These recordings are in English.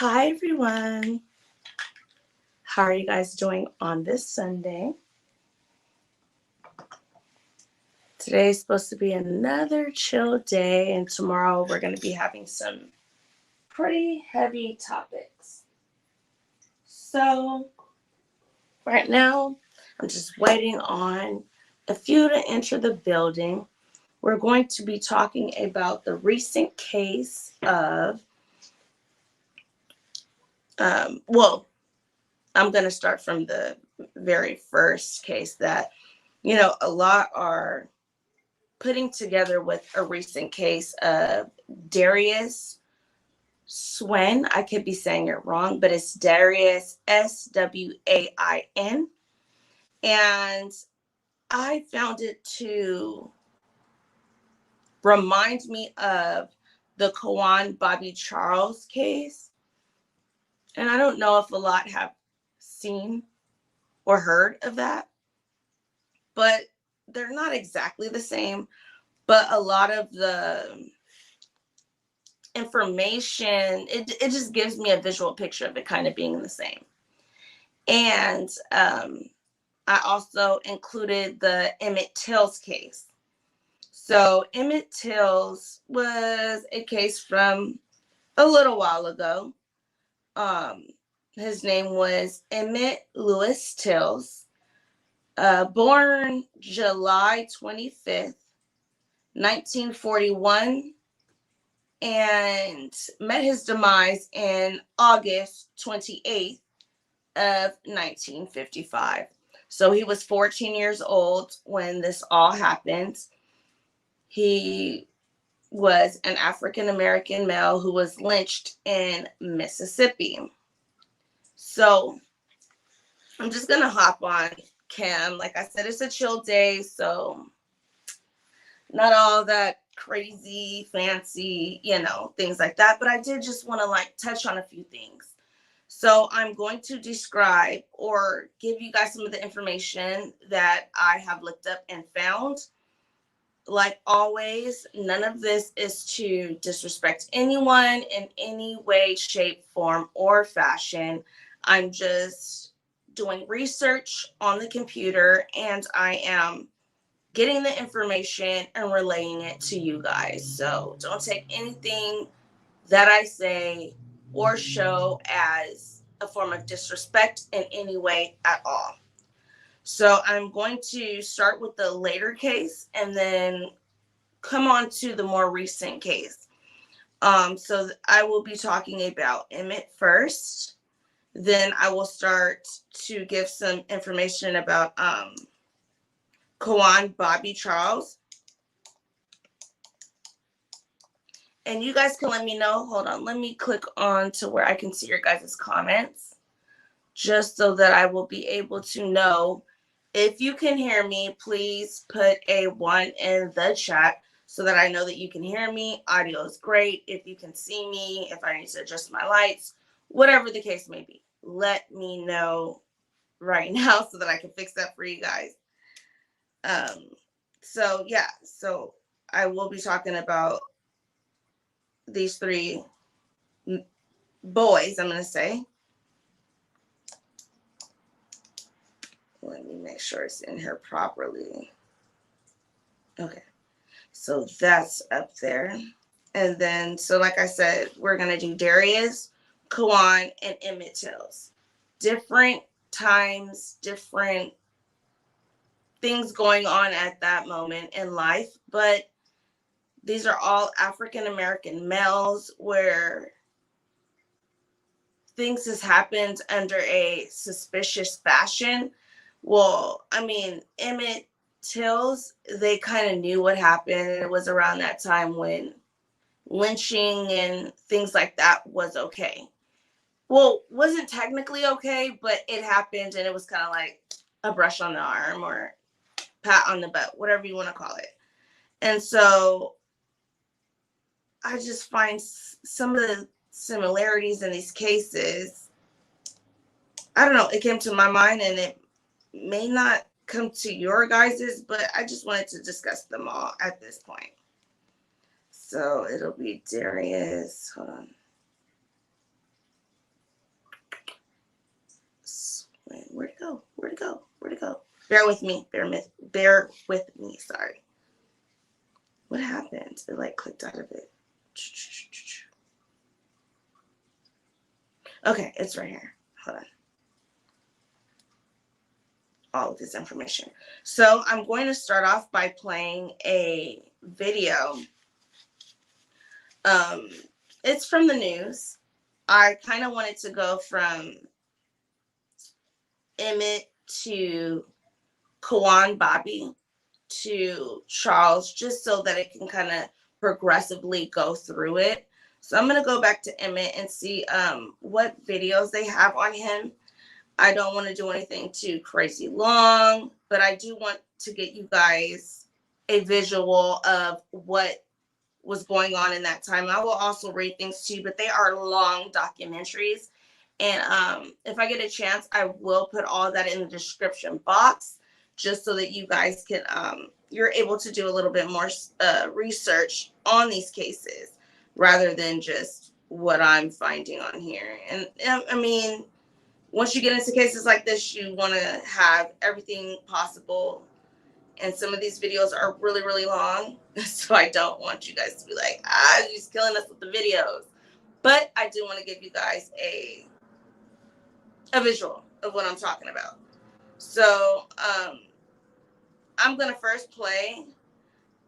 Hi, everyone. How are you guys doing on this Sunday? Today is supposed to be another chill day, and tomorrow we're going to be having some pretty heavy topics. So, right now, I'm just waiting on a few to enter the building. We're going to be talking about the recent case of, well, I'm going to start from the very first case that, a lot are putting together with a recent case of Darius Swain. I could be saying it wrong, but it's Darius Swain. And I found it to remind me of the Quawan Bobby Charles case. And I don't know if a lot have seen or heard of that, but they're not exactly the same. But a lot of the information, it just gives me a visual picture of it kind of being the same. And I also included the Emmett Till's case. So Emmett Till's was a case from a little while ago. His name was Emmett Lewis Tills, born July 25th, 1941, and met his demise in August 28th of 1955. So he was 14 years old when this all happened. He was an African American male who was lynched in Mississippi. So I'm just going to hop on cam. Like I said, it's a chill day, so not all that crazy, fancy, things like that. But I did just want to touch on a few things. So I'm going to describe or give you guys some of the information that I have looked up and found. Like always, none of this is to disrespect anyone in any way, shape, form, or fashion. I'm just doing research on the computer and I am getting the information and relaying it to you guys. So don't take anything that I say or show as a form of disrespect in any way at all. So I'm going to start with the later case and then come on to the more recent case. So I will be talking about Emmett first. Then I will start to give some information about Quawan Bobby Charles. And you guys can let me know. Hold on. Let me click on to where I can see your guys' comments. Just so that I will be able to know. If you can hear me, please put a 1 in the chat so that I know that you can hear me. Audio is great. If you can see me, if I need to adjust my lights, whatever the case may be, let me know right now so that I can fix that for you guys. So I will be talking about these 3 boys, I'm going to say. Let me make sure it's in here properly. Okay. So that's up there. And then, so like I said, we're going to do Darius, Quawan, and Emmett Tills. Different times, different things going on at that moment in life. But these are all African American males where things has happened under a suspicious fashion. Well, I mean, Emmett Tills, they kind of knew what happened. It was around that time when lynching and things like that was okay. Well, wasn't technically okay, but it happened and it was kind of like a brush on the arm or pat on the butt, whatever you want to call it. And so I just find some of the similarities in these cases. I don't know, it came to my mind and it may not come to your guys's, but I just wanted to discuss them all at this point. So it'll be Darius. Hold on. Where'd it go? Where'd it go? Where'd it go? Bear with me. Bear with me. Sorry. What happened? It like clicked out of it. Okay, it's right here. Hold on. All of this information. So I'm going to start off by playing a video. It's from the news. I kind of wanted to go from Emmett to Quawan Bobby to Charles, just so that it can kind of progressively go through it. So I'm going to go back to Emmett and see what videos they have on him. I don't want to do anything too crazy long, but I do want to get you guys a visual of what was going on in that time. I will also read things to you, but they are long documentaries. And if I get a chance, I will put all that in the description box, just so that you guys can, you're able to do a little bit more research on these cases, rather than just what I'm finding on here. And I mean, once you get into cases like this, you want to have everything possible. And some of these videos are really, really long. So I don't want you guys to be like, she's killing us with the videos. But I do want to give you guys a visual of what I'm talking about. So I'm going to first play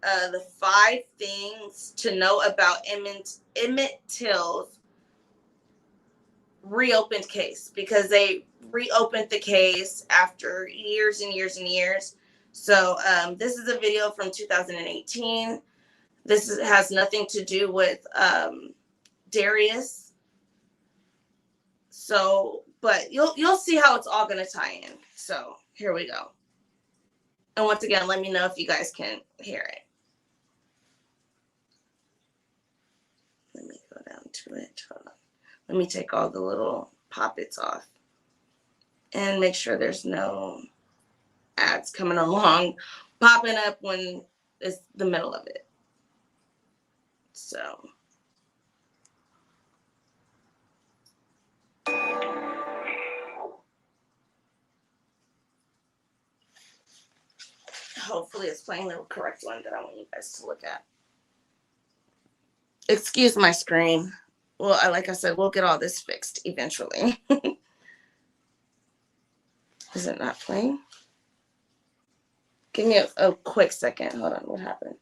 the 5 things to know about Emmett Till's reopened case, because they reopened the case after years and years and years. So this is a video from 2018. This has nothing to do with Darius. So, but you'll see how it's all going to tie in. So here we go. And once again, let me know if you guys can hear it. Let me go down to it. Hold on. Let me take all the little poppets off and make sure there's no ads coming along, popping up when it's the middle of it. So hopefully it's playing the correct one that I want you guys to look at. Excuse my screen. Well, like I said, we'll get all this fixed eventually. Is it not playing? Give me a quick second. Hold on. What happened?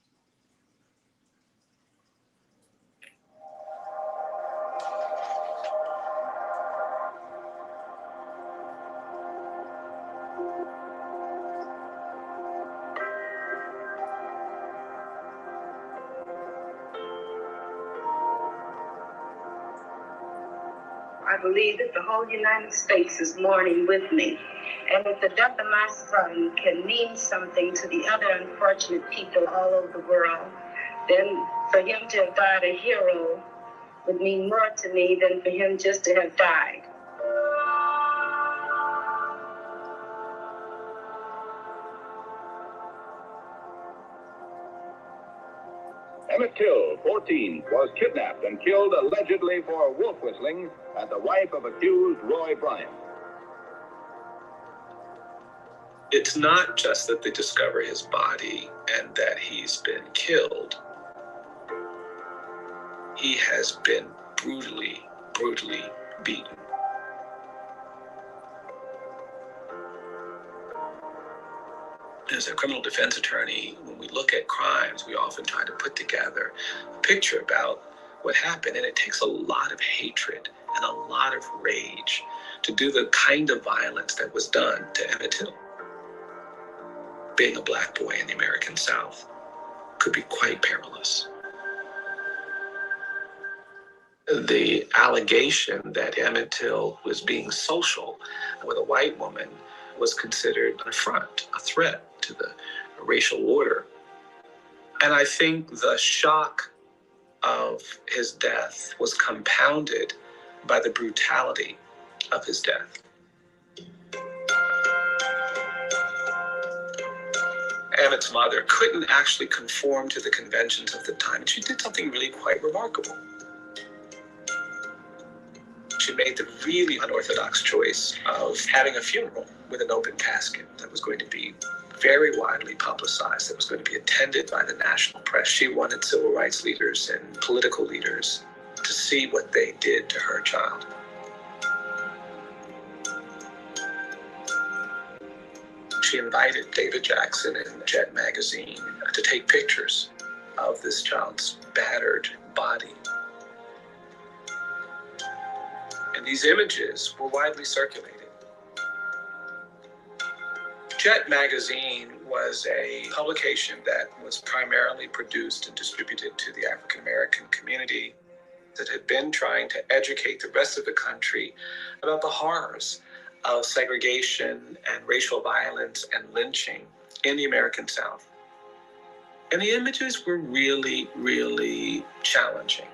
I believe that the whole United States is mourning with me. And if the death of my son can mean something to the other unfortunate people all over the world, then for him to have died a hero would mean more to me than for him just to have died. Emmett Till, 14, was kidnapped and killed allegedly for wolf whistling at the wife of accused Roy Bryant. It's not just that they discover his body and that he's been killed. He has been brutally, brutally beaten. As a criminal defense attorney, when we look at crimes, we often try to put together a picture about what happened, and it takes a lot of hatred and a lot of rage to do the kind of violence that was done to Emmett Till. Being a black boy in the American South could be quite perilous. The allegation that Emmett Till was being social with a white woman was considered an affront, a threat to the racial order. And I think the shock of his death was compounded by the brutality of his death. Emmett's mother couldn't actually conform to the conventions of the time. She did something really quite remarkable. She made the really unorthodox choice of having a funeral with an open casket that was going to be very widely publicized, that was going to be attended by the national press. She wanted civil rights leaders and political leaders to see what they did to her child. She invited David Jackson and Jet magazine to take pictures of this child's battered body. And these images were widely circulated. Jet magazine was a publication that was primarily produced and distributed to the African American community that had been trying to educate the rest of the country about the horrors of segregation and racial violence and lynching in the American South. And the images were really, really challenging.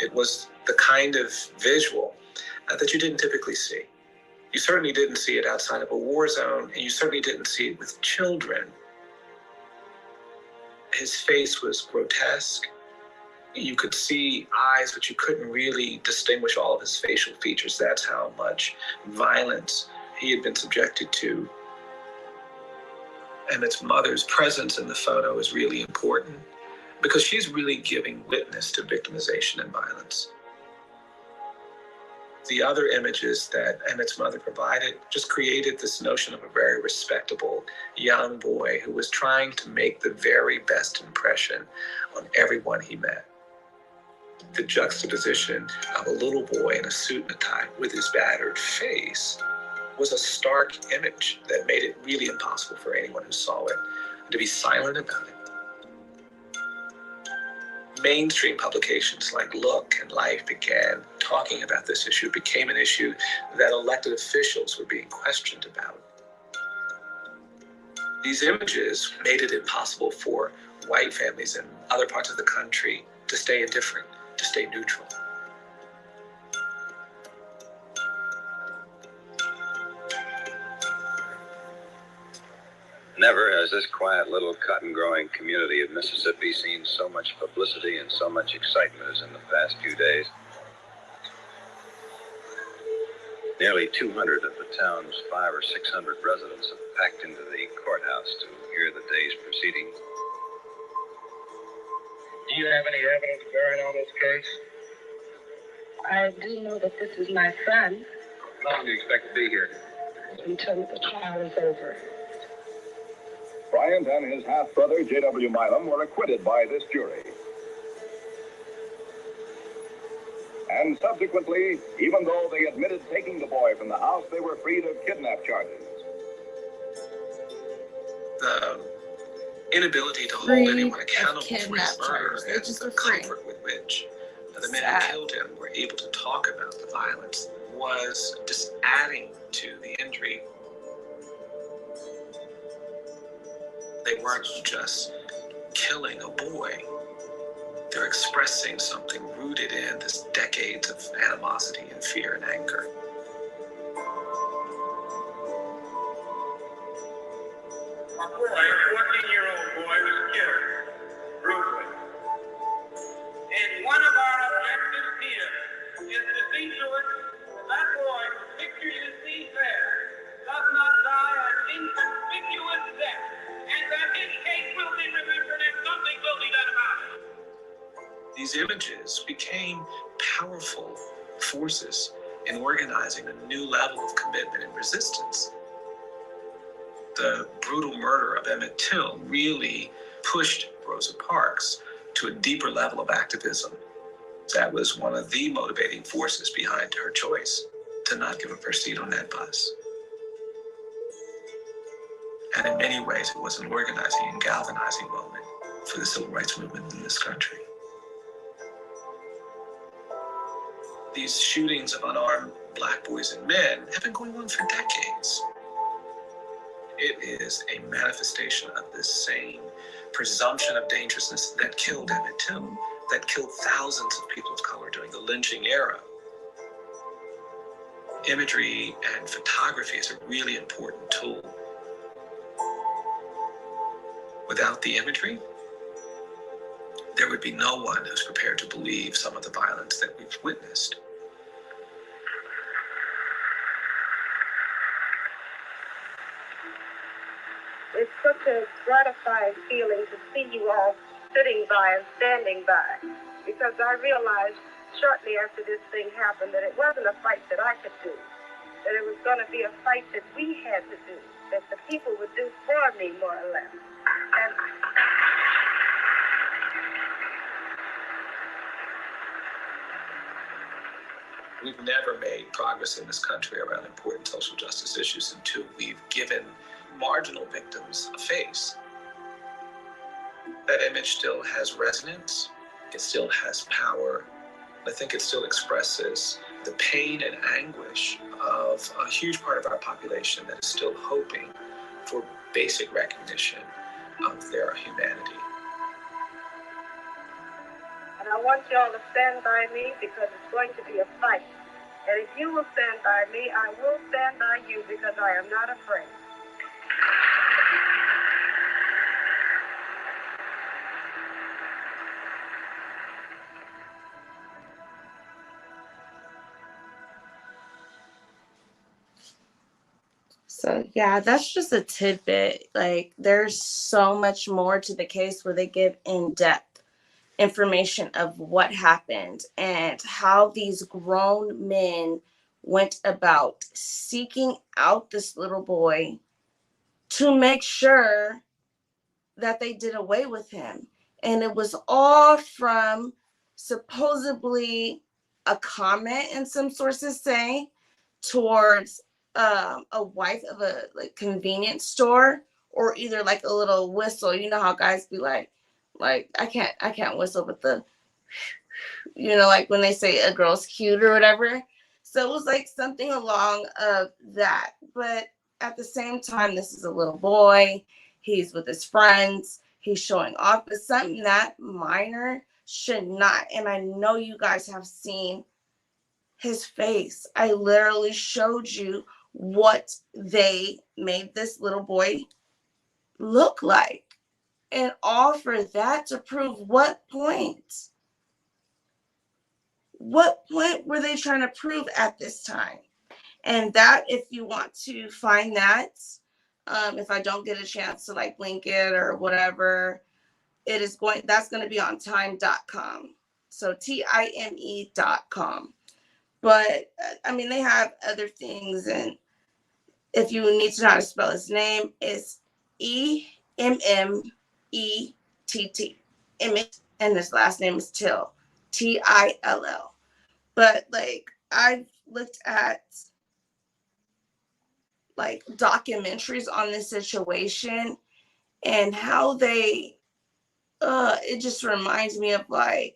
It was the kind of visual that you didn't typically see. You certainly didn't see it outside of a war zone, and you certainly didn't see it with children. His face was grotesque. You could see eyes, but you couldn't really distinguish all of his facial features. That's how much violence he had been subjected to. Emmett's mother's presence in the photo is really important because she's really giving witness to victimization and violence. The other images that Emmett's mother provided just created this notion of a very respectable young boy who was trying to make the very best impression on everyone he met. The juxtaposition of a little boy in a suit and a tie with his battered face was a stark image that made it really impossible for anyone who saw it to be silent about it. Mainstream publications like Look and Life began talking about this issue. It became an issue that elected officials were being questioned about. These images made it impossible for white families in other parts of the country to stay indifferent, to stay neutral. Never has this quiet little cotton-growing community of Mississippi seen so much publicity and so much excitement as in the past few days. Nearly 200 of the town's 500 or 600 residents have packed into the courthouse to hear the day's proceedings. Do you have any evidence bearing on this case? I do know that this is my son. How long do you expect to be here? Until the trial is over. Bryant and his half-brother, J.W. Milam, were acquitted by this jury. And subsequently, even though they admitted taking the boy from the house, they were freed of kidnap charges. The inability to hold anyone accountable for his murder and the comfort with which the men who killed him were able to talk about the violence was just adding to the injury. They weren't just killing a boy. They're expressing something rooted in this decades of animosity and fear and anger. A boy, a 14-year-old boy, was killed brutally. And one of our objectives here is to see to it that boy, the picture you see there, does not die an inconspicuous death, and that his case will be remembered and something will be done about it. These images became powerful forces in organizing a new level of commitment and resistance. The brutal murder of Emmett Till really pushed Rosa Parks to a deeper level of activism. That was one of the motivating forces behind her choice to not give up her seat on that bus. And in many ways, it was an organizing and galvanizing moment for the civil rights movement in this country. These shootings of unarmed Black boys and men have been going on for decades. It is a manifestation of this same presumption of dangerousness that killed Emmett Till, that killed thousands of people of color during the lynching era. Imagery and photography is a really important tool. Without the imagery, there would be no one who's prepared to believe some of the violence that we've witnessed. such a gratifying feeling to see you all sitting by and standing by, because I realized shortly after this thing happened that it wasn't a fight that I could do, that it was going to be a fight that we had to do, that the people would do for me, more or less. And we've never made progress in this country around important social justice issues until we've given marginal victims a face. That image still has resonance, it still has power. I think it still expresses the pain and anguish of a huge part of our population that is still hoping for basic recognition of their humanity. And I want y'all to stand by me, because it's going to be a fight. And if you will stand by me, I will stand by you, because I am not afraid. So yeah, that's just a tidbit. Like, there's so much more to the case where they give in-depth information of what happened and how these grown men went about seeking out this little boy to make sure that they did away with him. And it was all from supposedly a comment, in some sources say, towards a wife of a like convenience store, or either like a little whistle. You know how guys be like I can't whistle, but the, you know, like when they say a girl's cute or whatever. So it was like something along of that. But at the same time, this is a little boy. He's with his friends. He's showing off, but something that minor should not. And I know you guys have seen his face. I literally showed you what they made this little boy look like. And all for that to prove what point? What point were they trying to prove at this time? And that, if you want to find that, if I don't get a chance to like link it or whatever, that's going to be on time.com. So time.com. But I mean, they have other things. And if you need to know how to spell his name, it's Emmett, Emmett, and his last name is Till, Till. But like, I've looked at like documentaries on this situation and how they it just reminds me of like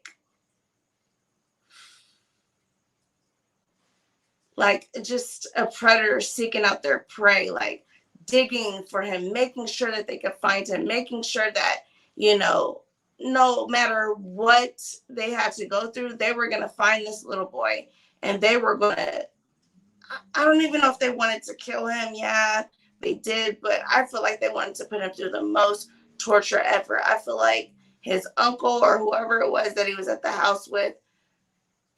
just a predator seeking out their prey, like digging for him, making sure that they could find him, making sure that, you know, no matter what they had to go through, they were going to find this little boy, and they were going to, I don't even know if they wanted to kill him. Yeah, they did, but I feel like they wanted to put him through the most torture ever. I feel like his uncle or whoever it was that he was at the house with,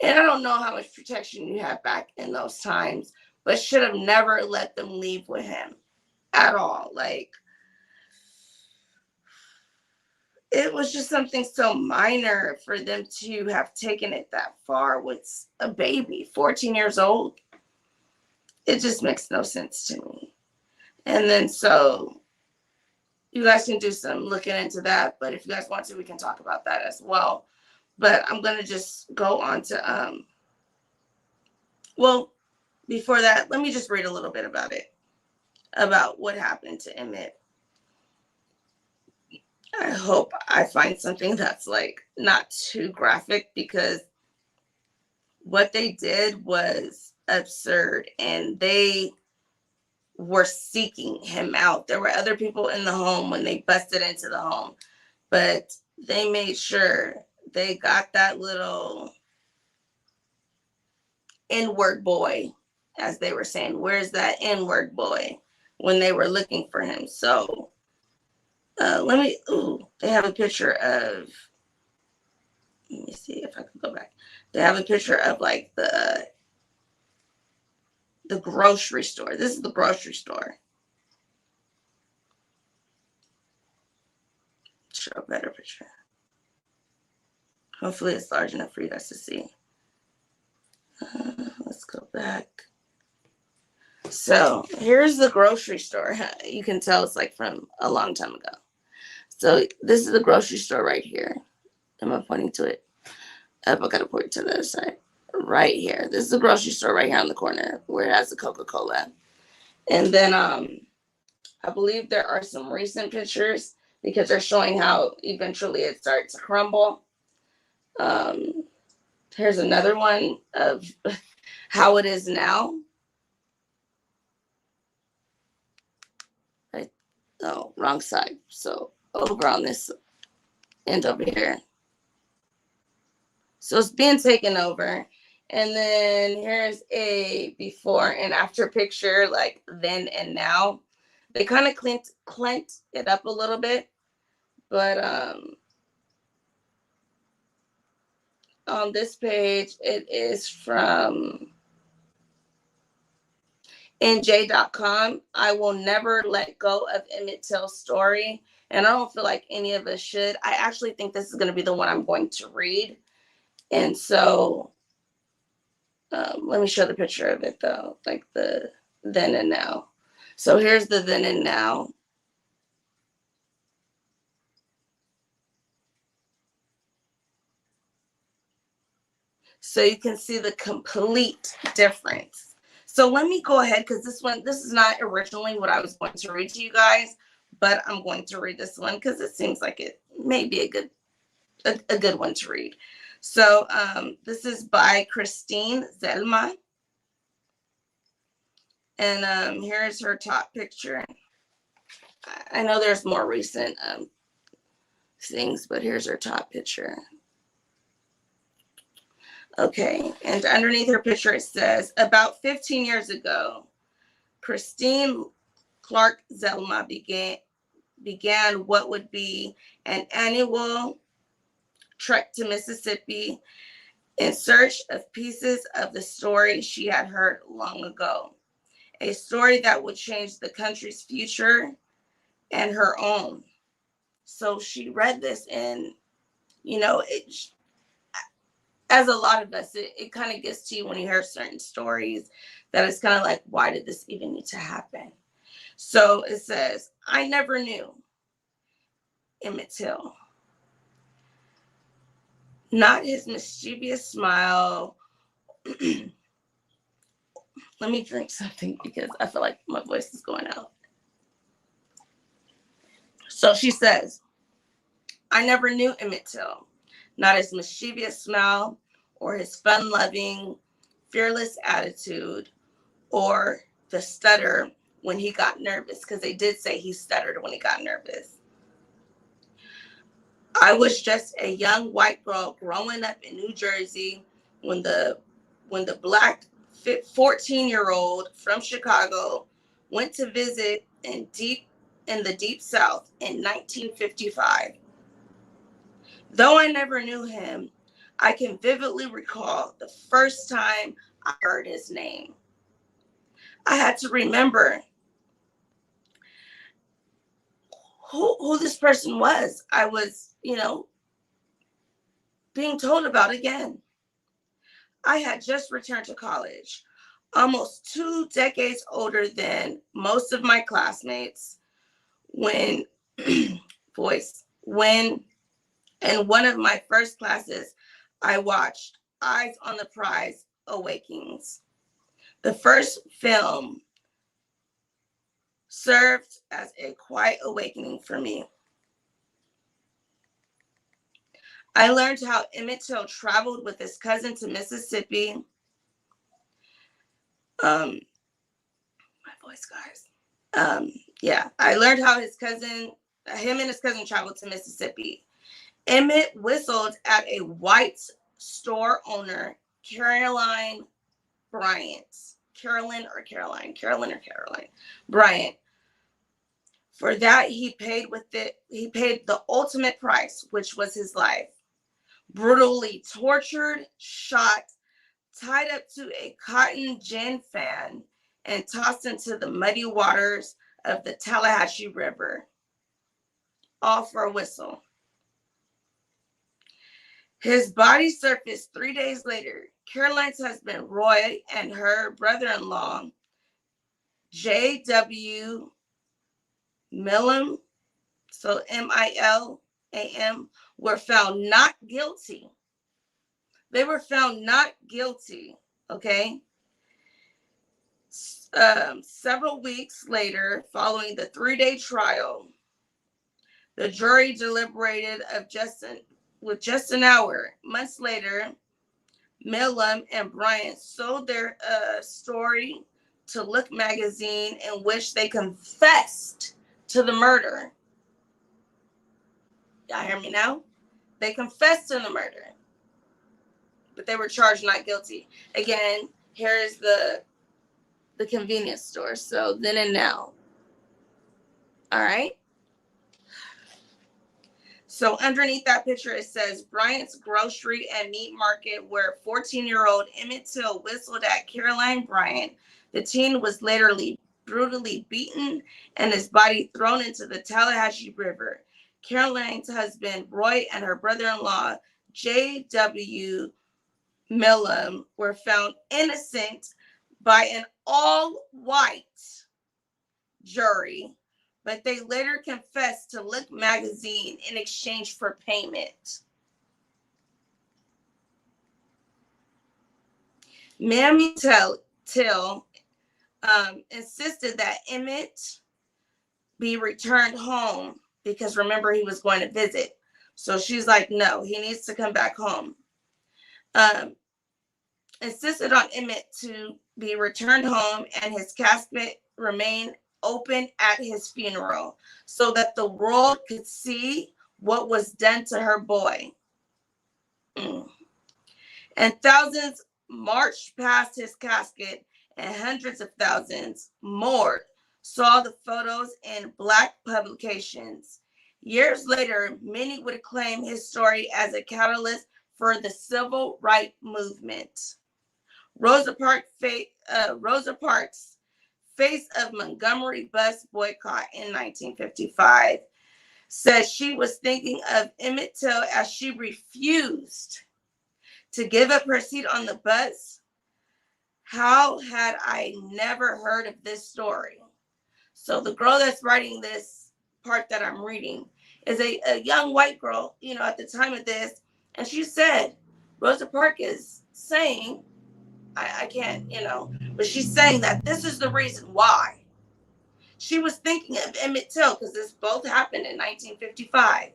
and I don't know how much protection you had back in those times, but should have never let them leave with him at all. Like, it was just something so minor for them to have taken it that far with a baby, 14 years old. It just makes no sense to me. And then so you guys can do some looking into that, but if you guys want to, we can talk about that as well. But I'm going to just go on to, well, before that, let me just read a little bit about it, about what happened to Emmett. I hope I find something that's like not too graphic, because what they did was absurd, and they were seeking him out. There were other people in the home when they busted into the home, but they made sure they got that little N-word boy, as they were saying. Where's that N-word boy? When they were looking for him. So they have a picture of, let me see if I can go back. They have a picture of like the grocery store. This is the grocery store. show a better picture. Hopefully it's large enough for you guys to see. Let's go back. So here's the grocery store. You can tell it's like from a long time ago. So this is the grocery store right here. Am I pointing to it? I gotta point to the other side. Right here. This is the grocery store right here on the corner where it has the Coca-Cola. And then I believe there are some recent pictures because they're showing how eventually it starts to crumble. Here's another one of how it is now. Oh, wrong side. So over on this end over here. So it's being taken over. And then here's a before and after picture, like then and now. They kind of cleaned it up a little bit. But on this page, it is from NJ.com. I will never let go of Emmett Till's story. And I don't feel like any of us should. I actually think this is going to be the one I'm going to read. And so let me show the picture of it, though, like the then and now. So here's the then and now. So you can see the complete difference. So let me go ahead, because this is not originally what I was going to read to you guys, but I'm going to read this one because it seems like it may be a good one to read. So this is by Christine Zelma. And here's her top picture. I know there's more recent things, but here's her top picture. Okay, and underneath her picture it says, about 15 years ago, Christine Clark Zelma began what would be an annual trek to Mississippi in search of pieces of the story she had heard long ago. A story that would change the country's future and her own. So she read this and, as a lot of us, it kind of gets to you when you hear certain stories that it's kind of like, why did this even need to happen? So it says, I never knew Emmett Till. Not his mischievous smile. Let me drink something because I feel like my voice is going out. So she says, I never knew Emmett Till. Not his mischievous smile or his fun-loving, fearless attitude or the stutter when he got nervous, because they did say he stuttered when he got nervous. I was just a young white girl growing up in New Jersey when the black 14-year-old from Chicago went to visit in the deep South in 1955. Though I never knew him, I can vividly recall the first time I heard his name. I had to remember who this person was. I was, being told about again. I had just returned to college, almost 2 decades older than most of my classmates, when in one of my first classes, I watched Eyes on the Prize Awakens. The first film served as a quiet awakening for me. I learned how Emmett Till traveled with his cousin to Mississippi. My voice, guys. I learned how him and his cousin traveled to Mississippi. Emmett whistled at a white store owner, Carolyn Bryant. For that, he paid the ultimate price, which was his life. Brutally tortured, shot, tied up to a cotton gin fan, and tossed into the muddy waters of the Tallahatchie River. All for a whistle. His body surfaced 3 days later. Caroline's husband, Roy, and her brother-in-law, J.W. Milam, so M-I-L-A-M, were found not guilty. They were found not guilty, okay? Several weeks later, following the 3-day trial, the jury deliberated with just an hour. Months later, Milam and Bryant sold their story to Look magazine, in which they confessed to the murder. Y'all hear me now? They confessed to the murder, but they were charged not guilty. Again, here's the convenience store. So then and now. All right. So underneath that picture, it says Bryant's grocery and meat market, where 14-year-old Emmett Till whistled at Caroline Bryant. The teen was later brutally beaten and his body thrown into the Tallahatchie River. Caroline's husband, Roy, and her brother-in-law, J.W. Milam, were found innocent by an all-white jury, but they later confessed to Look magazine in exchange for payment. Mammy Till insisted that Emmett be returned home because, remember, he was going to visit. So she's like, no, he needs to come back home. Insisted on Emmett to be returned home and his casket remain open at his funeral so that the world could see what was done to her boy. And thousands marched past his casket, and hundreds of thousands more saw the photos in Black publications. Years later, many would claim his story as a catalyst for the civil rights movement. Rosa Parks' face of Montgomery bus boycott in 1955 says she was thinking of Emmett Till as she refused to give up her seat on the bus. How had I never heard of this story? So the girl that's writing this part that I'm reading is a young white girl, at the time of this. And she said, Rosa Parks is saying, I can't, but she's saying that this is the reason why. She was thinking of Emmett Till because this both happened in 1955.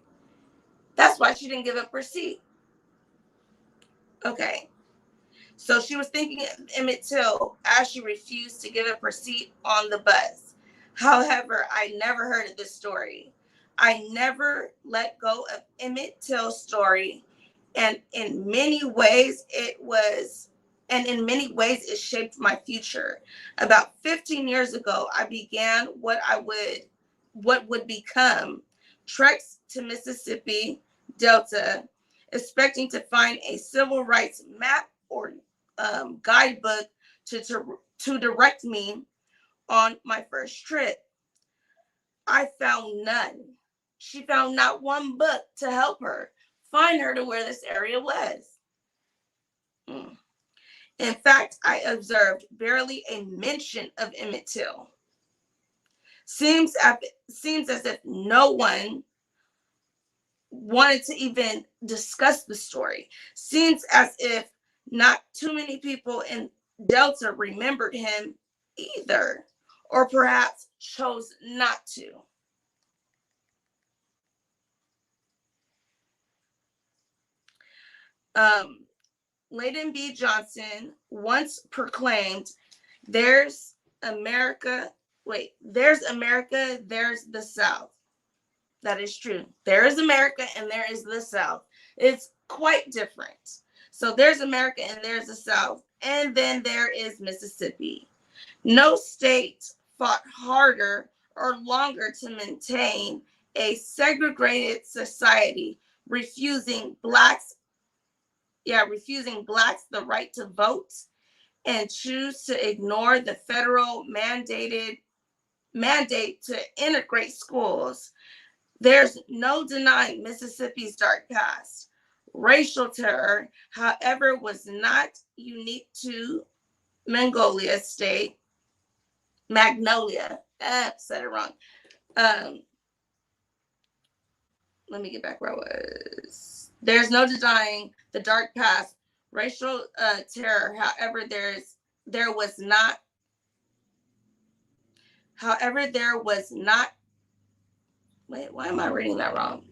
That's why she didn't give up her seat. Okay. So she was thinking of Emmett Till as she refused to give up her seat on the bus. However, I never heard of this story. I never let go of Emmett Till's story. And in many ways, it shaped my future. About 15 years ago, I began what would become treks to Mississippi Delta, expecting to find a civil rights map or guidebook to direct me on my first trip. I found none. She found not one book to help her find her to where this area was. In fact, I observed barely a mention of Emmett Till. Seems as if no one wanted to even discuss the story. Seems as if not too many people in Delta remembered him either, or perhaps chose not to. Lyndon B. Johnson once proclaimed, there's America, there's the South. That is true. There is America and there is the South. It's quite different. So there's America and there's the South. And then there is Mississippi. No state fought harder or longer to maintain a segregated society, refusing blacks the right to vote and choose to ignore the federal mandate to integrate schools. There's no denying Mississippi's dark past. Racial terror, however, was not unique to Magnolia State. Magnolia. Said it wrong. Let me get back where I was. There's no denying the dark past. Racial terror, however, there was not. However, there was not. Wait, why am I reading that wrong?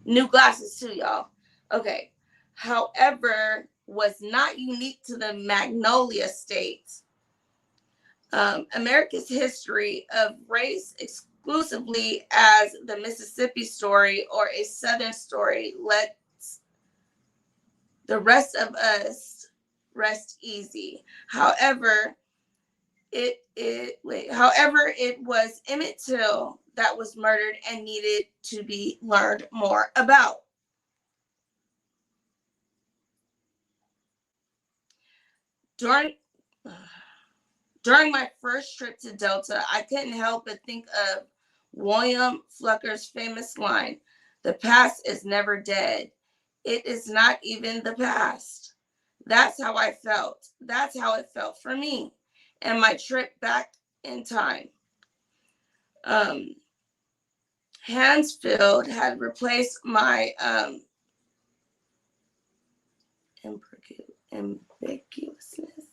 New glasses too, y'all. Okay. However, was not unique to the Magnolia State. America's history of race exclusively as the Mississippi story or a Southern story lets the rest of us rest easy. However, it was Emmett Till that was murdered and needed to be learned more about. During my first trip to Delta, I couldn't help but think of William Flucker's famous line, "The past is never dead. It is not even the past." That's how I felt. That's how it felt for me and my trip back in time. Hansfield had replaced my ambiguousness.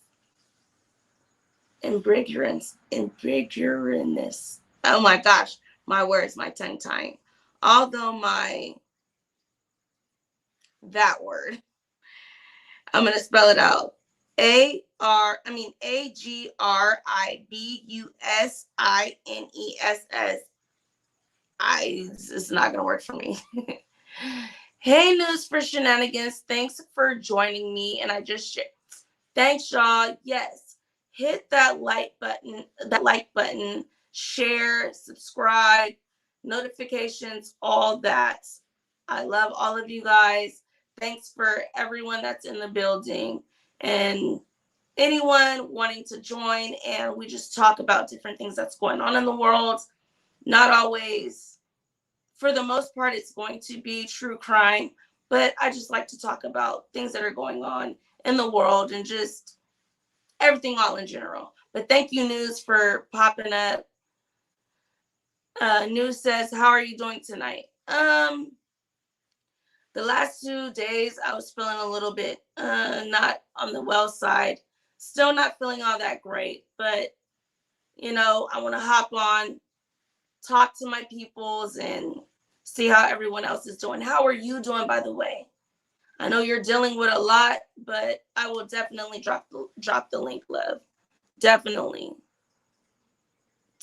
Oh my gosh, my words, my tongue tying. Although that word, I'm gonna spell it out. Agribusiness. It's not gonna work for me. Hey, News for Shenanigans. Thanks for joining me. And I just thanks, y'all. Yes, hit that like button, share, subscribe, notifications, all that. I love all of you guys. Thanks for everyone that's in the building and anyone wanting to join. And we just talk about different things that's going on in the world. Not always, for the most part, it's going to be true crime, but I just like to talk about things that are going on in the world and just everything all in general. But thank you, News, for popping up. News says, how are you doing tonight? The last 2 days, I was feeling a little bit not on the well side. Still not feeling all that great, but, I want to hop on, talk to my peoples, and see how everyone else is doing. How are you doing, by the way? I know you're dealing with a lot, but I will definitely drop the link, love. Definitely.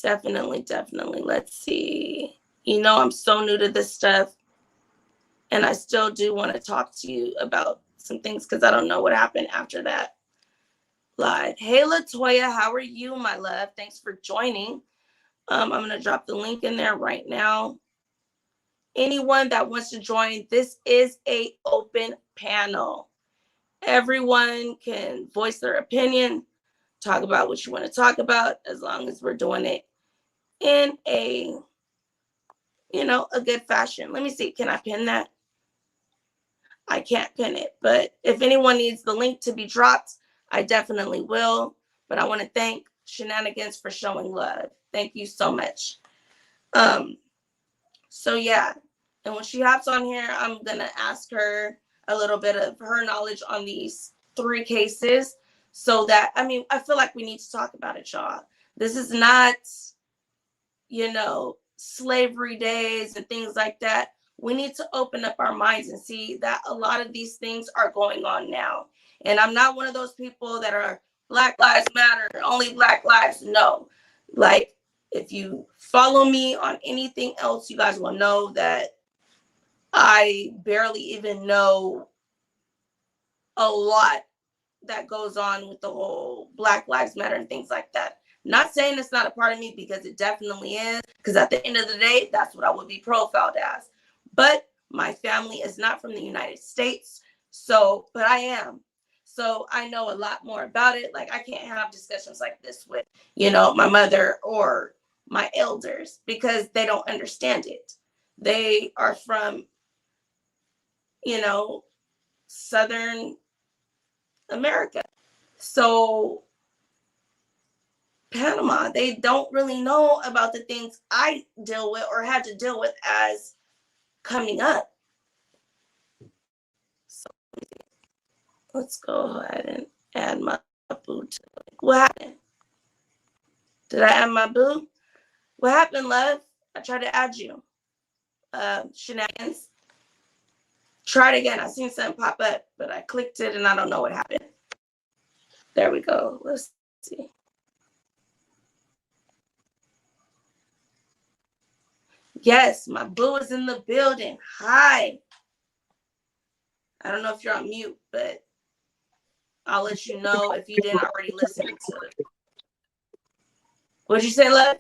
Let's see. I'm so new to this stuff. And I still do want to talk to you about some things because I don't know what happened after that live. Hey, Latoya, how are you, my love? Thanks for joining. I'm going to drop the link in there right now. Anyone that wants to join, this is an open panel. Everyone can voice their opinion, talk about what you want to talk about, as long as we're doing it in a good fashion. Let me see. Can I pin that? I can't pin it, but if anyone needs the link to be dropped, I definitely will. But I want to thank Shenanigans for showing love. Thank you so much. So yeah, and when she hops on here, I'm gonna ask her a little bit of her knowledge on these 3 cases, so that I feel like we need to talk about it, y'all. This is not, slavery days and things like that. We need to open up our minds and see that a lot of these things are going on now. And I'm not one of those people that are Black Lives Matter, only Black lives. No. Like, if you follow me on anything else, you guys will know that I barely even know a lot that goes on with the whole Black Lives Matter and things like that. Not saying it's not a part of me, because it definitely is. Because at the end of the day, that's what I would be profiled as. But my family is not from the United States. But I am. So I know a lot more about it. Like, I can't have discussions like this with, my mother or my elders, because they don't understand it. They are from, Southern America. So Panama, they don't really know about the things I deal with or had to deal with as coming up. So let's go ahead and add my boo to it. What happened? Did I add my boo? What happened, love? I tried to add you. Shenanigans. Try it again. I seen something pop up, but I clicked it and I don't know what happened. There we go. Let's see. Yes, my boo is in the building. Hi. I don't know if you're on mute, but I'll let you know if you didn't already listen to it. What'd you say, love?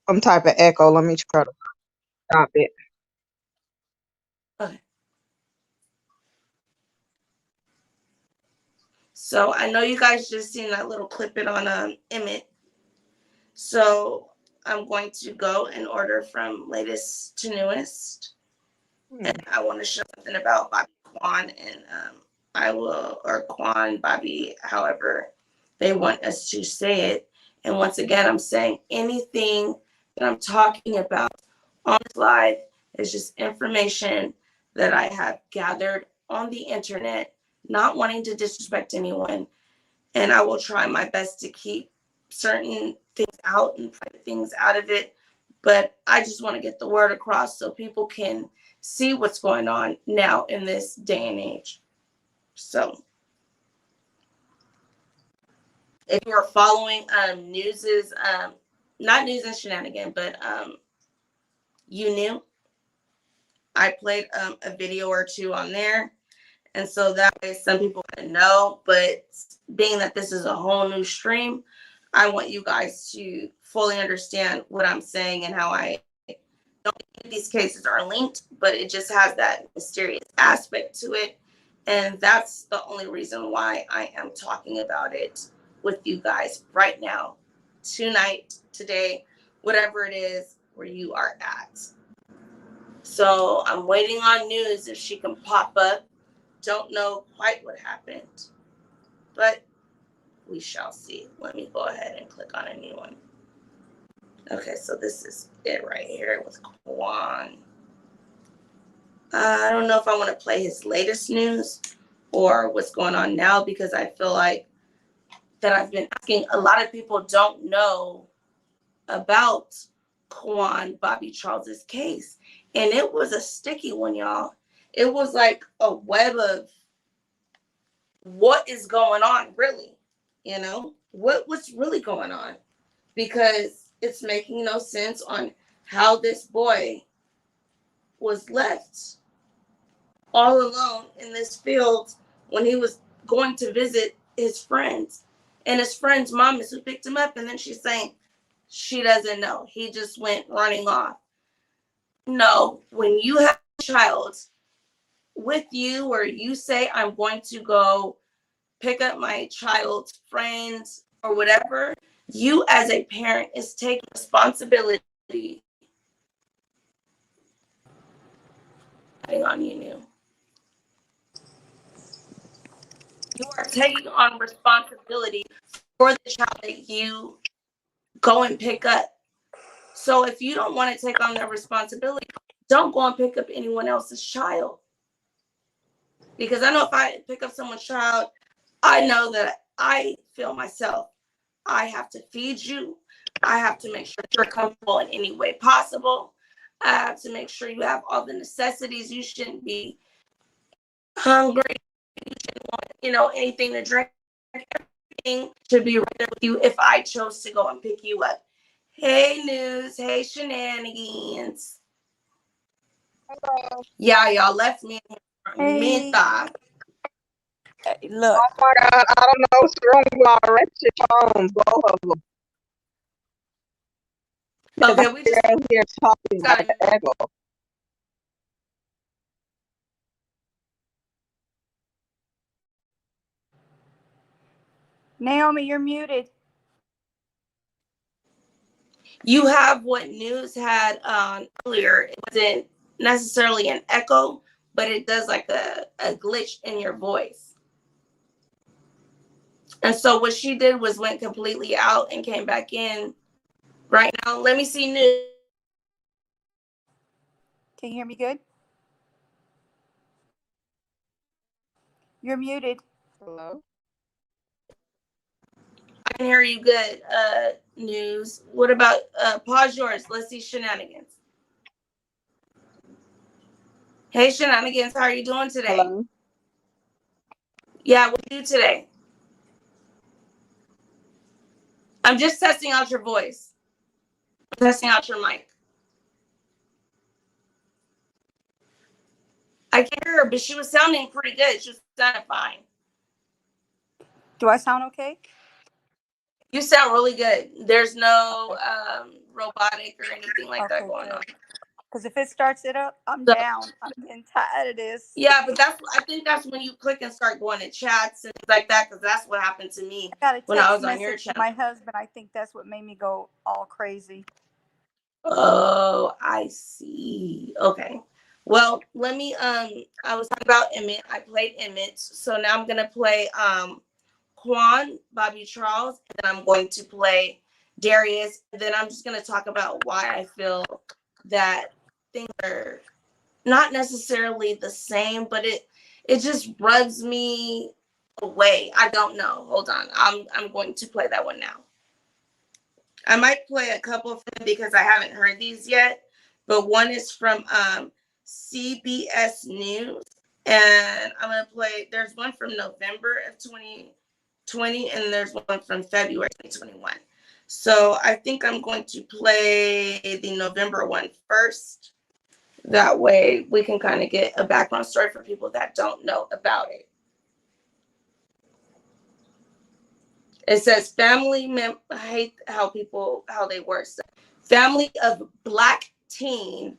Some type of echo. Let me try to stop it. Okay. So I know you guys just seen that little clip it on Emmett. So I'm going to go in order from latest to newest. And I want to show something about Bobby Quawan and or Quan, Bobby, however they want us to say it. And once again, I'm saying anything that I'm talking about on this live is just information that I have gathered on the internet, not wanting to disrespect anyone. And I will try my best to keep certain things out and private things out of it. But I just want to get the word across so people can see what's going on now in this day and age. So if you're following news's not news and shenanigan, but you knew I played a video or two on there, and so that way some people can know. But being that this is a whole new stream, I want you guys to fully understand what I'm saying and how I don't think these cases are linked, but it just has that mysterious aspect to it. And that's the only reason why I am talking about it with you guys right now, tonight, today, whatever it is where you are at. So I'm waiting on news if she can pop up. Don't know quite what happened, but we shall see. Let me go ahead and click on a new one. Okay, so this is it right here with Quawan. I don't know if I want to play his latest news or what's going on now, because I feel like that I've been asking. A lot of people don't know about Quawan Bobby Charles's case. And it was a sticky one, y'all. It was like a web of what is going on, really. You know, what's really going on? Because it's making no sense on how this boy was left all alone in this field when he was going to visit his friends. And his friend's mom is who picked him up, and then she's saying she doesn't know. He just went running off. No, when you have a child with you where you say, I'm going to go pick up my child's friends or whatever, you as a parent is taking responsibility. Hang on, you knew. You are taking on responsibility for the child that you go and pick up. So if you don't want to take on that responsibility, don't go and pick up anyone else's child. Because I know if I pick up someone's child, I know that I feel myself. I have to feed you. I have to make sure you're comfortable in any way possible. I have to make sure you have all the necessities. You shouldn't be hungry. You shouldn't want, anything to drink. Everything should be right there with you if I chose to go and pick you up. Hey, News. Hey, Shenanigans. Hello. Yeah, y'all left me Hey. mid-thigh. Look. Oh my God, I don't know what's wrong with our wretched phones, both of them. Okay, we just They're here talking about the echo. Naomi, you're muted. You have what News had earlier. It wasn't necessarily an echo, but it does like a glitch in your voice. And so what she did was went completely out and came back in. Right now, let me see news. Can you hear me good? You're muted. Hello? I can hear you good. News. What about pause yours? Let's see shenanigans. Hey shenanigans, how are you doing today? Hello? Yeah, what do you do today? I'm just testing out your voice. I'm testing out your mic. I can hear her, but she was sounding pretty good. She was sounding fine. Do I sound okay? You sound really good. There's no robotic or anything like that Okay, going on. good. Because if it starts it up, I'm So, down. I'm getting tired of this. yeah, but I think that's when you click and start going to chats and things like that, because that's what happened to me I got a when I text was on your message to channel. my husband. I think that's what made me go all crazy. Oh, I see. Okay. Well, let me I was talking about Emmett. I played Emmett. So now I'm gonna play Quawan, Bobby Charles, and then I'm going to play Darius. And then I'm just gonna talk about why I feel that things are not necessarily the same, but it just rubs me away. I don't know. Hold on. I'm going to play that one now. I might play a couple of them because I haven't heard these yet, but one is from CBS News, and I'm gonna play. There's one from November of 2020, and there's one from February 2021. So I think I'm going to play the November one first. That way we can kind of get a background story for people that don't know about it. It says I hate how they word stuff. Family of black teen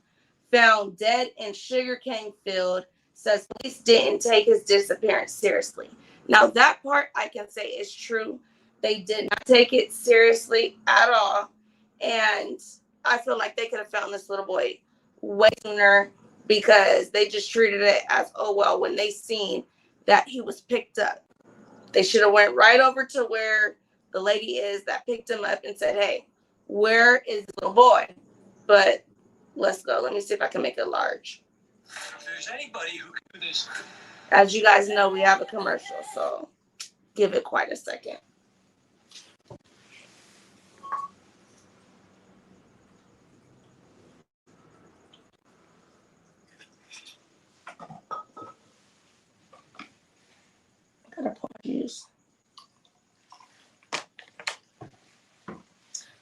found dead in sugarcane field, says police didn't take his disappearance seriously. Now that part I can say is true. They did not take it seriously at all. And I feel like they could have found this little boy way sooner, because they just treated it as, oh well, when they seen that he was picked up. They should have went right over to where the lady is that picked him up and said, hey, where is the little boy? But let's go. Let me see if I can make it large. If there's anybody who can do this. As you guys know, we have a commercial, so give it quite a second. Gotta pause.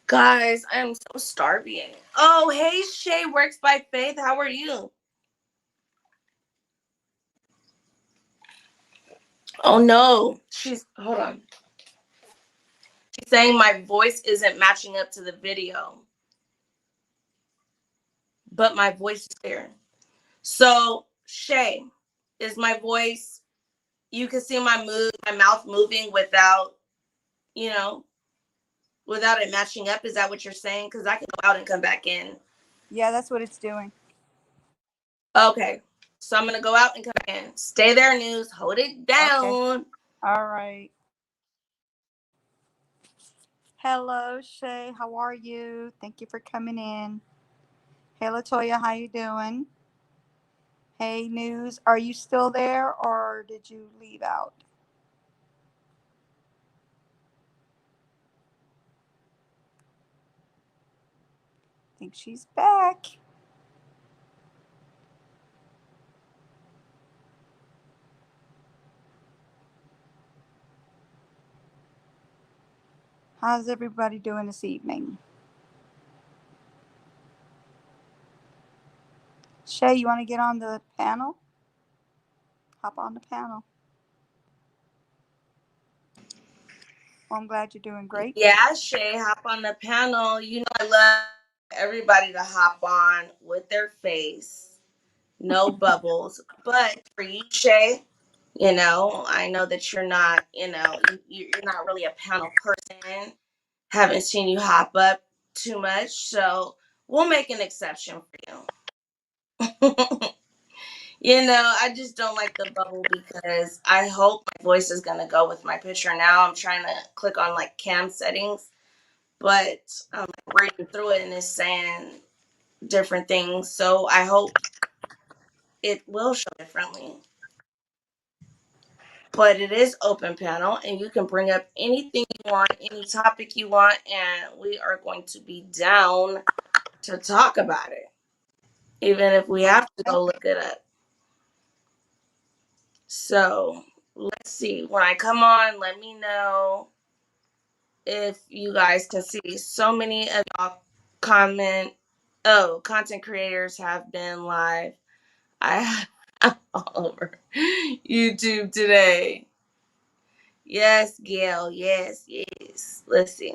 Guys, I am so starving. Oh, hey, Shay Works by Faith. How are you? Oh no, hold on. She's saying my voice isn't matching up to the video, but my voice is clear. So, Shay, is my voice, you can see my mouth moving without, without it matching up? Is that what you're saying? Because I can go out and come back in. Yeah, that's what it's doing. Okay. So I'm going to go out and come back in. Stay there, News. Hold it down. Okay. All right. Hello, Shay. How are you? Thank you for coming in. Hey, Latoya, how you doing? Hey, News. Are you still there or did you leave out? I think she's back. How's everybody doing this evening? Shay, you want to get on the panel? Hop on the panel. Well, I'm glad you're doing great. Yeah, Shay, hop on the panel. You know, I love everybody to hop on with their face. No bubbles. But for you, Shay, I know that you're not, you're not really a panel person. Haven't seen you hop up too much. So we'll make an exception for you. I just don't like the bubble because I hope my voice is gonna go with my picture. Now I'm trying to click on like cam settings, but I'm reading through it and it's saying different things. So I hope it will show differently. But it is open panel and you can bring up anything you want, any topic you want, and we are going to be down to talk about it. Even if we have to go look it up. So let's see. When I come on, let me know if you guys can see. So many of y'all content creators have been live. I am all over YouTube today. Yes, Gail. Yes, yes. Let's see.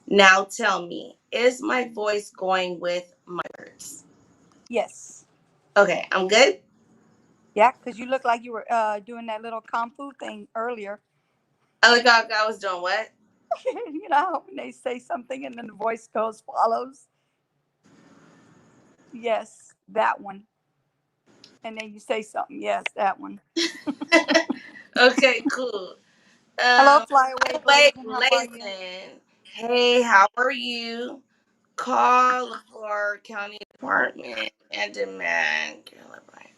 Now tell me, is my voice going with my words? Yes. Okay, I'm good. Yeah, because you look like you were doing that little kung fu thing earlier. I look like I was doing what? You know how when they say something and then the voice goes follows? Yes, that one. And then you say something. Yes, that one. Okay, cool. Hello, Flyaway Wait, Blazing. How are you? Blazing. Hey, how are you? Call for county department and demand Carolyn Bryant.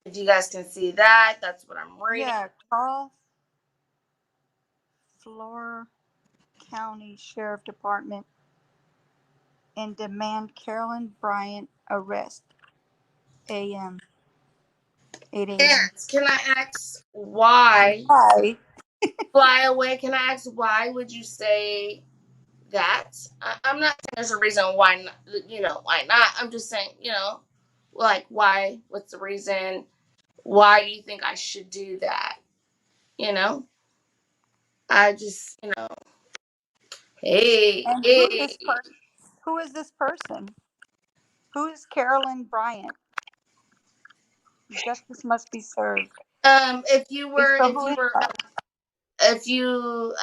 If you guys can see that, that's what I'm reading. Yeah, call Flora County Sheriff Department and demand Carolyn Bryant arrest. AM. 8 And a.m. can I ask why? Hi. Fly away. Can I ask why would you say that? I'm not saying there's a reason why not, why not. I'm just saying, like why? What's the reason? Why do you think I should do that? You know, I just, hey, And hey. who is this person? Who is Carolyn Bryant? Justice must be served. If you Okay, were, so if who you is were, that?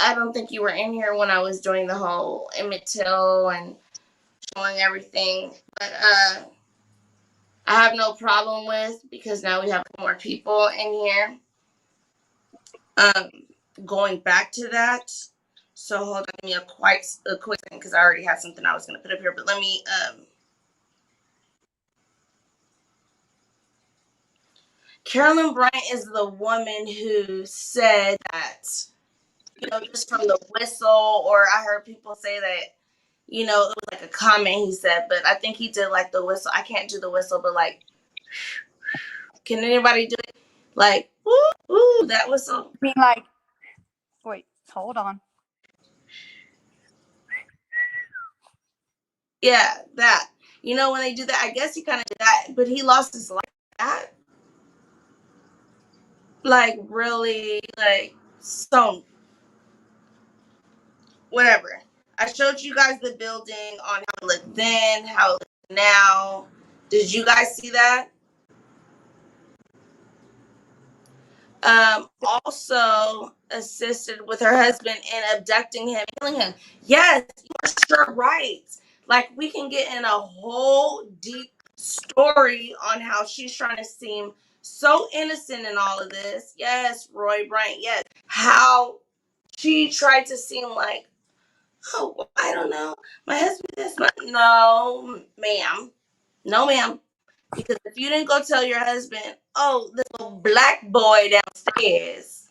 I don't think you were in here when I was doing the whole Emmett Till and showing everything, but I have no problem with because now we have more people in here. Um, Going back to that. So hold on, give me a quick thing because I already had something I was going to put up here, but let me. Carolyn Bryant is the woman who said that, just from the whistle, or I heard people say that, it was like a comment he said, but I think he did like the whistle. I can't do the whistle, but like, can anybody do it? Like, woo, woo, that whistle. I mean, like, wait, hold on. Yeah, that. When they do that, I guess he kind of did that, but he lost his life like that. Like, really, like, so, whatever. I showed you guys the building on how it looked then, how it looks now. Did you guys see that? Also assisted with her husband in abducting him, killing him. Yes, you are sure right. Like, we can get in a whole deep story on how she's trying to seem so innocent in all of this. Yes, Roy Bryant. Yes, how she tried to seem like, oh, well, I don't know, my husband is not. No, ma'am. No, ma'am. Because if you didn't go tell your husband, oh, the little black boy downstairs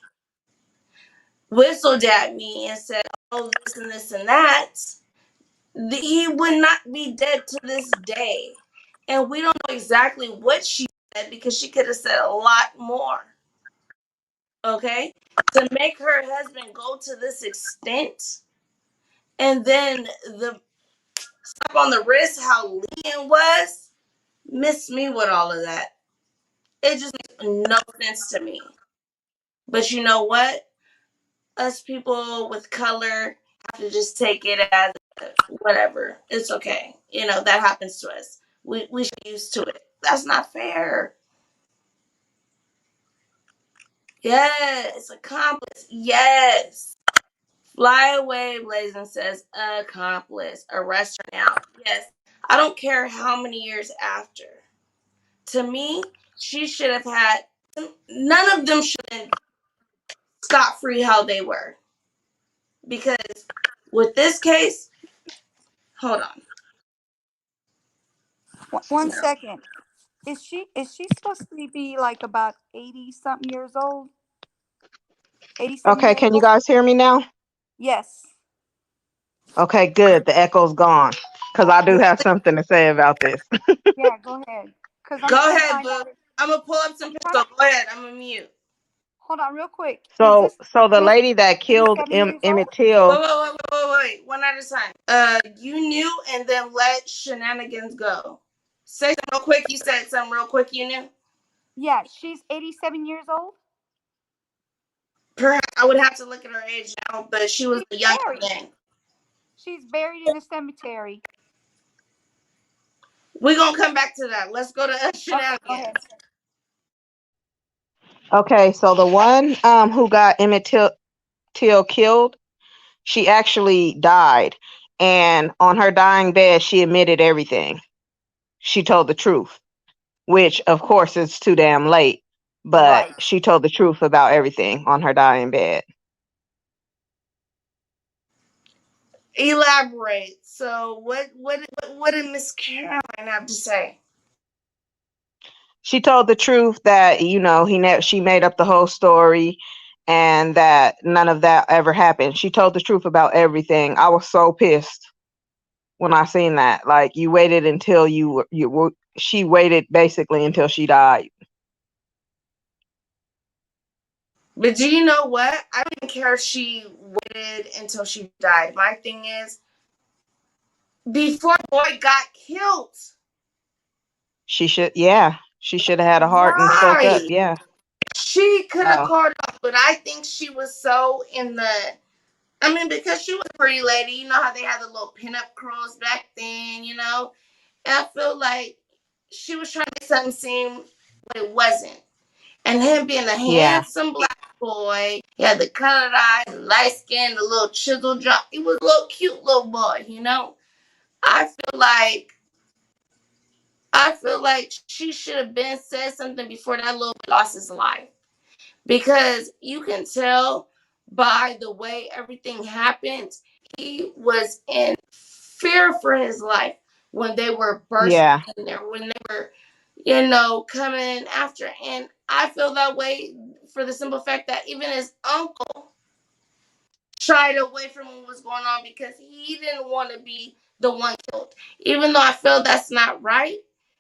whistled at me and said, oh, this and that, he would not be dead to this day. And we don't know exactly what she said because she could have said a lot more. Okay? To make her husband go to this extent, and then the slap on the wrist, how lenient was, miss me with all of that. It just makes no sense to me. But you know what? Us people with color have to just take it as whatever. It's okay. That happens to us. We should get used to it. That's not fair. Yes, accomplice. Yes. Fly away, Blazing says accomplice. Arrest her now. Yes. I don't care how many years after. To me, she should have had, none of them should have scot free how they were. Because with this case, hold on. One No. second. Is she supposed to be like about 80 something years old? 87 Okay, years can you old? guys hear me now? Yes. Okay, good. The echo's gone. Because I do have something to say about this. Yeah, go ahead. Because I'm Go trying to ahead, find boo. out. I'm gonna pull up some I'm trying, pictures. Go ahead. I'm gonna mute. hold on, real quick. Is So this so the was lady that killed 87 years old? Emmett Till, Wait. One at a time. You knew and then let shenanigans go. Say something real quick. You said something real quick. You knew. Yeah, she's 87 years old. Perhaps I would have to look at her age now, but she was She's a young buried. then. She's buried in a cemetery. We're gonna come back to that. Let's go to Okay, go ahead. shenanigans. okay, so the one who got Till killed, she actually died. And on her dying bed, she admitted everything. She told the truth, which of course is too damn late. But Right. she told the truth about everything on her dying bed. Elaborate. So what did Miss Caroline have to say? She told the truth that she made up the whole story, and that none of that ever happened. She told the truth about everything. I was so pissed when I seen that. Like, you waited until she waited basically until she died. But do you know what? I don't even care if she waited until she died. My thing is, before boy got killed. She should have had a heart and spoke up. Right. Yeah. She could have Oh, called off, but I think she was so in the. I mean, because she was a pretty lady. You know how they had the little pinup curls back then, you know? And I feel like she was trying to make something seem what it wasn't. And him being a yeah. handsome black boy, he had the colored eyes, the light skin, the little chisel jaw. He was a little cute little boy, you know? I feel like she should have been said something before that little boy lost his life. Because you can tell by the way everything happened, he was in fear for his life when they were bursting Yeah. in there, when they were, coming after. And I feel that way for the simple fact that even his uncle shied away from what was going on because he didn't want to be the one killed. Even though I feel that's not right,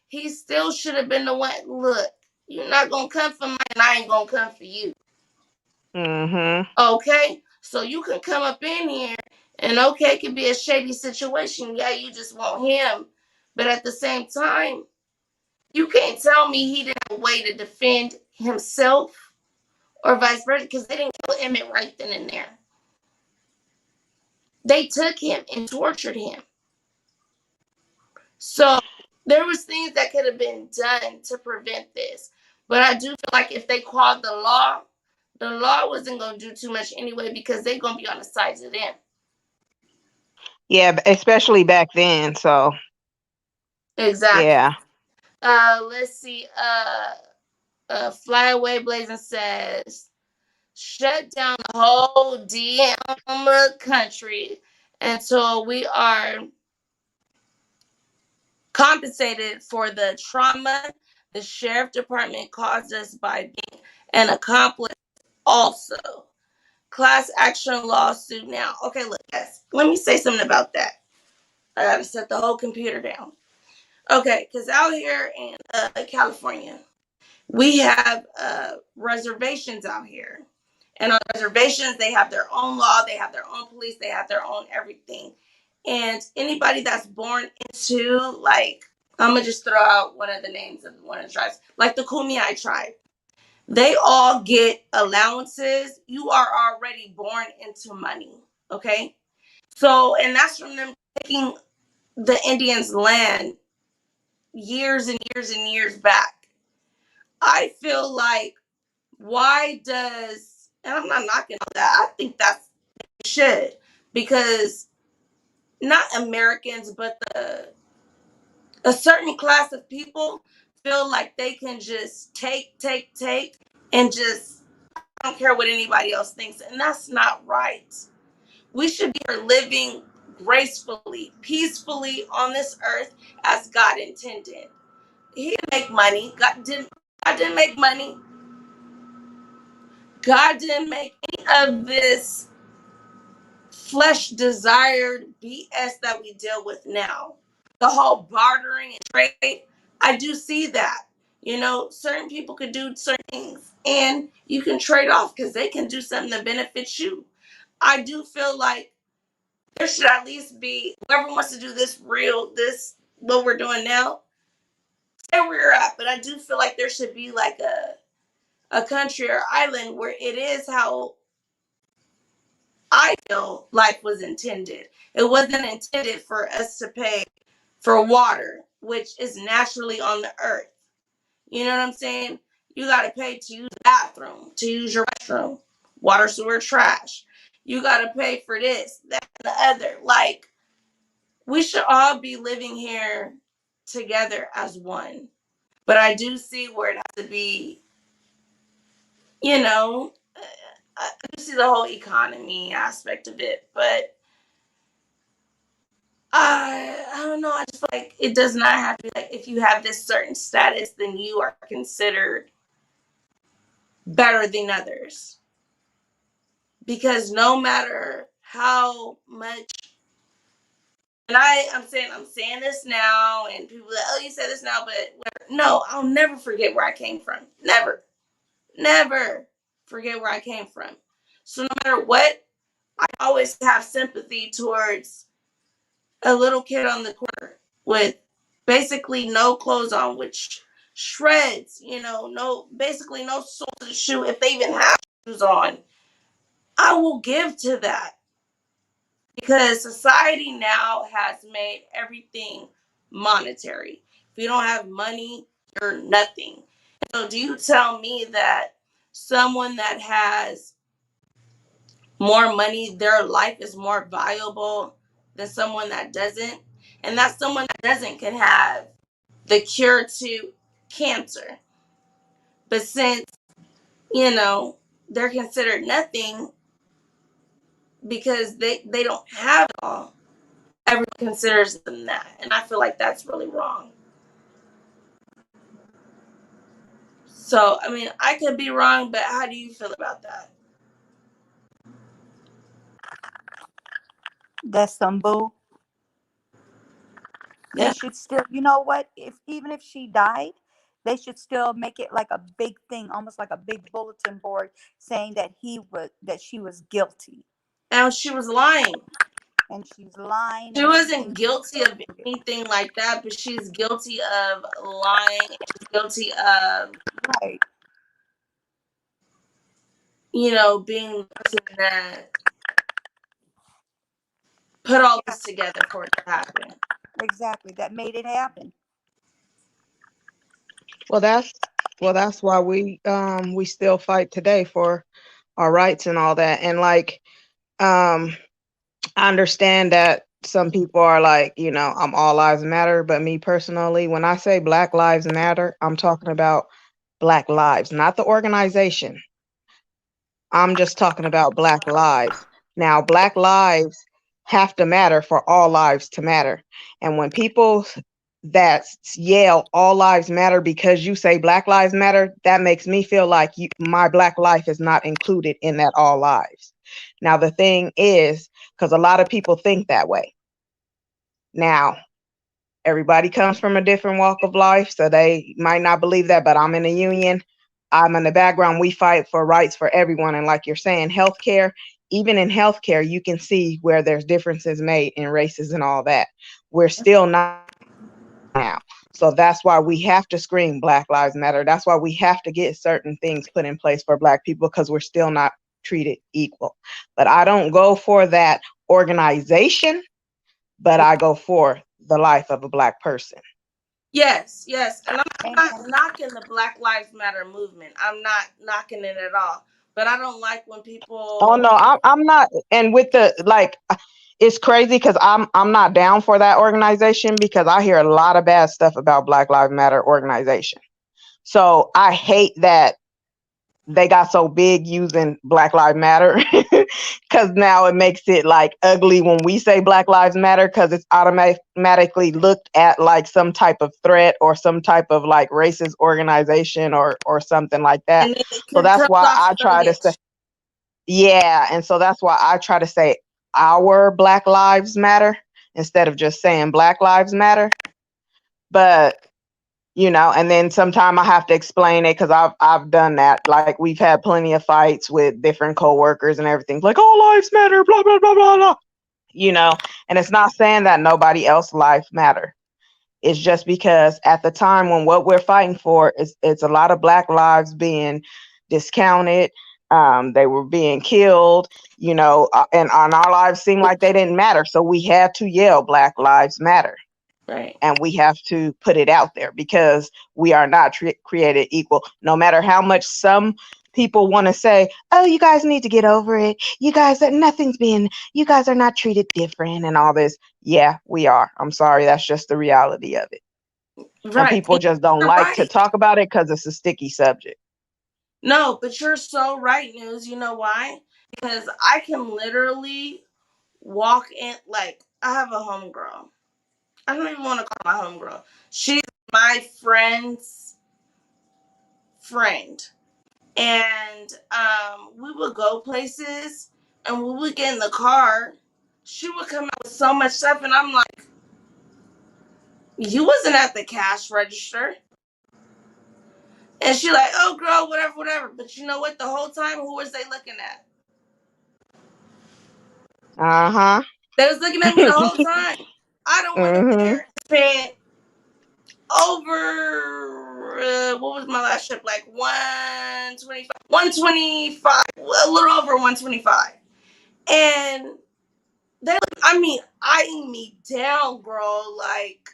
he still should have been the one. Look, you're not going to come for mine, and I ain't going to come for you. Mhm. Okay? So you can come up in here and okay, it can be a shady situation. Yeah, you just want him. But at the same time, you can't tell me he didn't have a way to defend himself or vice versa because they didn't kill Emmett right then and there. They took him and tortured him. So there was things that could have been done to prevent this. But I do feel like if they called the law wasn't going to do too much anyway because they're going to be on the sides of them. Yeah, especially back then. So, Exactly. yeah. Let's see. Flyaway Blazing says, shut down the whole damn country until we are compensated for the trauma the sheriff department caused us by being an accomplice also. Class action lawsuit now. Okay, look, guys, let me say something about that. I gotta set the whole computer down. Okay, because out here in California, we have reservations out here. And on reservations, they have their own law, they have their own police, they have their own everything. And anybody that's born into, like, I'm going to just throw out one of the names of one of the tribes, like the Kumeyaay tribe. They all get allowances. You are already born into money, okay? So, and that's from them taking the Indians' land years and years and years back. I feel like, why does, and I'm not knocking on that, I think that's should, because not Americans, but the A certain class of people feel like they can just take, and just I don't care what anybody else thinks, and that's not right. We should be living gracefully, peacefully on this earth as God intended. He didn't make money. God didn't make money. God didn't make any of this flesh desired BS that we deal with now. The whole bartering and trade. I do see that. Certain people could do certain things and you can trade off because they can do something that benefits you. I do feel like there should at least be whoever wants to do this what we're doing now, stay where you're at. But I do feel like there should be like a country or island where it is how I feel life was intended. It wasn't intended for us to pay for water, which is naturally on the earth. You know what I'm saying? You got to pay to use the bathroom, to use your restroom, water, sewer, trash. You got to pay for this, that, and the other. Like, we should all be living here together as one. But I do see where it has to be, you know, I do see the whole economy aspect of it. But I don't know. I just feel like it does not have to be like if you have this certain status, then you are considered better than others. Because no matter how much, and I'm saying this now, and people are like, oh, you said this now, but whatever. No, I'll never forget where I came from. Never, never forget where I came from. So no matter what, I always have sympathy towards a little kid on the corner with basically no clothes on, which shreds, basically no soles of the shoe. If they even have shoes on, I will give to that because society now has made everything monetary. If you don't have money, you're nothing. So do you tell me that someone that has more money, their life is more valuable than someone that doesn't? And that someone that doesn't can have the cure to cancer. But since, they're considered nothing because they don't have it all, everyone considers them that. And I feel like that's really wrong. So, I mean, I could be wrong, but how do you feel about that? That's some boo. They Yeah. should still, you know what? If even if she died, they should still make it like a big thing, almost like a big bulletin board saying that she was guilty And she was lying. and she's lying She and wasn't everything. guilty of anything like that, but she's guilty of lying. She's guilty of, Right. being the person that put all Yeah, this together for it to happen. exactly. That made it happen. Well, that's why we still fight today for our rights and all that. And like I understand that some people are like, I'm all lives matter, but me personally, when I say Black Lives Matter, I'm talking about Black lives, not the organization. I'm just talking about Black lives. Now, Black lives have to matter for all lives to matter. And when people that yell all lives matter because you say Black lives matter, that makes me feel like my Black life is not included in that all lives. Now, the thing is, because a lot of people think that way. Now, everybody comes from a different walk of life, so they might not believe that, but I'm in a union. I'm in the background. We fight for rights for everyone. And like you're saying, healthcare, even in healthcare, you can see where there's differences made in races and all that. We're still not now. So that's why we have to scream Black Lives Matter. That's why we have to get certain things put in place for Black people, because we're still not treated equal. But I don't go for that organization, but I go for the life of a Black person. Yes, yes. And I'm not Amen. knocking the Black Lives Matter movement. I'm not knocking it at all. But I don't like when Oh people. no, I'm not. And with the like, it's crazy because I'm not down for that organization because I hear a lot of bad stuff about Black Lives Matter organization. So I hate that they got so big using Black Lives Matter because now it makes it like ugly when we say Black Lives Matter because it's automatically looked at like some type of threat or some type of like racist organization or something like that. And then it So that's comes why off I try to say, sluggish. yeah, and so that's why I try to say our Black Lives Matter instead of just saying Black Lives Matter. But and then sometime I have to explain it because I've done that. Like we've had plenty of fights with different coworkers and everything. Like all lives matter, blah blah blah blah blah. And it's not saying that nobody else's life matter. It's just because at the time when what we're fighting for is it's a lot of Black lives being discounted. They were being killed. And our lives seemed like they didn't matter. So we had to yell Black Lives Matter. Right. And we have to put it out there because we are not created equal. No matter how much some people want to say, oh, you guys need to get over it. You guys you guys are not treated different and all this. Yeah, we are. I'm sorry. That's just the reality of it. And Right. people just don't You're like to right. talk about it because it's a sticky subject. No, but you're so right, News. You know why? Because I can literally walk in, like, I have a homegirl. I don't even want to call my homegirl. She's my friend's friend. And we would go places, and when we get in the car, she would come out with so much stuff, and I'm like, you wasn't at the cash register. And she like, oh girl, whatever, whatever. But you know what? The whole time, who was they looking at? Uh-huh. They was looking at me the whole time. I don't went up Mm-hmm. there and spent over what was my last trip, like 125, a little over 125. And they, I mean, eyeing me down, bro. Like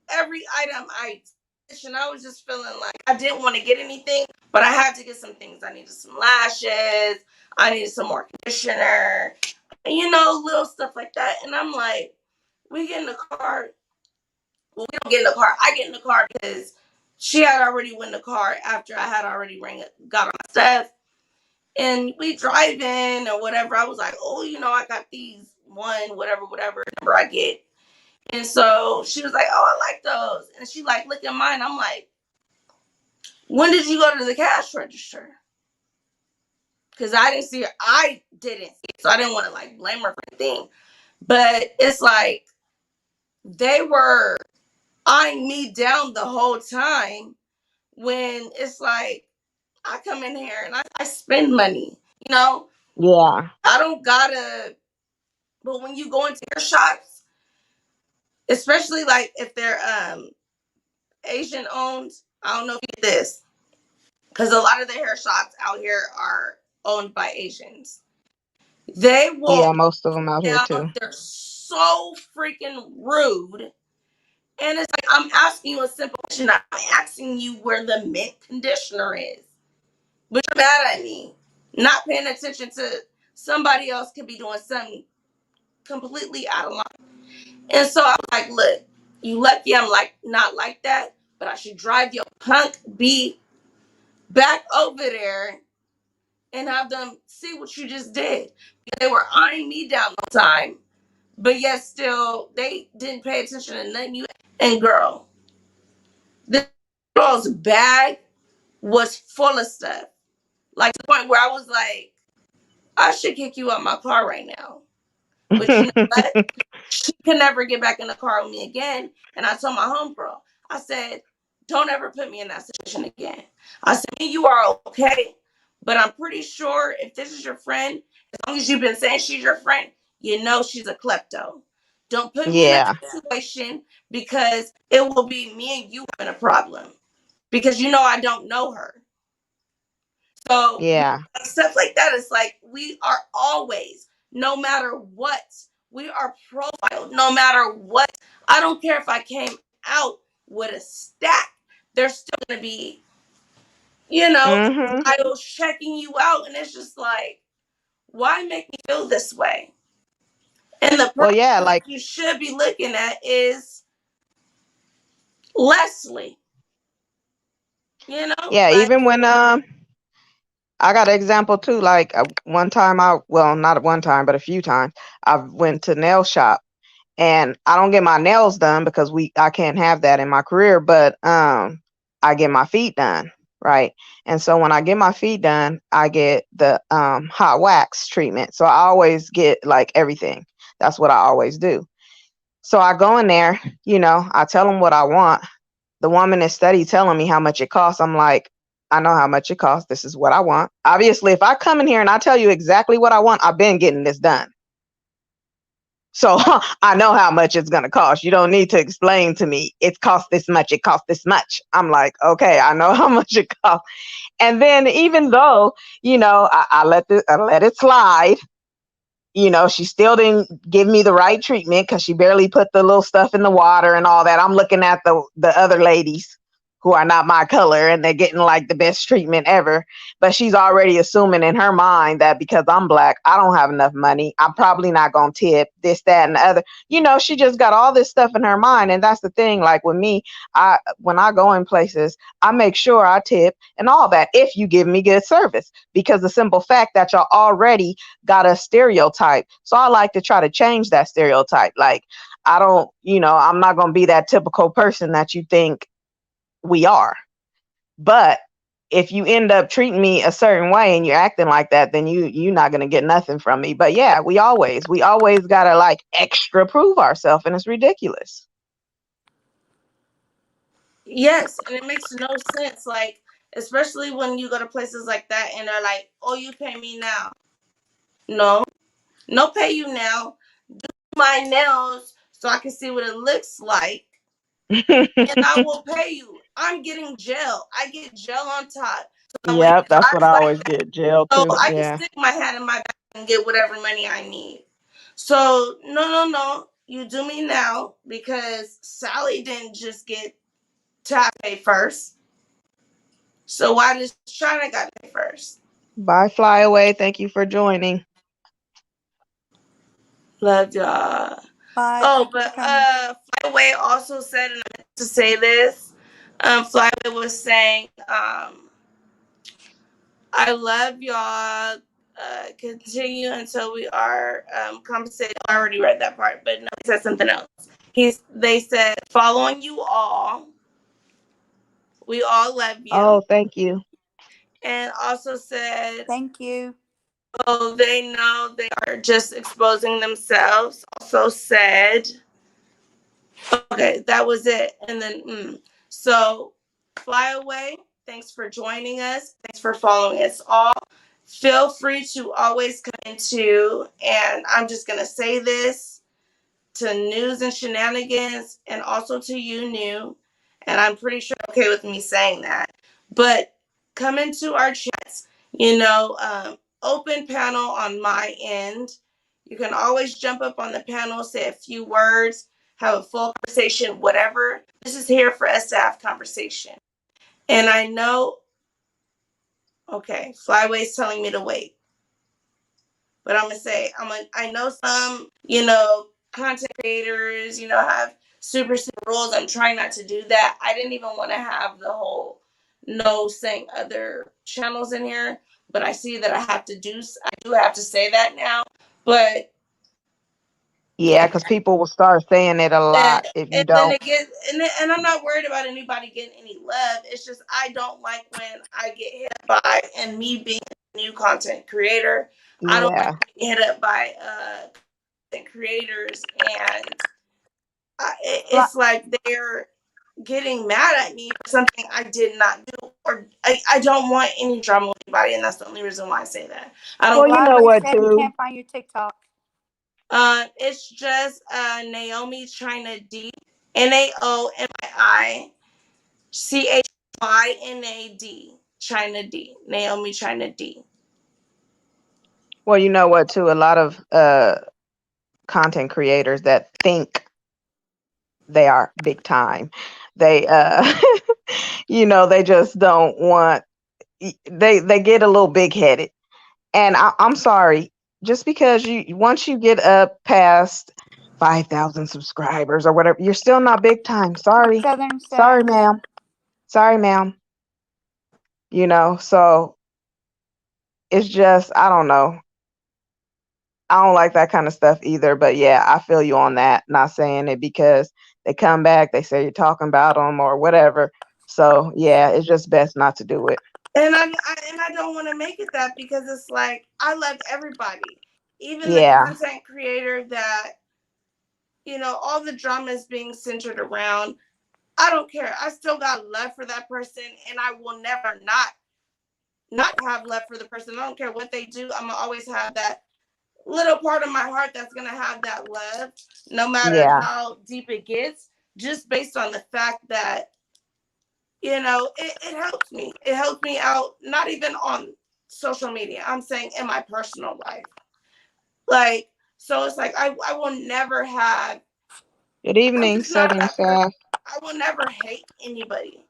every item I touched, and I was just feeling like I didn't want to get anything, but I had to get some things. I needed some lashes. I needed some more conditioner, little stuff like that. And I'm like, we get in the car. Well, we don't get in the car. I get in the car because she had already went in the car after I had already got on my stuff. And we drive in or whatever. I was like, oh, I got these whatever number I get. And so she was like, oh, I like those. And she like, look at mine. I'm like, when did you go to the cash register? Because I didn't see her. I didn't see it. So I didn't want to like blame her for anything. But it's like they were eyeing me down the whole time when it's like I come in here and I spend money. Yeah. I don't gotta, but when you go into your shops, especially like if they're Asian owned, I don't know if you get this, because a lot of the hair shops out here are owned by Asians. They will Yeah, most of them out here down. too. They're so freaking rude. And it's like, I'm asking you a simple question. I'm asking you where the mint conditioner is. But you're mad at me. Not paying attention to somebody else could be doing something completely out of line. And so I'm like, look, you lucky I'm like not like that, but I should drive your punk B back over there and have them see what you just did. They were eyeing me down the time, but yet still they didn't pay attention to nothing you. And girl, this girl's bag was full of stuff. Like to the point where I was like, I should kick you out my car right now. But you know what? She could never get back in the car with me again. And I told my homegirl, I said, don't ever put me in that situation again. I said, you are okay. But I'm pretty sure if this is your friend, as long as you've been saying she's your friend, you know she's a klepto. Don't put me in a Yeah. situation because it will be me and you having a problem. Because I don't know her. So Yeah. stuff like that is like we are always, no matter what, we are profiled, no matter what. I don't care if I came out with a stack, there's still gonna be, Mhm. I was checking you out, and it's just like, why make me feel this way? And the Well, person yeah, that like you should be looking at is Leslie. You know, yeah, like even when I got an example too. Like one time, well, not one time, but a few times, I went to nail shop, and I don't get my nails done because I can't have that in my career, but I get my feet done, right? And so when I get my feet done, I get the hot wax treatment. So I always get like everything. That's what I always do. So I go in there, I tell them what I want. The woman is steady telling me how much it costs. I'm like, I know how much it costs. This is what I want. Obviously, if I come in here and I tell you exactly what I want, I've been getting this done. So I know how much it's going to cost. You don't need to explain to me. It costs this much. It costs this much. I'm like, okay, I know how much it costs. And then even though, I let it slide, she still didn't give me the right treatment because she barely put the little stuff in the water and all that. I'm looking at the other ladies who are not my color and they're getting like the best treatment ever. But she's already assuming in her mind that because I'm black, I don't have enough money. I'm probably not going to tip this, that, and the other. She just got all this stuff in her mind. And that's the thing. Like with me, when I go in places, I make sure I tip and all that if you give me good service, because the simple fact that y'all already got a stereotype. So I like to try to change that stereotype. Like, I don't, I'm not going to be that typical person that you think we are. But if you end up treating me a certain way and you're acting like that, then you're not going to get nothing from me. But yeah, we always got to like extra prove ourselves, and it's ridiculous. yes, and it makes no sense. Like, especially when you go to places like that and they're like, "Oh, you pay me now." No, no, pay you now. My nails so I can see what it looks like, and I will pay you. I'm getting gel. I get gel on top, so that way Yep, it that's what dries I like always get. Jail so too. I can Yeah. stick my hand in my bag and get whatever money I need. So no, no, no. You do me now because Sally didn't just get to pay first. So why does China got to pay first? Bye, fly away. Thank you for joining. Love y'all. Bye. Oh, Thank you for but coming. Flyway also said, and I meant to say this. Flyway was saying, I love y'all. Continue until we are compensated. I already read that part, but no, he said something else. They said following you all. We all love you, Oh, thank you. and also said, Thank you. oh, they know they are just exposing themselves. Also said, okay, that was it, and then so fly away. Thanks for joining us. Thanks for following us all. Feel free to always come into, and I'm just going to say this to News and Shenanigans and also to you, New, and I'm pretty sure okay with me saying that, but come into our chats, open panel on my end. You can always jump up on the panel, say a few words, have a full conversation, whatever. This is here for us to have conversation. And I know, okay, Flyway's telling me to wait. But I'm gonna say I know some, content creators, have super rules. I'm trying not to do that. I didn't even want to have the whole no saying other channels in here, but I see that I do have to say that now. But Yeah, because people will start saying it a and, lot if you and then don't. it gets and I'm not worried about anybody getting any love. It's just I don't like when I get hit by, and me being a new content creator, I don't like Yeah. being hit up by content creators, and Fly, it's like they're getting mad at me for something I did not do, or I don't want any drama with anybody, and that's the only reason why I say that. I don't Well, you want. know Flyway what, said he too? can't find your TikTok. It's just Naomi China D, NaomiChynad, China D, Naomi China D. Well, you know what, too? A lot of content creators that think they are big time. They they just don't want they get a little big headed. And I'm sorry. just because you once you get up past 5,000 subscribers or whatever, you're still not big time. Sorry. Southern Sorry, Sass. ma'am. Sorry, ma'am. So it's just, I don't know. I don't like that kind of stuff either. But yeah, I feel you on that. Not saying it because they come back, they say you're talking about them or whatever. So yeah, it's just best not to do it. And I don't want to make it that, because it's like I love everybody, even the Yeah, content creator that all the drama is being centered around. I don't care. I still got love for that person, and I will never not have love for the person. I don't care what they do. I'm gonna always have that little part of my heart that's gonna have that love, no matter yeah, how deep it gets. Just based on the fact that it helps me. It helps me out, not even on social media. I'm saying in my personal life. Like, so it's like I will never have, good I'm evening, just not Southern that person. Staff. I will never hate anybody.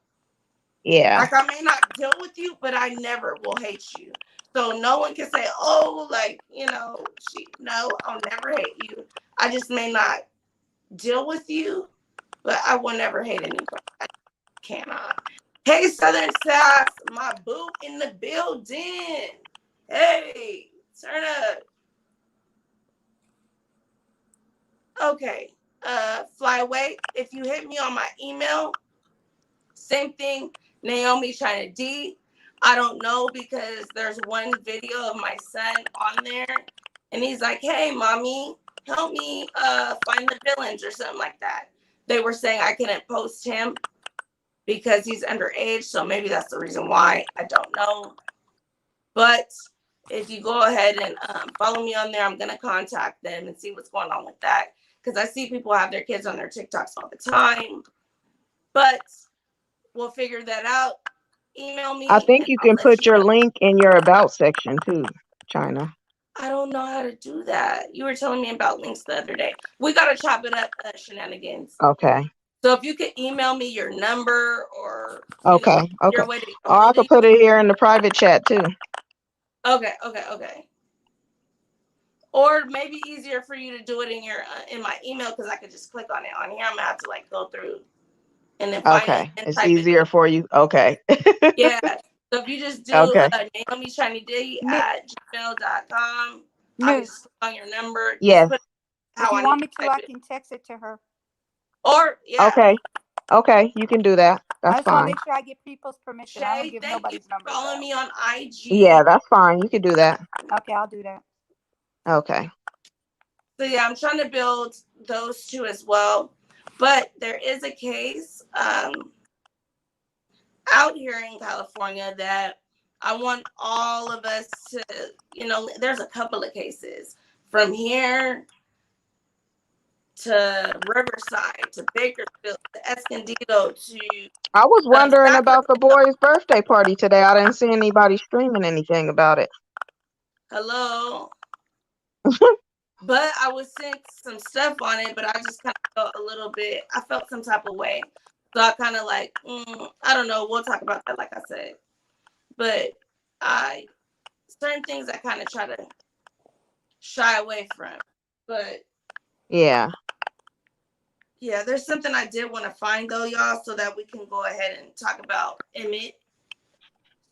Yeah, Like, I may not deal with you, but I never will hate you. So no one can say, oh, like, no, I'll never hate you. I just may not deal with you, but I will never hate anybody. I cannot. Hey, Southern Sass, my boo in the building. Hey, turn up. Okay. Flyway, if you hit me on my email, same thing. Naomi China D. I don't know, because there's one video of my son on there, and he's like, "Hey, mommy, help me find the villains," or something like that. They were saying I couldn't post him because he's underage, so maybe that's the reason why. I don't know. But if you go ahead and follow me on there, I'm gonna contact them and see what's going on with that, because I see people have their kids on their TikToks all the time. But we'll figure that out. Email I me think and you I'll can let you put your know. link in your about section too, China. I don't know how to do that. You were telling me about links the other day. We gotta chop it up, shenanigans. Okay, So if you could email me your number, or okay, your okay. way to get a Or I hold of could you. put it here in the private chat too. Okay. Or maybe easier for you to do it in my email, because I could just click on it on here. I'm gonna have to like go through and then find it Okay, and it's type it easier for you. Okay. in. Yeah. So if you just do Okay. Naomi Shiny D Nu- at gmail.com, I can News. just click on your number, just Yes. put If how you I need want to me to, type I it. can text it to her. Or yeah. Okay. Okay, you can do that. I That's just want to fine. make sure I get people's permission. I don't Shay, give thank you nobody's for numbers following out. me on IG. Yeah, that's fine. You can do that. Okay, I'll do that. Okay. So yeah, I'm trying to build those two as well. But there is a case out here in California that I want all of us to, there's a couple of cases from here to Riverside to Bakersfield to Escondido to I was wondering about the Sacramento. boy's birthday party today. I didn't see anybody streaming anything about it. Hello. But I was sent some stuff on it, but I just kind of felt a little bit, I felt some type of way. So I kind of like, I don't know. We'll talk about that, like I said. But certain things I kind of try to shy away from. But Yeah. yeah, there's something I did want to find though, y'all, so that we can go ahead and talk about Emmett.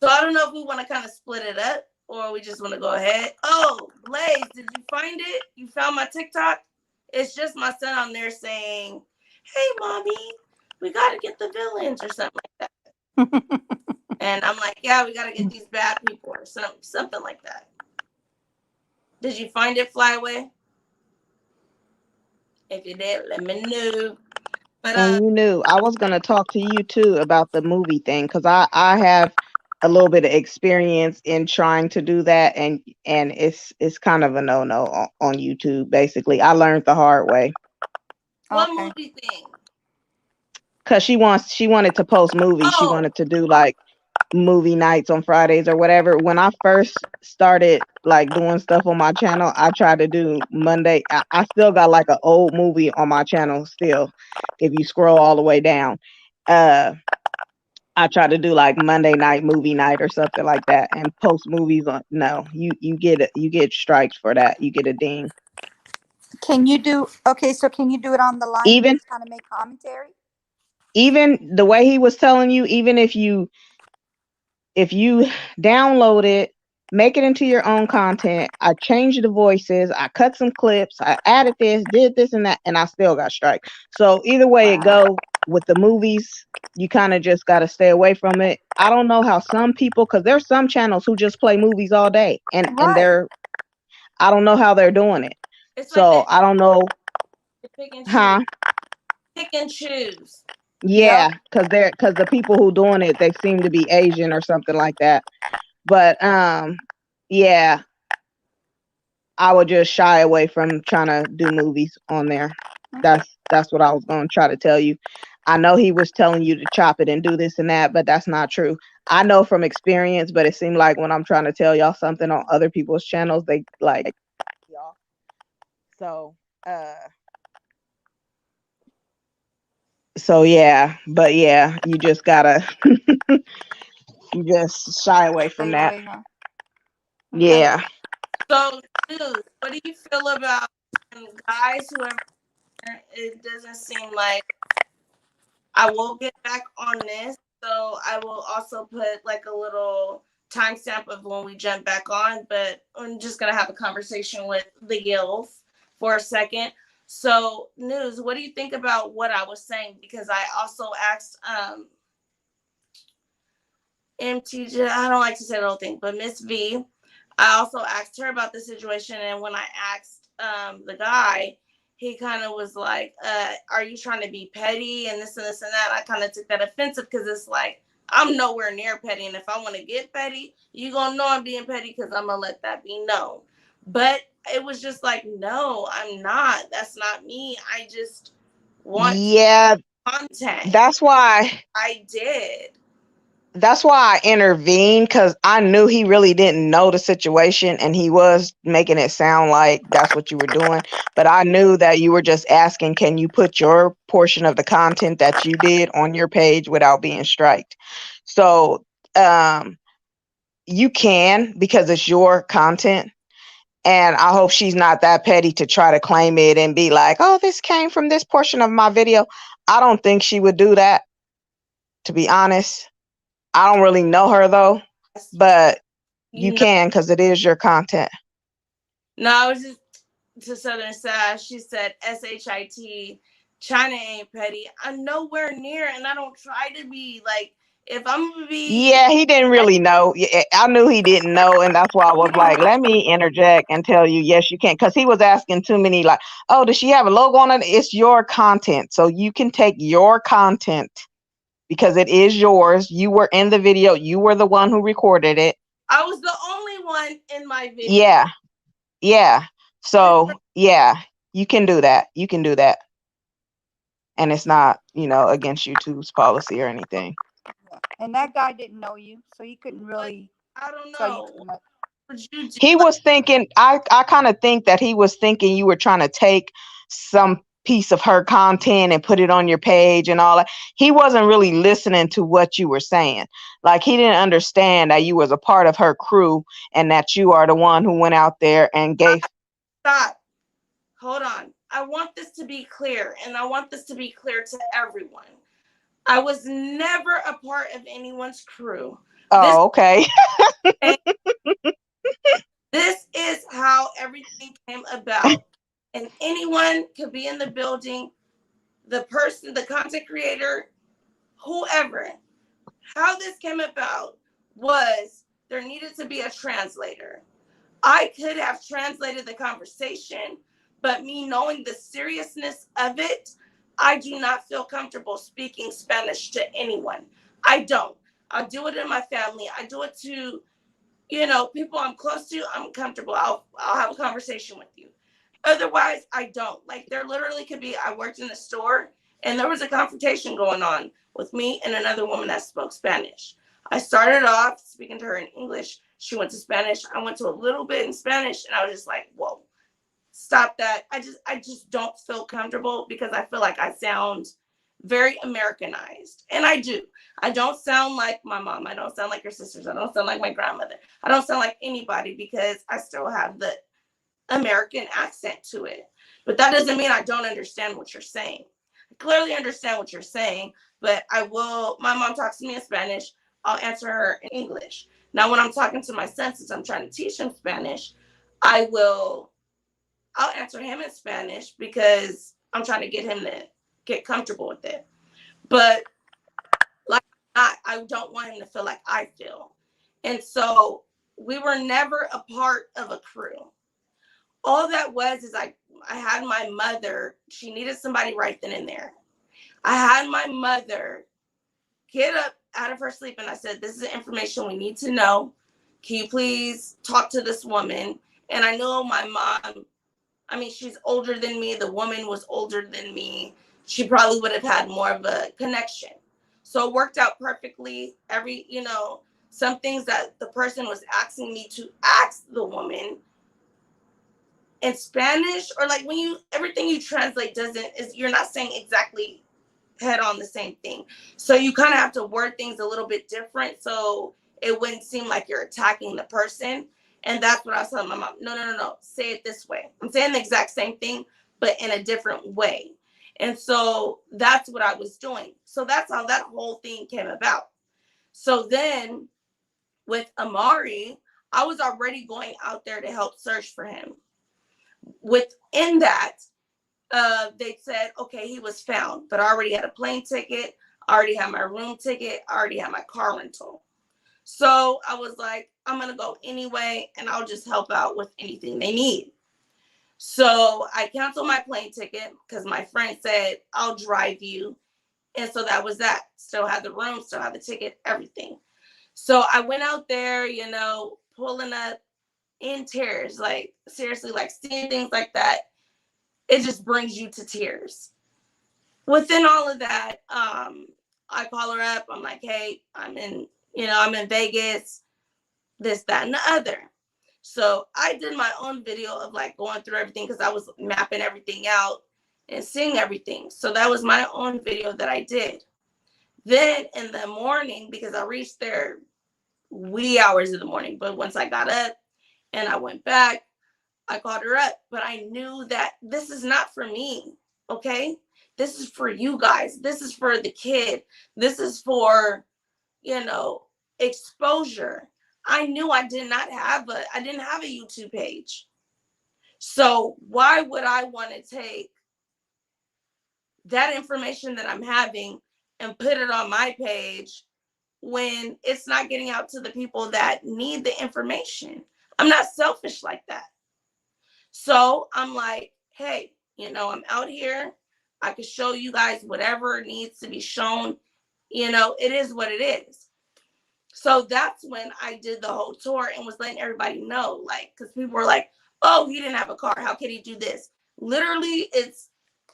So I don't know if we want to kind of split it up, or we just want to go ahead. Oh, Blaze, did you find it? You found my TikTok? It's just my son on there saying, "Hey, mommy, we got to get the villains," or something like that. And I'm like, "Yeah, we got to get these bad people," or something like that. Did you find it, Flyway? If you did, let me know. But And you knew I was gonna talk to you too about the movie thing because I have a little bit of experience in trying to do that and it's kind of a no-no on YouTube. Basically, I learned the hard way what Okay. movie thing? because she wanted to post movies. She Oh, wanted to do like movie nights on Fridays or whatever. When I first started like doing stuff on my channel, I tried to do Monday. I still got like an old movie on my channel still, if you scroll all the way down. Uh I try to do like Monday night movie night or something like that and post movies on. No, you get strikes for that. You get a ding. Can you do okay? So can you do it on the line and Even just kind of make commentary? even the way he was telling you, even if you download it, make it into your own content. I changed the voices, I cut some clips, I added this, did this and that, and I still got strike. So either way it Wow. go with the movies, you kind of just got to stay away from it. I don't know how some people, because there's some channels who just play movies all day, and Right. I don't know how they're doing it. It's like So I don't know, they pick and choose. huh? Pick and choose. Yep. Yeah, because the people who doing it, they seem to be Asian or something like that. But yeah, I would just shy away from trying to do movies on there. Okay. That's what I was going to try to tell you. I know he was telling you to chop it and do this and that, but that's not true. I know from experience, but it seemed like when I'm trying to tell y'all something on other people's channels, they like y'all. So, yeah, but yeah, you just gotta you just shy away Stay from that. away, huh? Okay. Yeah. So, dude, what do you feel about guys who have? It doesn't seem like I will get back on this. So I will also put like a little timestamp of when we jump back on. But I'm just gonna have a conversation with the Gills for a second. So, News, what do you think about what I was saying? Because I also asked MTJ, I don't like to say the whole thing, but Miss V, I also asked her about the situation. And when I asked the guy, he kind of was like, are you trying to be petty and this and that? I kind of took that offensive because it's like, I'm nowhere near petty. And if I want to get petty, you going to know I'm being petty because I'm going to let that be known. But it was just like, no, I'm not. That's not me. I just want Yeah, content. that's why I did. I intervened, because I knew he really didn't know the situation and he was making it sound like that's what you were doing. But I knew that you were just asking, can you put your portion of the content that you did on your page without being striked? So you can, because it's your content. And I hope she's not that petty to try to claim it and be like, oh, this came from this portion of my video. I don't think she would do that, to be honest. I don't really know her though, but you You know, can, because it is your content. no, I was just to Southern Side. She said SHIT. China ain't petty. I'm nowhere near, and I don't try to be. Like, if I'm gonna be, Yeah, he didn't really know. I knew he didn't know, and that's why I was like, let me interject and tell you, yes, you can. Because he was asking too many, like, oh, does she have a logo on it? It's your content. So you can take your content because it is yours. You were in the video. You were the one who recorded it. I was the only one in my video. Yeah. Yeah. So, yeah, you can do that. You can do that. And it's not, against YouTube's policy or anything. Yeah. And that guy didn't know you, so he couldn't really I don't tell you know. too much. What would you do? He was thinking, I kind of think that he was thinking you were trying to take some piece of her content and put it on your page and all that. He wasn't really listening to what you were saying. Like, he didn't understand that you was a part of her crew and that you are the one who went out there and gave. Stop. Hold on. I want this to be clear, and I want this to be clear to everyone. I was never a part of anyone's crew. Oh, okay. This is how everything came about. And anyone could be in the building, the person, the content creator, whoever. How this came about was there needed to be a translator. I could have translated the conversation, but me knowing the seriousness of it, I do not feel comfortable speaking Spanish to anyone. I don't. I do it in my family. I do it to, people I'm close to. I'm comfortable. I'll have a conversation with you. Otherwise, I don't. Like, there literally could be, I worked in a store and there was a confrontation going on with me and another woman that spoke Spanish. I started off speaking to her in English. She went to Spanish. I went to a little bit in Spanish, and I was just like, whoa, stop that. I just don't feel comfortable because I feel like I sound very Americanized. And I do. I don't sound like my mom. I don't sound like her sisters. I don't sound like my grandmother. I don't sound like anybody because I still have the American accent to it. But that doesn't mean I don't understand what you're saying. I clearly understand what you're saying, but my mom talks to me in Spanish, I'll answer her in English. Now, when I'm talking to my son, since I'm trying to teach him Spanish, I'll answer him in Spanish because I'm trying to get him to get comfortable with it. But like, I don't want him to feel like I feel. And so we were never a part of a crew. All that was is I had my mother, she needed somebody right then and there. I had my mother get up out of her sleep and I said, this is the information we need to know. Can you please talk to this woman? And I know my mom, I mean, she's older than me. The woman was older than me. She probably would have had more of a connection. So it worked out perfectly. Some things that the person was asking me to ask the woman in Spanish, or like everything you translate you're not saying exactly head on the same thing. So you kind of have to word things a little bit different so it wouldn't seem like you're attacking the person. And that's what I was telling my mom. No. Say it this way. I'm saying the exact same thing, but in a different way. And so that's what I was doing. So that's how that whole thing came about. So then with Amari, I was already going out there to help search for him. Within that, they said, okay, he was found, but I already had a plane ticket. I already had my room ticket. I already had my car rental. So I was like, I'm going to go anyway, and I'll just help out with anything they need. So I canceled my plane ticket because my friend said, I'll drive you. And so that was that. Still had the room, still had the ticket, everything. So I went out there, pulling up in tears, like seriously, like seeing things like that. It just brings you to tears. Within all of that, I call her up. I'm like, hey, I'm in Vegas, this, that, and the other. So I did my own video of like going through everything because I was mapping everything out and seeing everything. So that was my own video that I did. Then in the morning, because I reached there wee hours of the morning, but once I got up and I went back, I called her up, but I knew that this is not for me, okay? This is for you guys. This is for the kid. This is for, exposure. I knew I didn't have a YouTube page. So why would I want to take that information that I'm having and put it on my page when it's not getting out to the people that need the information? I'm not selfish like that. So I'm like, hey, I'm out here. I can show you guys whatever needs to be shown. It is what it is. So that's when I did the whole tour and was letting everybody know, like, because people were like, oh, he didn't have a car. How could he do this? Literally, it's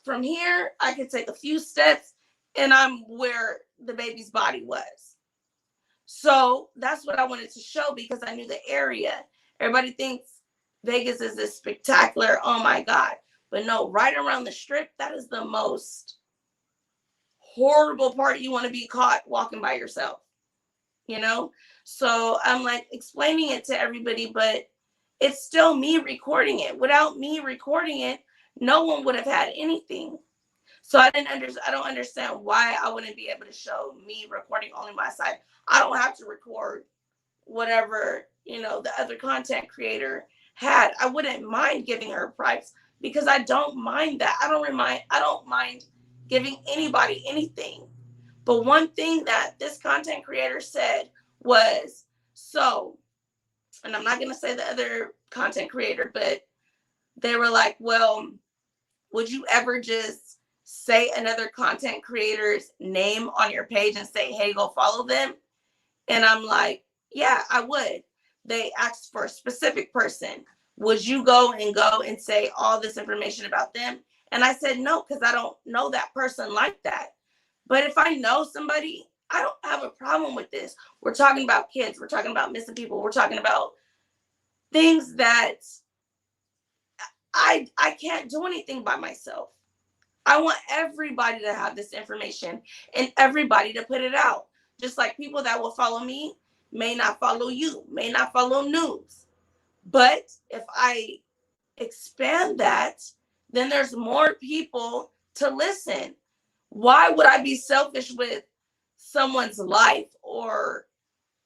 from here. I could take a few steps and I'm where the baby's body was. So that's what I wanted to show because I knew the area. Everybody thinks Vegas is this spectacular, oh my God. But no, right around the strip, that is the most horrible part. You want to be caught walking by yourself, So I'm like explaining it to everybody, but it's still me recording it. Without me recording it, no one would have had anything. So I don't understand why I wouldn't be able to show me recording only my side. I don't have to record whatever, the other content creator had. I wouldn't mind giving her a price because I don't mind that. I don't mind giving anybody anything. But one thing that this content creator said was, and I'm not going to say the other content creator, but they were like, well, would you ever just say another content creator's name on your page and say, hey, go follow them? And I'm like, yeah, I would. They asked for a specific person. Would you go and say all this information about them? And I said, no, because I don't know that person like that. But if I know somebody, I don't have a problem with this. We're talking about kids. We're talking about missing people. We're talking about things that I can't do anything by myself. I want everybody to have this information and everybody to put it out. Just like people that will follow me may not follow you, may not follow news. But if I expand that, then there's more people to listen. Why would I be selfish with someone's life or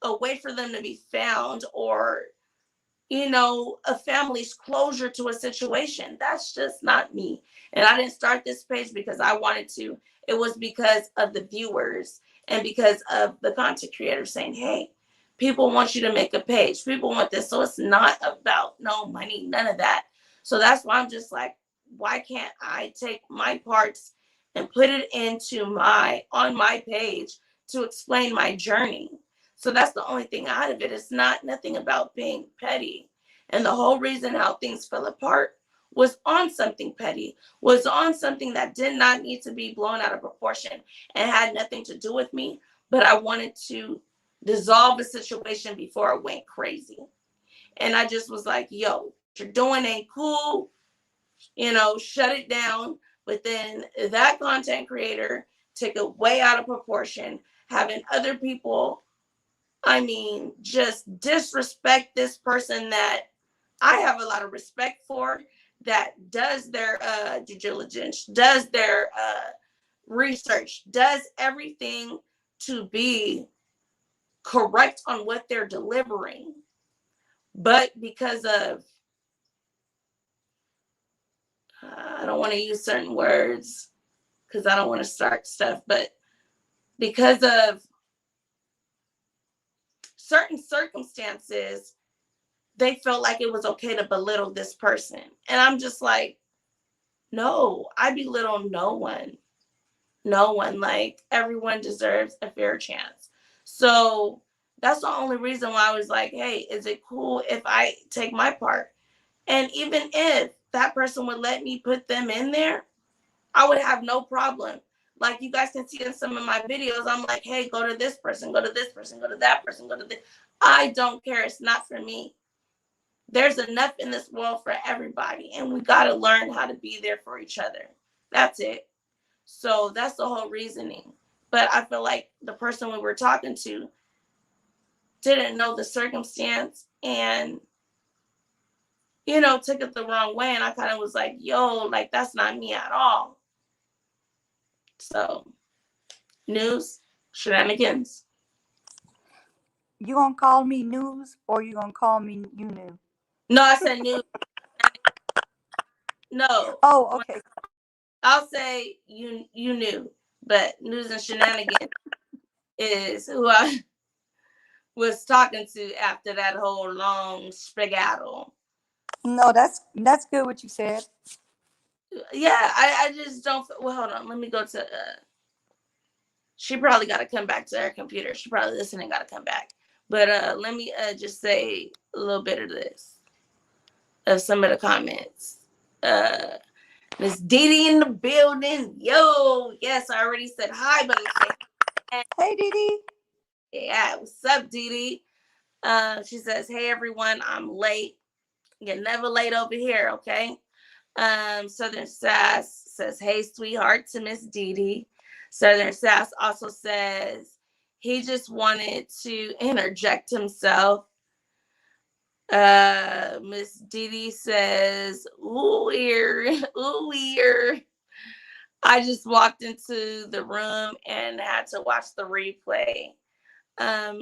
a way for them to be found or a family's closure to a situation? That's just not me. And I didn't start this page because I wanted to. It was because of the viewers and because of the content creators saying, hey, people want you to make a page. People want this. So it's not about no money, none of that. So that's why I'm just like, why can't I take my parts and put it on my page to explain my journey? So that's the only thing out of it. It's nothing about being petty. And the whole reason how things fell apart was on something petty, was on something that did not need to be blown out of proportion and had nothing to do with me. But I wanted to dissolve the situation before it went crazy. And I just was like, yo, what you're doing ain't cool. Shut it down. But then that content creator took it way out of proportion, having other people just disrespect this person that I have a lot of respect for, that does their due diligence, does their research, does everything to be correct on what they're delivering. But because of, I don't want to use certain words because I don't want to start stuff, but because of certain circumstances, they felt like it was okay to belittle this person. And I'm just like, no, I belittle no one. No one. Like, everyone deserves a fair chance. So that's the only reason why I was like, hey, is it cool if I take my part? And even if that person would let me put them in there, I would have no problem. Like you guys can see in some of my videos, I'm like, hey, go to this person, go to this person, go to that person, go to this. I don't care. It's not for me. There's enough in this world for everybody, and we got to learn how to be there for each other. That's it. So that's the whole reasoning. But I feel like the person we were talking to didn't know the circumstance and, took it the wrong way. And I kind of was like, yo, like, that's not me at all. So, news, shenanigans. You gonna call me news or you gonna call me you knew? No, I said news. No. Oh, okay. I'll say you knew, but news and shenanigans is who I was talking to after that whole long spaghetto. No, that's good what you said. Yeah, I just don't. Well, hold on. Let me go to. She probably got to come back to her computer. She probably listening. Got to come back. But let me just say a little bit of this, of some of the comments. Miss Didi in the building. Yo, yes, I already said hi, but I'm saying, hey, Didi. Yeah, what's up, Didi? She says, hey, everyone, I'm late. You're never late over here, okay? Southern Sass says, hey, sweetheart, to Miss Didi. Southern Sass also says, he just wanted to interject himself. Miss Didi says, ooh, weird. I just walked into the room and had to watch the replay.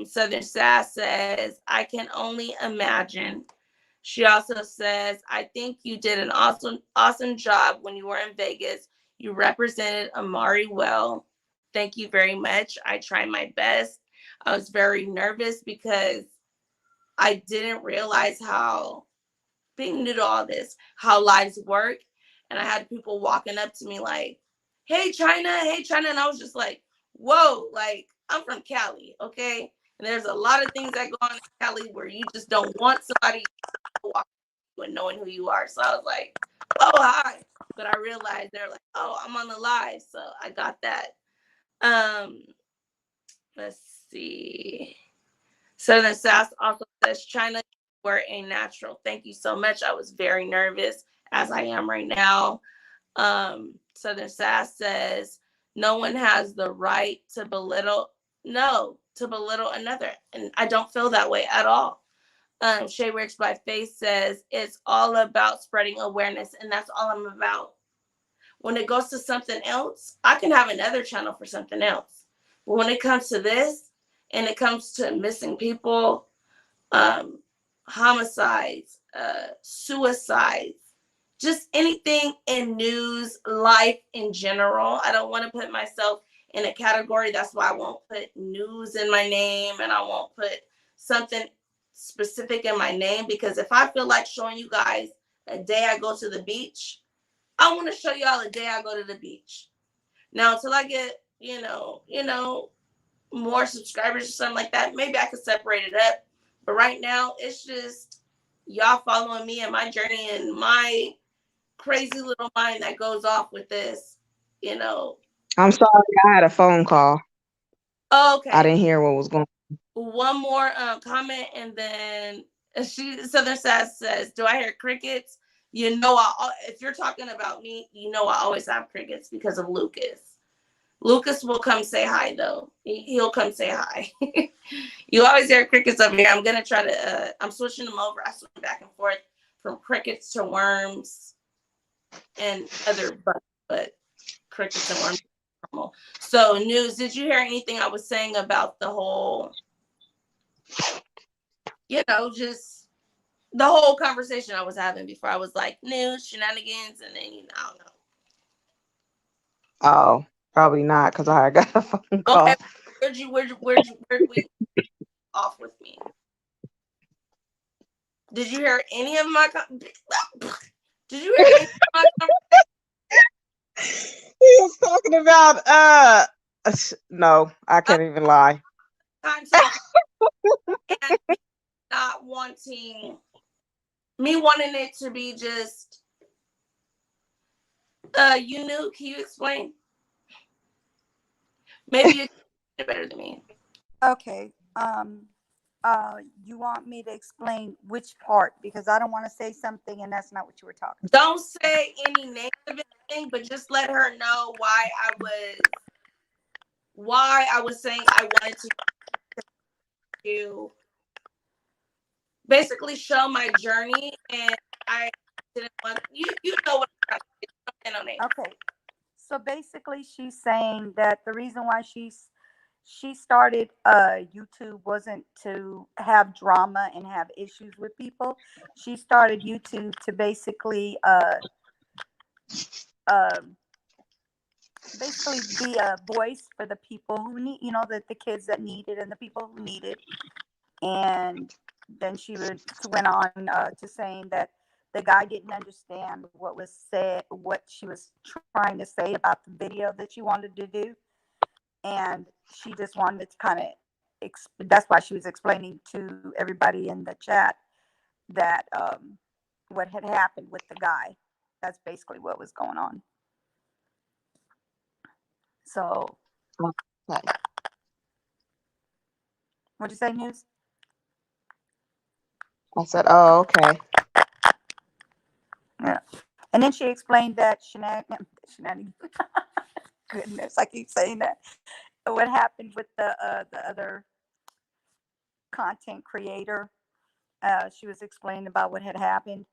Southern Sass says, I can only imagine. She also says, I think you did an awesome job when you were in Vegas. You represented Amari well. Thank you very much. I tried my best. I was very nervous because I didn't realize how, being new to all this, how lives work. And I had people walking up to me like, hey, China. And I was just like, whoa, like, I'm from Cali, okay? And there's a lot of things that go on in Cali where you just don't want somebody walking and knowing who you are. So I was like, oh, hi. But I realized they're like, oh, I'm on the live. So I got that. Let's see. Southern South also says, China, were a natural. Thank you so much. I was very nervous, as I am right now. Southern Sass says, no one has the right to belittle, no, to belittle another. And I don't feel that way at all. Shay Rich by Faith says, it's all about spreading awareness, and that's all I'm about. When it goes to something else, I can have another channel for something else. But when it comes to this, and it comes to missing people, um, homicides, suicides, just anything in news, life in general. I don't want to put myself in a category. That's why I won't put news in my name, and I won't put something specific in my name, because if I feel like showing you guys a day I go to the beach, I want to show y'all a day I go to the beach. Now, until I get, more subscribers or something like that, maybe I could separate it up. But right now, it's just y'all following me and my journey and my crazy little mind that goes off with this, I'm sorry, I had a phone call. I Okay. didn't hear what was going on. One more comment, and then Southern Sass says, do I hear crickets? If you're talking about me, I always have crickets because of Lucas. Lucas will come say hi, though. He'll come say hi. You always hear crickets over here. I'm going to try to, I'm switching them over. I switch back and forth from crickets to worms and other bugs, but crickets and worms are normal. So, News, did you hear anything I was saying about the whole, just the whole conversation I was having before? I was like, news, shenanigans, and then, I don't know. Oh, probably not, because I got a phone call. Okay, where'd we off with me? Did you hear any of my Did you hear any of my conversation? He was talking about no, I can't even lie. Content and not wanting it to be just can you explain? Maybe you can better than me. Okay. You want me to explain which part? Because I don't want to say something and that's not what you were talking about. Don't say any names of anything, but just let her know why I was saying I wanted to basically show my journey, and I didn't want you know what I'm trying to say. Okay. So basically she's saying that the reason why she started YouTube wasn't to have drama and have issues with people. She started YouTube to basically be a voice for the people who need, the kids that need it and the people who need it. And then she went on to saying that the guy didn't understand what was said, what she was trying to say about the video that she wanted to do. And she just wanted to kind of, that's why she was explaining to everybody in the chat that what had happened with the guy. That's basically what was going on. So, Okay. what'd you say, News? I said, oh, okay. Yeah. And then she explained that shenanigans. Goodness, I keep saying that. What happened with the other content creator? She was explaining about what had happened,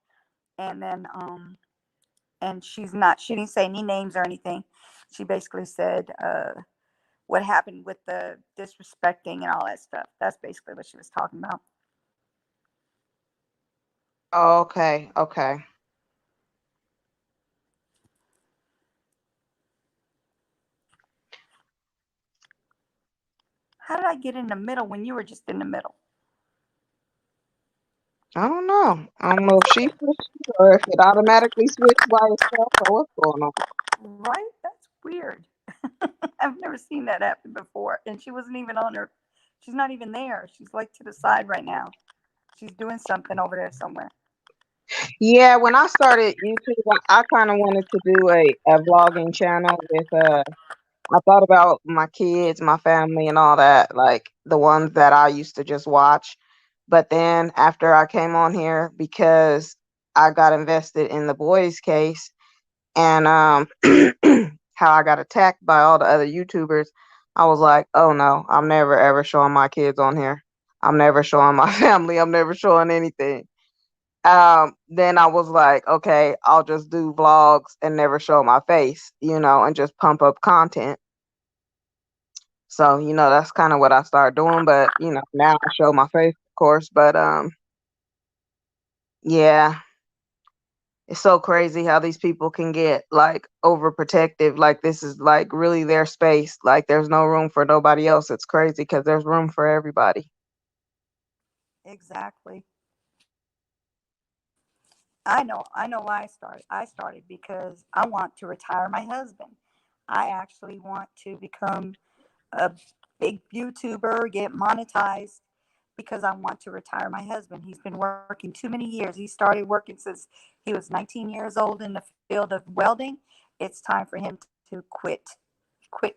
and then and she didn't say any names or anything. She basically said what happened with the disrespecting and all that stuff. That's basically what she was talking about. Oh, okay. Okay. How did I get in the middle when you were just in the middle? I don't know. I don't know if she switched it or if it automatically switched by itself or what's going on. Right? That's weird. I've never seen that happen before. And she wasn't even on her. She's not even there. She's like to the side right now. She's doing something over there somewhere. Yeah, when I started YouTube, I kind of wanted to do a vlogging channel with I thought about my kids, my family, and all that, like the ones that I used to just watch. But then after I came on here, because I got invested in the boys' case, and how I got attacked by all the other YouTubers, I was like, oh no, I'm never ever showing my kids on here. I'm never showing my family. I'm never showing anything. Then I was like, okay, I'll just do vlogs and never show my face, and just pump up content. So, that's kind of what I started doing, but now I show my face, of course, but yeah, it's so crazy how these people can get like overprotective, like this is like really their space, like there's no room for nobody else. It's crazy because there's room for everybody. Exactly. I know why I started. I started because I want to retire my husband. I actually want to become a big YouTuber, get monetized because I want to retire my husband. He's been working too many years. He started working since he was 19 years old in the field of welding. It's time for him to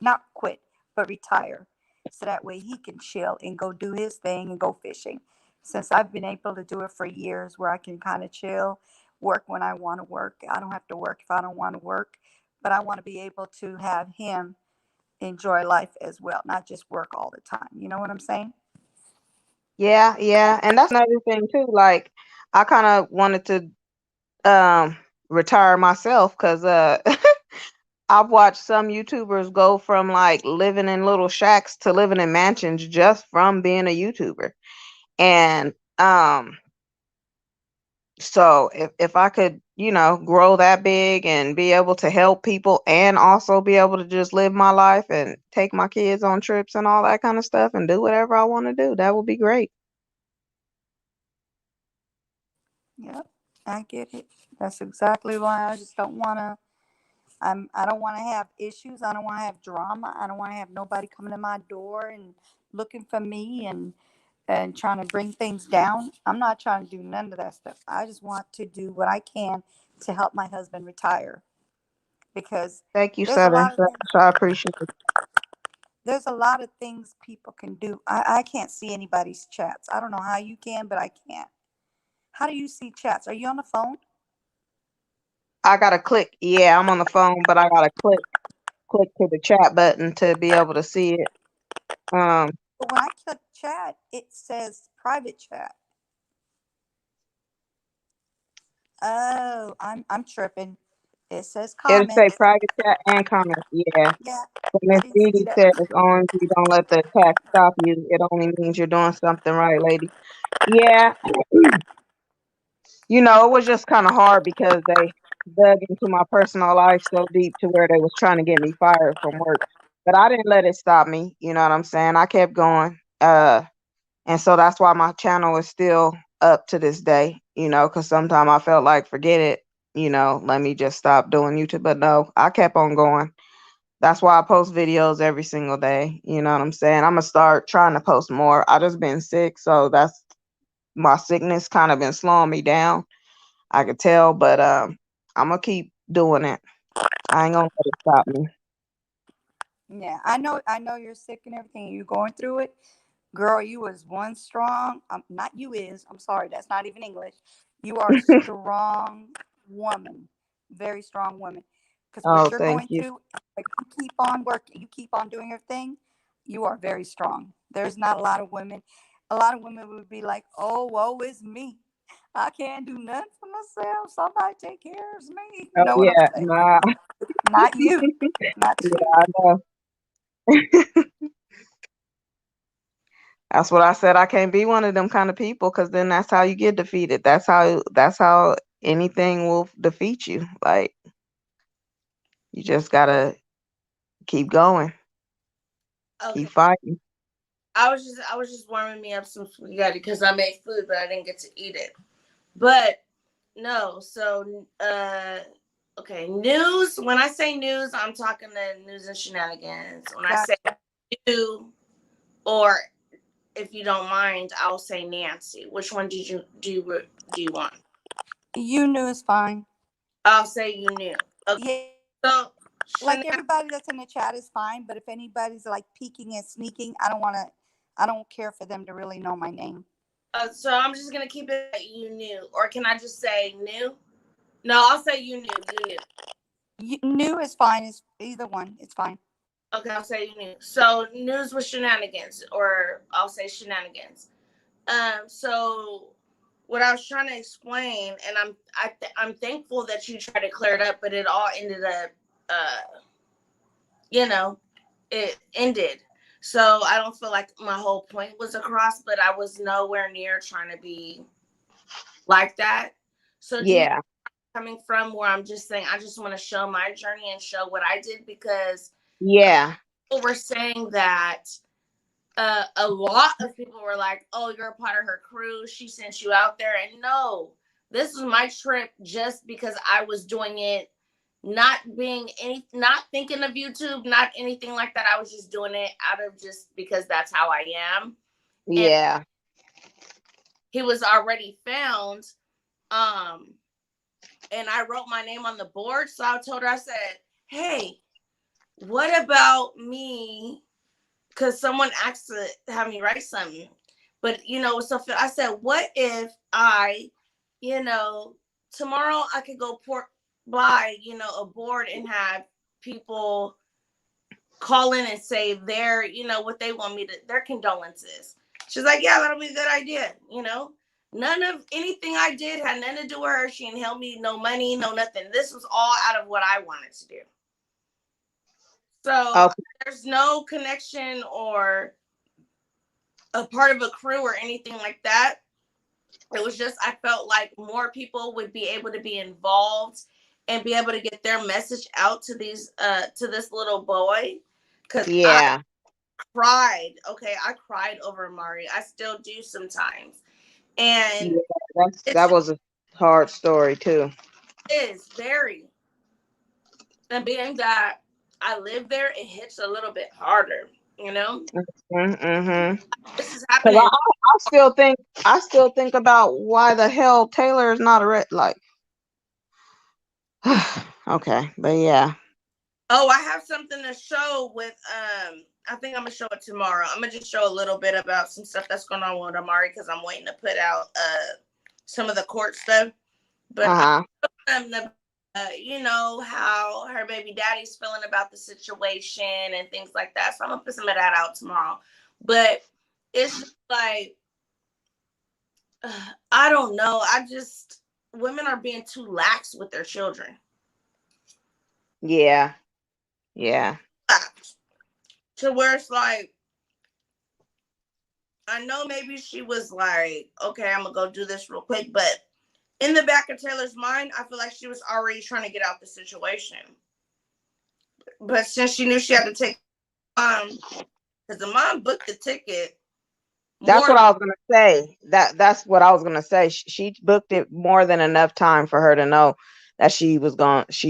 not quit, but retire. So that way he can chill and go do his thing and go fishing. Since I've been able to do it for years where I can kind of chill, work when I want to work. I don't have to work if I don't want to work, but I want to be able to have him enjoy life as well, not just work all the time. You know what I'm saying? Yeah, yeah. And that's another thing too. Like I kind of wanted to retire myself because I've watched some YouTubers go from like living in little shacks to living in mansions just from being a YouTuber. And so if I could, grow that big and be able to help people and also be able to just live my life and take my kids on trips and all that kind of stuff and do whatever I want to do, that would be great. Yep, I get it. That's exactly why I just don't want to. I don't want to have issues. I don't want to have drama. I don't want to have nobody coming to my door and looking for me and trying to bring things down. I'm not trying to do none of that stuff. I just want to do what I can to help my husband retire because Thank you, there's a Southern. lot of things. I appreciate it. There's a lot of things people can do. I can't see anybody's chats. I don't know how you can, but I can't. How do you see chats? Are you on the phone? I gotta click. Yeah, I'm on the phone, but I gotta click to the chat button to be able to see it. Um, But when I click chat, it says private chat. Oh, I'm tripping. It says it'll say comments. private chat and comments. Yeah. Yeah, So I Miss didn't see Didi that. said, as long as you don't let the attack stop you, it only means you're doing something right, lady. Yeah, it was just kind of hard because they dug into my personal life so deep to where they was trying to get me fired from work. But I didn't let it stop me. You know what I'm saying? I kept going. And so that's why my channel is still up to this day, because sometimes I felt like, forget it, let me just stop doing YouTube. But no, I kept on going. That's why I post videos every single day. You know what I'm saying? I'm gonna start trying to post more. I just been sick, so that's my sickness kind of been slowing me down. I could tell, but I'm gonna keep doing it. I ain't gonna let it stop me. Yeah, I know you're sick and everything. You're going through it. Girl, you was one strong. Not you is. I'm sorry, that's not even English. You are a strong woman, very strong woman. Because what Oh, you're thank going you. through, if you keep on working, you keep on doing your thing. You are very strong. There's not a lot of women. A lot of women would be like, "Oh, woe is me. I can't do nothing for myself. Somebody take care of me." You Oh know what I'm yeah, saying? nah, Not you. Not yeah, you. I know. That's what I said. I can't be one of them kind of people because then that's how you get defeated. That's how anything will defeat you. Like you just gotta keep going, Okay. keep fighting. I was just warming me up some spaghetti because I made food, but I didn't get to eat it. But no, so okay, news. When I say news, I'm talking the news and shenanigans. When I say Gotcha. you, or if you don't mind, I'll say Nancy. Which one do you want? You knew it's fine. I'll say you knew. Okay, Yeah, so like shenanigans. everybody that's in the chat is fine, but if anybody's like peeking and sneaking, I don't want to. I don't care for them to really know my name. So I'm just gonna keep it at you knew, or can I just say new? No, I'll say you knew. You knew. New is fine. Is either one. It's fine. Okay, I'll say news. So news was shenanigans, or I'll say shenanigans. So what I was trying to explain, and I'm thankful that you tried to clear it up, but it all ended up, you know, it ended. So I don't feel like my whole point was across, but I was nowhere near trying to be like that. So do you Yeah. coming from where I'm just saying I just want to show my journey and show what I did, because Yeah. people were saying that a lot of people were like, "Oh, you're a part of her crew. She sent you out there." And no, this was my trip just because I was doing it, not thinking of YouTube, not anything like that. I was just doing it out of just because that's how I am. And Yeah. he was already found. Um, and I wrote my name on the board. So I told her, I said, "Hey, what about me?" Because someone asked to have me write something. But, so I said, what if I, tomorrow I could go buy, a board and have people call in and say what they want me to, their condolences. She's like, yeah, that'll be a good idea. None of anything I did had nothing to do with her. She didn't help me, no money, no nothing. This was all out of what I wanted to do. So Okay. there's no connection or a part of a crew or anything like that. It was just, I felt like more people would be able to be involved and be able to get their message out to this little boy. Cause I Yeah. cried. Okay. I cried over Mari. I still do sometimes. And Yeah. it's That was a hard story too. is very, and being that I live there, it hits a little bit harder, Mm-hmm. this is Cause happening. I still think about why the hell Taylor is not a red like. Okay, but yeah. Oh, I have something to show with I think I'm gonna show it tomorrow. I'm gonna just show a little bit about some stuff that's going on with Amari because I'm waiting to put out some of the court stuff. But Uh-huh. I'm the how her baby daddy's feeling about the situation and things like that. So I'm gonna put some of that out tomorrow. But it's just like I don't know. Women are being too lax with their children. Yeah. Yeah. To where it's like, I know maybe she was like, okay, I'm gonna go do this real quick, but in the back of Taylor's mind, I feel like she was already trying to get out the situation. But since she knew she had to take because the mom booked the ticket That's what more. I was gonna say. That's what I was gonna say. She booked it more than enough time for her to know that she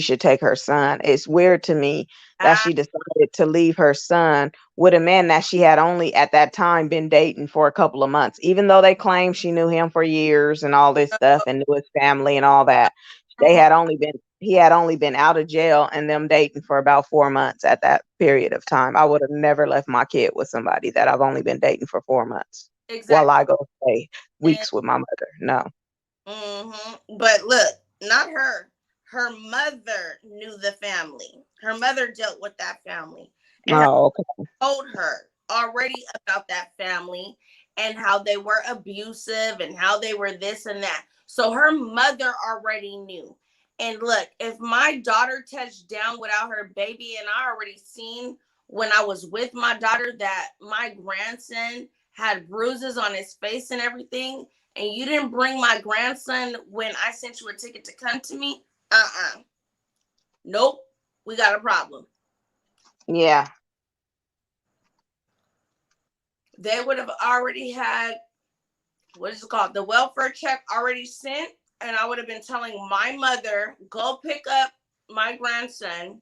should take her son. It's weird to me that she decided to leave her son with a man that she had only at that time been dating for a couple of months, even though they claim she knew him for years and all this stuff and knew his family and all that. He had only been out of jail and them dating for about 4 months at that period of time. I would have never left my kid with somebody that I've only been dating for 4 months while Exactly. I go stay And, weeks with my mother. No. but look, not her. Her mother knew the family. Her mother dealt with that family. And Oh, okay. told her already about that family and how they were abusive and how they were this and that. So her mother already knew. And look, if my daughter touched down without her baby, and I already seen when I was with my daughter that my grandson had bruises on his face and everything, and you didn't bring my grandson when I sent you a ticket to come to me, nope, we got a problem. Yeah. They would have already had, what is it called, the welfare check already sent, and I would have been telling my mother, go pick up my grandson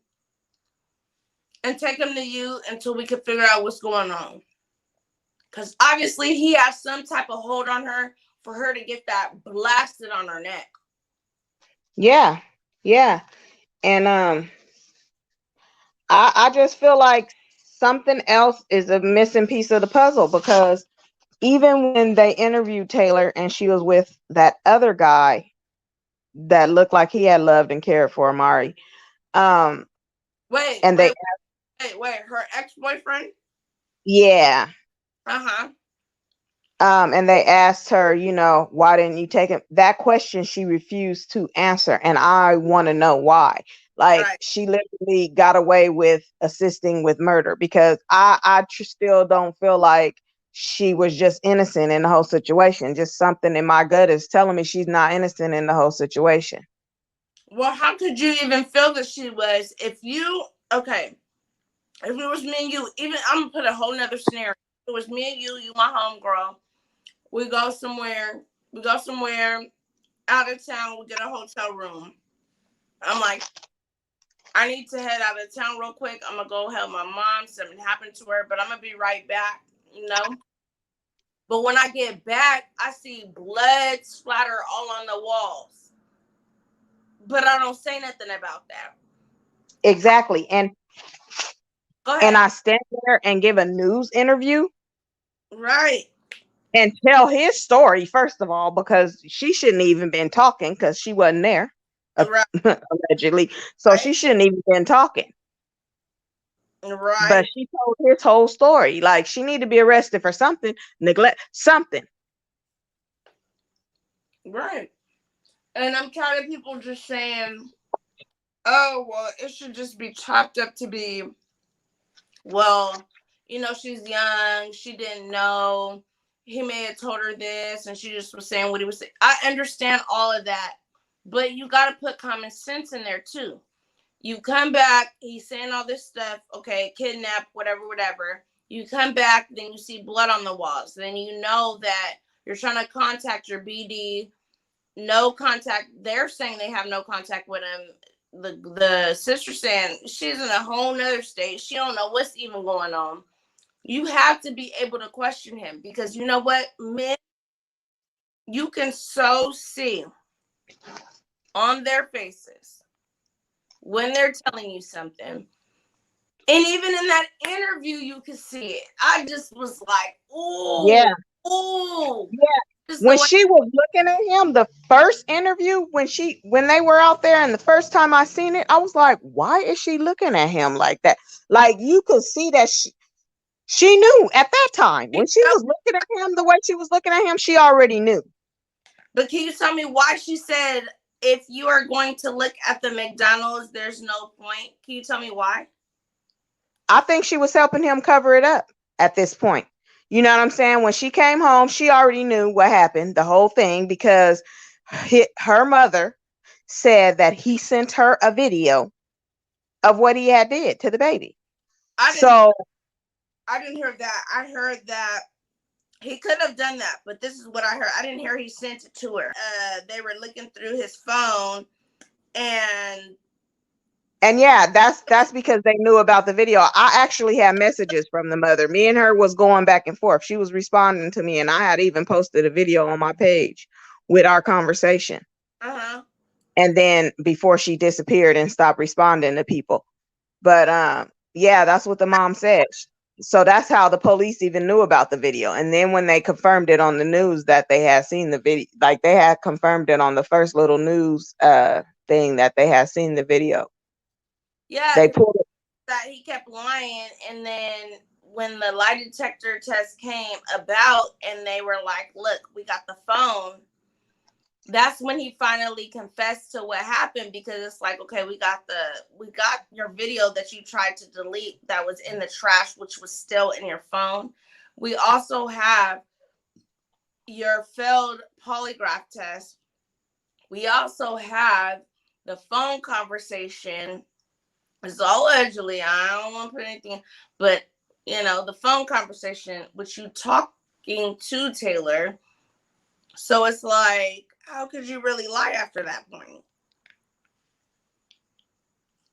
and take him to you until we could figure out what's going on. Because obviously he has some type of hold on her for her to get that blasted on her neck. Yeah. Yeah. And I just feel like something else is a missing piece of the puzzle, because even when they interviewed Taylor and she was with that other guy that looked like he had loved and cared for Amari, Um, Wait, and they, wait, wait. Her ex-boyfriend? yeah. Uh-huh. And they asked her, why didn't you take him? That question she refused to answer, and I want to know why. Like, Right. she literally got away with assisting with murder, because still don't feel like she was just innocent in the whole situation. Just something in my gut is telling me she's not innocent in the whole situation. Well, how could you even feel that she was okay, if it was me and you, even I'm gonna put a whole nother scenario. If it was me and you my homegirl, we go somewhere out of town, we get a hotel room. I'm like, I need to head out of town real quick. I'm gonna go help my mom. Something happened to her, but I'm gonna be right back, you know? But when I get back, I see blood splatter all on the walls. But I don't say nothing about that. Exactly. Go And ahead. I stand there and give a news interview Right. and tell his story, first of all, because she shouldn't even been talking, because she wasn't there, Right. allegedly. So she shouldn't even been talking. But Right. she told his whole story. Like, she need to be arrested for something, neglect something. Right. And I'm tired of people just saying, oh, well, it should just be chopped up to be, well, she's young. She didn't know. He may have told her this and she just was saying what he was saying. I understand all of that. But you got to put common sense in there too. You come back, he's saying all this stuff, okay, kidnap, whatever, whatever. You come back, then you see blood on the walls. Then you know that you're trying to contact your BD. No contact. They're saying they have no contact with him. The sister saying she's in a whole nother state. She don't know what's even going on. You have to be able to question him, because you know what, men, you can so see on their faces when they're telling you something. And even in that interview, you could see it. I just was like, ooh, Yeah. ooh. Yeah. When she was looking at him, the first interview, when they were out there, and the first time I seen it, I was like, why is she looking at him like that? Like, you could see that she knew at that time. When she was looking at him the way she was looking at him, she already knew. But can you tell me why she said, if you are going to look at the McDonald's, there's no point? Can you tell me why? I think she was helping him cover it up at this point. You know what I'm saying? When she came home, she already knew what happened, the whole thing, because her mother said that he sent her a video of what he had did to the baby. I didn't hear that. I heard that he could have done that, but this is what I heard. I didn't hear he sent it to her. They were looking through his phone, and yeah, that's because they knew about the video. I actually had messages from the mother. Me and her was going back and forth. She was responding to me, and I had even posted a video on my page with our conversation. And then before she disappeared and stopped responding to people. But yeah, that's what the mom said. So that's how the police even knew about the video. And then when they confirmed it on the news that they had seen the video, like they had confirmed it on the first little news thing that they had seen the video. Yeah, they pulled it. That he kept lying, and then when the lie detector test came about and they were like, look, we got the phone, that's when he finally confessed to what happened, because it's like, okay, we got your video that you tried to delete that was in the trash, which was still in your phone. We also have your failed polygraph test. We also have the phone conversation. It's all allegedly. I don't want to put anything, but the phone conversation with you talking to Taylor. So it's like, how could you really lie after that point?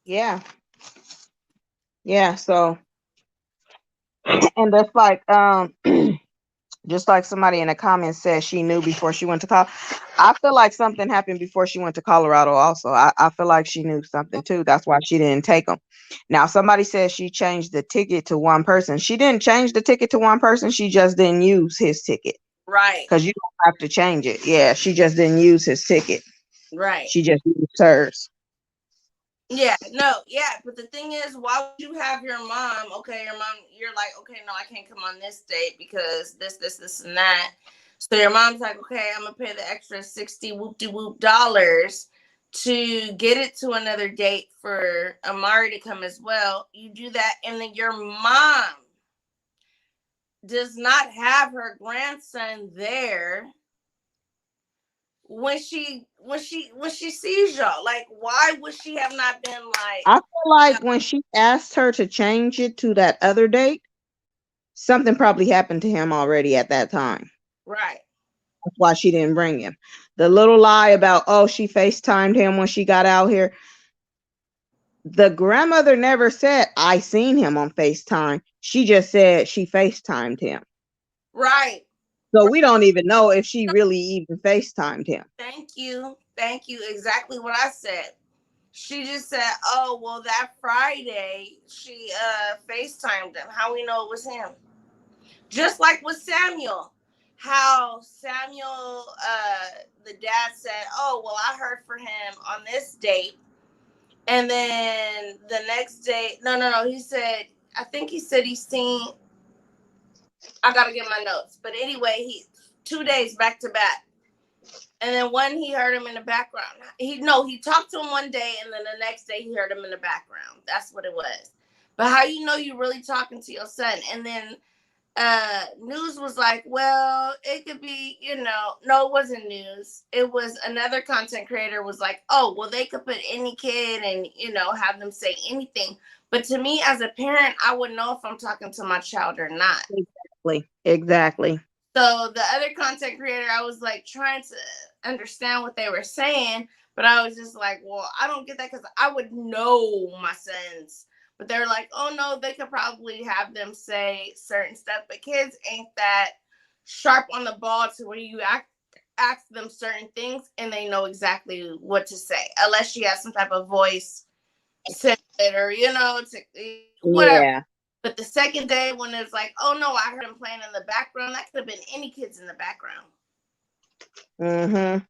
Yeah. Yeah. So, and that's like, just like somebody in the comments said, she knew before she went to college. I feel like something happened before she went to Colorado also. I feel like she knew something too. That's why she didn't take them. Now, somebody says she changed the ticket to one person. She didn't change the ticket to one person. She just didn't use his ticket. Right. Because you don't have to change it. Yeah, she just didn't use his ticket. Right. She just used hers. Yeah, no, yeah, but the thing is, why would you have your mom? Okay, your mom, you're like, okay, no, I can't come on this date because this, and that. So your mom's like, okay, I'm gonna pay the extra 60 whoop de whoop dollars to get it to another date for Amari to come as well. You do that, and then your mom does not have her grandson there when she sees y'all. Like, why would she have not been like, I feel like when she asked her to change it to that other date, something probably happened to him already at that time. right? That's why she didn't bring him. The little lie about, oh, she FaceTimed him when she got out here. The grandmother never said, I seen him on FaceTime. She just said she FaceTimed him. Right. So we don't even know if she really even FaceTimed him. Thank you. Thank you. Exactly what I said. She just said, oh, well, that Friday she FaceTimed him. How we know it was him? Just like with Samuel. How Samuel, the dad said, oh, well, I heard for him on this date. And then the next day, no. He said, I think he said he's seen, I got to get my notes. But anyway, 2 days back to back. And then one, he heard him in the background. He talked to him one day, and then the next day he heard him in the background. That's what it was. But how you know you really talking to your son? And then News was like, well, it could be, no, it wasn't News. It was another content creator was like, oh, well, they could put any kid and, have them say anything. But to me, as a parent, I wouldn't know if I'm talking to my child or not. Exactly. So the other content creator, I was like trying to understand what they were saying, but I was just like, well, I don't get that because I would know my sons. But they're like, oh no, they could probably have them say certain stuff, but kids ain't that sharp on the ball to where you ask them certain things and they know exactly what to say, unless she has some type of voice sent it or whatever. Yeah. But the second day when it's like, oh no, I heard him playing in the background, that could have been any kids in the background. Mm-hmm.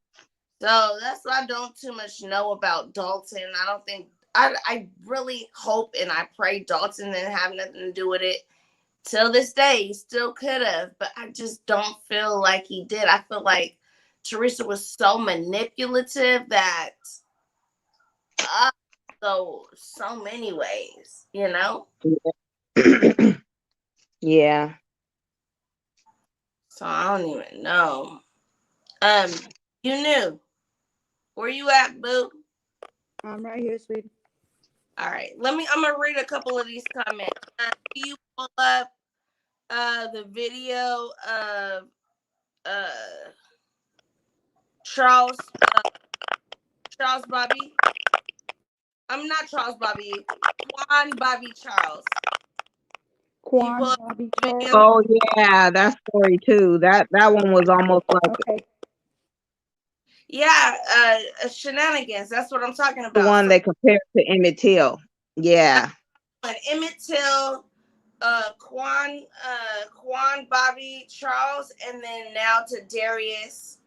So that's why I don't too much know about Dalton. I don't think I really hope and I pray Dalton didn't have nothing to do with it. Till this day, he still could have, but I just don't feel like he did. I feel like Teresa was so manipulative that so many ways, Yeah. So I don't even know. You knew. Where you at, boo? I'm right here, sweetie. All right. I'm gonna read a couple of these comments. Can you pull up the video of Charles Bobby? I'm not Charles Bobby. Quawan Bobby Charles. Can you pull Quan up Bobby the video? Charles. Oh yeah, that story too. That one was almost like Okay. Yeah, shenanigans. That's what I'm talking the about. one So, they compared to Emmett Till. Yeah. Emmett Till, Quawan Bobby Charles, and then now to Darius,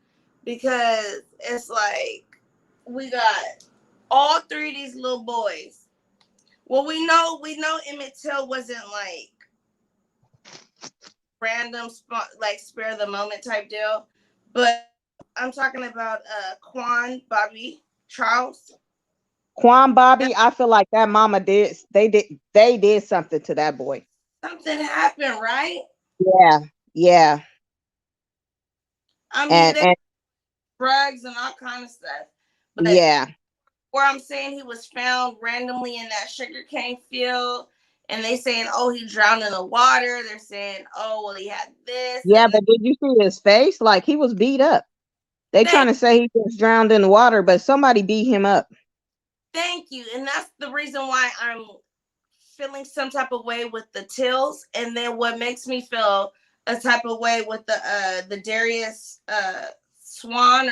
because it's like we got all three of these little boys. Well, we know Emmett Till wasn't like random like spare the moment type deal, but I'm talking about Quawan Bobby Charles. Quan Bobby, I feel like that mama they did something to that boy. Something happened, right? Yeah. Yeah. I mean, they And drugs and all kind of stuff, but yeah. where I'm saying he was found randomly in that sugarcane field, and they saying, oh, he drowned in the water. They're saying, oh, well, he had this. Yeah, And but did you see his face? Like he was beat up. They trying to say he just drowned in the water, but somebody beat him up. Thank you. And that's the reason why I'm feeling some type of way with the Tills. And then what makes me feel a type of way with the Darius Swain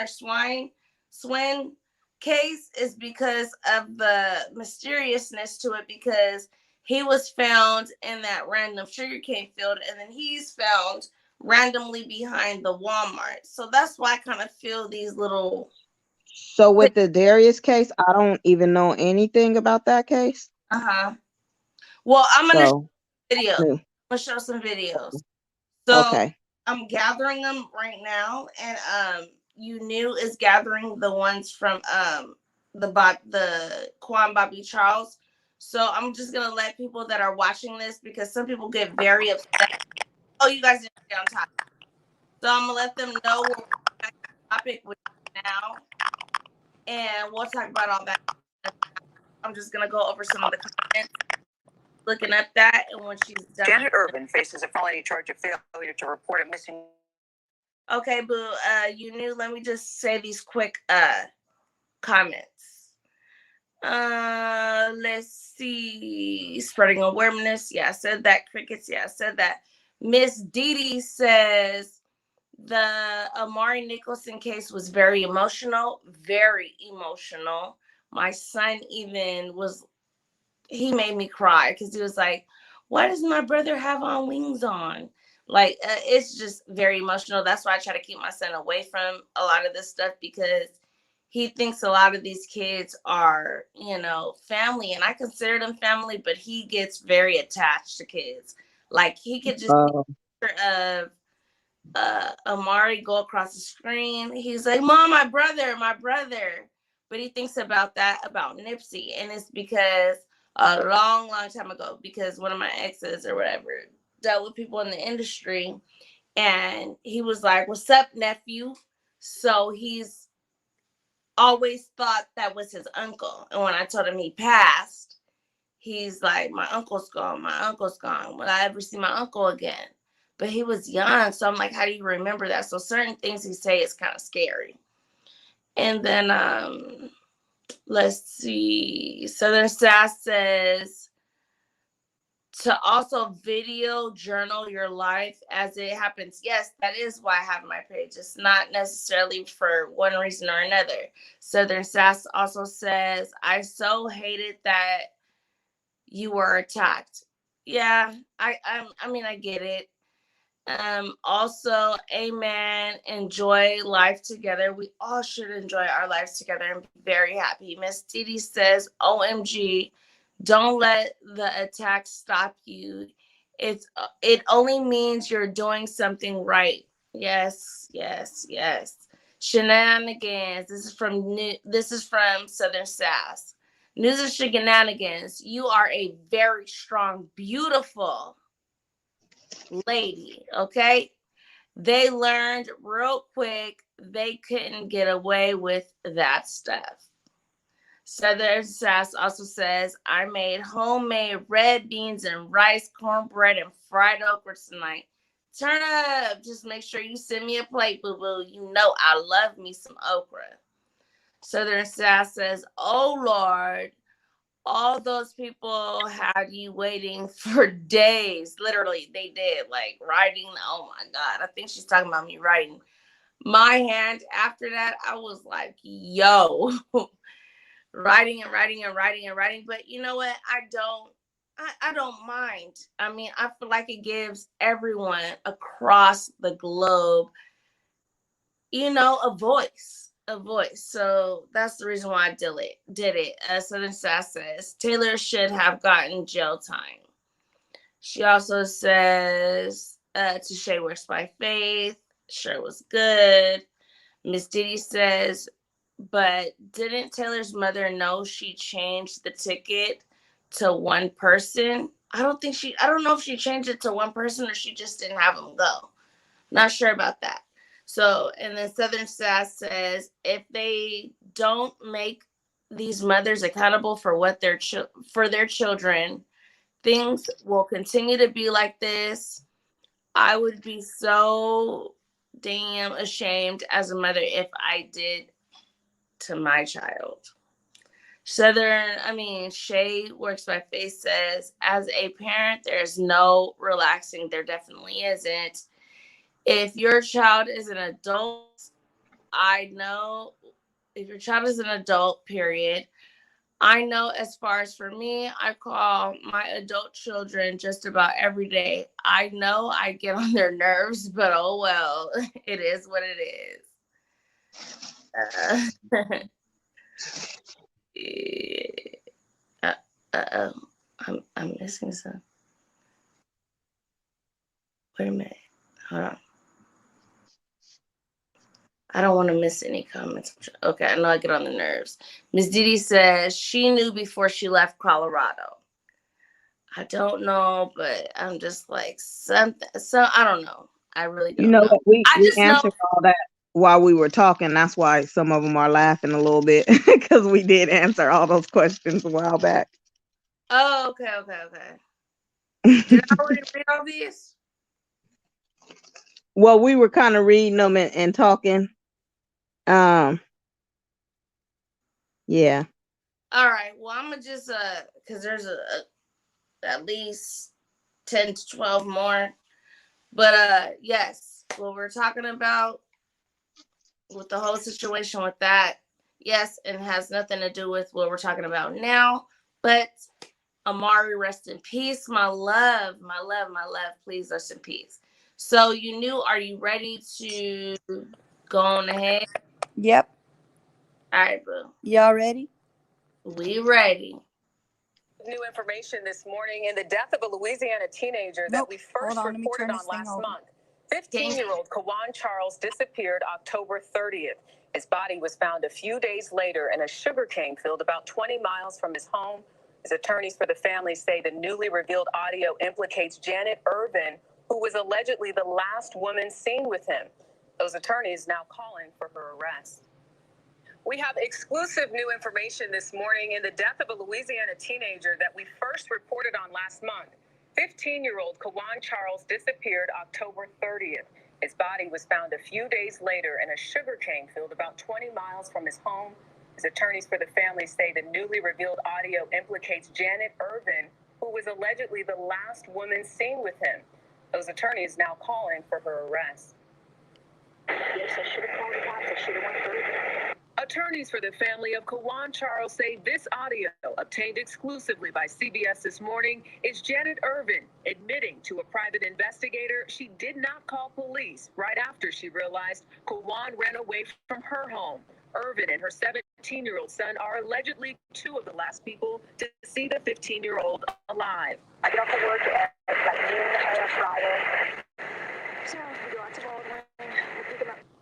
case is because of the mysteriousness to it, because he was found in that random sugarcane field and then he's found randomly behind the Walmart. So that's why I kind of feel these little So with the Darius case, I don't even know anything about that case. Uh-huh. Well, I'm gonna show So video. I'm new. gonna show some videos. So Okay. I'm gathering them right now, and you knew is gathering the ones from the Quawan Bobby Charles. So I'm just gonna let people that are watching this, because some people get very upset. Oh, you guys didn't stay on topic. So I'm gonna let them know we're back to topic with now, and we'll talk about all that. I'm just gonna go over some of the comments, looking up that, and when she's done. Janet Urban faces a felony charge of failure to report a missing. Okay, boo. You knew. Let me just say these quick comments. Let's see. Spreading awareness. Yeah, I said that. Crickets. Yeah, I said that. Miss Dee Dee says the Amari Nicholson case was very emotional. Very emotional. My son even he made me cry because he was like, why does my brother have on wings on? Like, it's just very emotional. That's why I try to keep my son away from a lot of this stuff, because he thinks a lot of these kids are, family, and I consider them family, but he gets very attached to kids. Like, he could just see a picture of Amari go across the screen. He's like, Mom, my brother. But he thinks about that about Nipsey, and it's because a long time ago, because one of my exes or whatever dealt with people in the industry, and he was like, what's up, nephew? So he's always thought that was his uncle. And when I told him he passed, he's like, my uncle's gone. Will I ever see my uncle again? But he was young. So I'm like, how do you remember that? So certain things he say is kind of scary. And then let's see. Southern Sass says to also video journal your life as it happens. Yes, that is why I have my page. It's not necessarily for one reason or another. Southern Sass also says, I so hated that you were attacked. Yeah, I mean, I get it. Also, amen. Enjoy life together. We all should enjoy our lives together and be very happy. Miss Didi says, OMG, don't let the attack stop you. It only means you're doing something right. Yes. Shenanigans. This is from Southern Sass. News of shenanigans. You are a very strong, beautiful lady, okay? They learned real quick they couldn't get away with that stuff. Southern Sass also says, I made homemade red beans and rice, cornbread, and fried okra tonight. Turn up. Just make sure you send me a plate, boo-boo. You know I love me some okra. Southern Sass says, oh, Lord, all those people had you waiting for days. Literally, they did. Like, writing. Oh, my God. I think she's talking about me writing. My hand, after that, I was like, yo. writing. But you know what? I don't mind. I mean, I feel like it gives everyone across the globe, a voice. So that's the reason why I did it. Southern Sass says Taylor should have gotten jail time. She also says to Shay Works by Faith. Sure was good. Miss Diddy says, but didn't Taylor's mother know she changed the ticket to one person? I don't know if she changed it to one person or she just didn't have him go. Not sure about that. So, and then Southern Sass says, if they don't make these mothers accountable for what for their children, things will continue to be like this. I would be so damn ashamed as a mother if I did to my child. Shay Works by Faith says, as a parent, there's no relaxing. There definitely isn't. If your child is an adult, period, I know as far as for me, I call my adult children just about every day. I know I get on their nerves, but oh well, it is what it is. Uh, uh, uh, I'm missing some. Wait a minute. Hold on. I don't want to miss any comments. Okay, I know I get on the nerves. Miss Didi says she knew before she left Colorado. I don't know, but I'm just like something. So I don't know. I really You don't know know. what? We I just know. answered all that while we were talking. That's why some of them are laughing a little bit because we did answer all those questions a while back. Oh, okay. Did I already read all these? Well, we were kind of reading them and talking. Yeah. All right. Well, I'm gonna just because there's at least 10 to 12 more. But yes, what we're talking about with the whole situation with that, yes, and has nothing to do with what we're talking about now. But Amari, rest in peace, my love. Please rest in peace. So you knew, are you ready to go on ahead? Yep. All right, boo. Y'all ready? We ready. New information this morning in the death of a Louisiana teenager that we first reported on last month. 15-year-old Quawan Charles disappeared October 30th. His body was found a few days later in a sugarcane field about 20 miles from his home. His attorneys for the family say the newly revealed audio implicates Janet Irvin, who was allegedly the last woman seen with him. Those attorneys now calling for her arrest. We have exclusive new information this morning in the death of a Louisiana teenager that we first reported on last month. 15-year-old Quawan Charles disappeared October 30th. His body was found a few days later in a sugarcane field about 20 miles from his home. His attorneys for the family say the newly revealed audio implicates Janet Irvin, who was allegedly the last woman seen with him. Those attorneys now calling for her arrest. Yes, I should have called the cops. I should have went further. Attorneys for the family of Quawan Charles say this audio, obtained exclusively by CBS this morning, is Janet Irvin admitting to a private investigator she did not call police right after she realized Quawan ran away from her home. Irvin and her 17-year-old son are allegedly two of the last people to see the 15-year-old alive. I got to work at noon Friday. So we go out to Baldwin.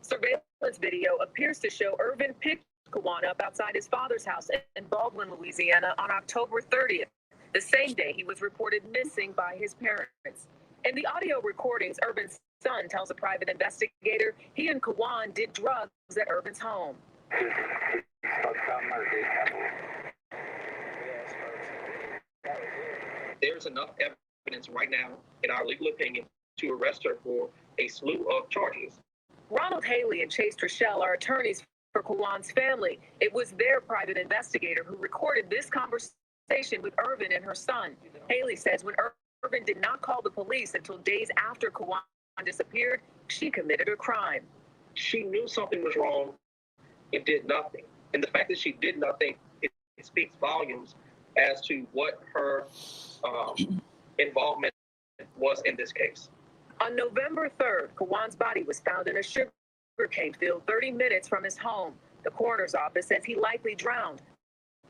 Surveillance video appears to show Irvin picked Quawan up outside his father's house in Baldwin, Louisiana on October 30th, the same day he was reported missing by his parents. In the audio recordings, Irvin's son tells a private investigator he and Quawan did drugs at Irvin's home. There's enough evidence right now, in our legal opinion, to arrest her for a slew of charges. Ronald Haley and Chase Trishelle are attorneys for Quawan's family. It was their private investigator who recorded this conversation with Irvin and her son. Haley says when Irvin did not call the police until days after Quawan disappeared, she committed a crime. She knew something was wrong and did nothing. And the fact that she did nothing, it speaks volumes as to what her involvement was in this case. On November 3rd, Quawan's body was found in a sugarcane field 30 minutes from his home. The coroner's office says he likely drowned.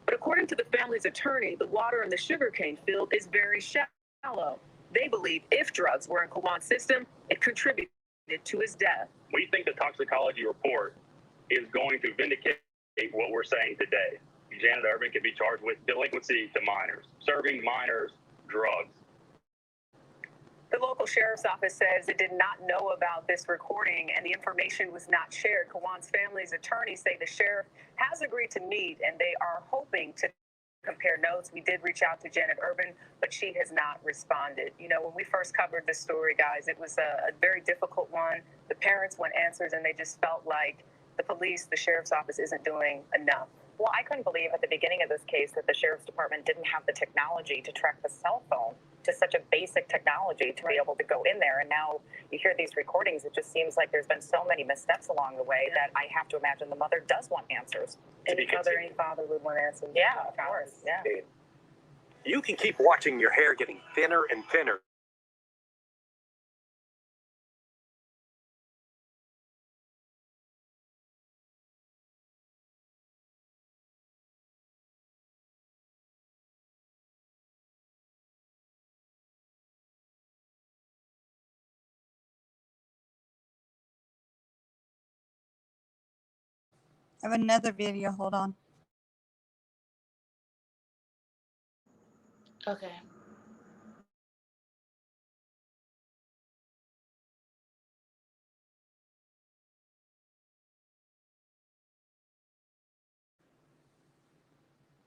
But according to the family's attorney, the water in the sugarcane field is very shallow. They believe if drugs were in Quawan's system, it contributed to his death. We think the toxicology report is going to vindicate what we're saying today. Janet Irvin can be charged with delinquency to minors, serving minors drugs. The local sheriff's office says it did not know about this recording and the information was not shared. Quawan's family's attorneys say the sheriff has agreed to meet and they are hoping to compare notes. We did reach out to Janet Irvin, but she has not responded. You know, when we first covered this story, guys, it was a very difficult one. The parents want answers and they just felt like the police, the sheriff's office isn't doing enough. Well, I couldn't believe at the beginning of this case that the sheriff's department didn't have the technology to track the cell phone, to such a basic technology to be able to go in there. And now you hear these recordings, it just seems like there's been so many missteps along the way that I have to imagine the mother does want answers. Any father would want answers. Yeah, of course. Yeah. You can keep watching your hair getting thinner and thinner I have another video. Hold on. Okay.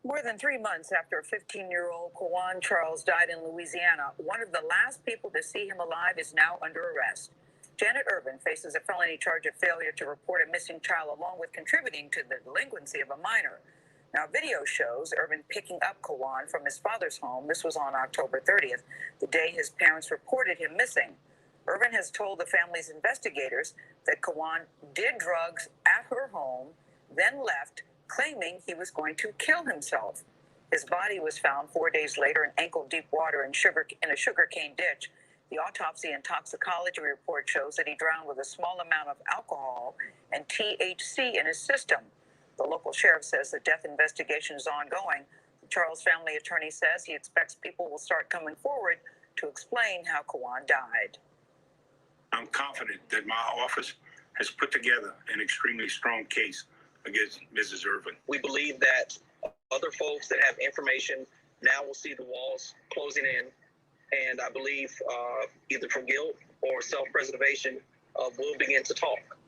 More than 3 months after 15-year-old Quawan Charles died in Louisiana, one of the last people to see him alive is now under arrest. Janet Urban faces a felony charge of failure to report a missing child along with contributing to the delinquency of a minor. Now, video shows Urban picking up Quawan from his father's home. This was on October 30th, the day his parents reported him missing. Urban has told the family's investigators that Quawan did drugs at her home, then left, claiming he was going to kill himself. His body was found 4 days later in ankle-deep water in a sugarcane ditch. The autopsy and toxicology report shows that he drowned with a small amount of alcohol and THC in his system. The local sheriff says the death investigation is ongoing. The Charles family attorney says he expects people will start coming forward to explain how Quawan died. I'm confident that my office has put together an extremely strong case against Mrs. Irvin. We believe that other folks that have information now will see the walls closing in, and I believe either for guilt or self-preservation, we'll begin to talk.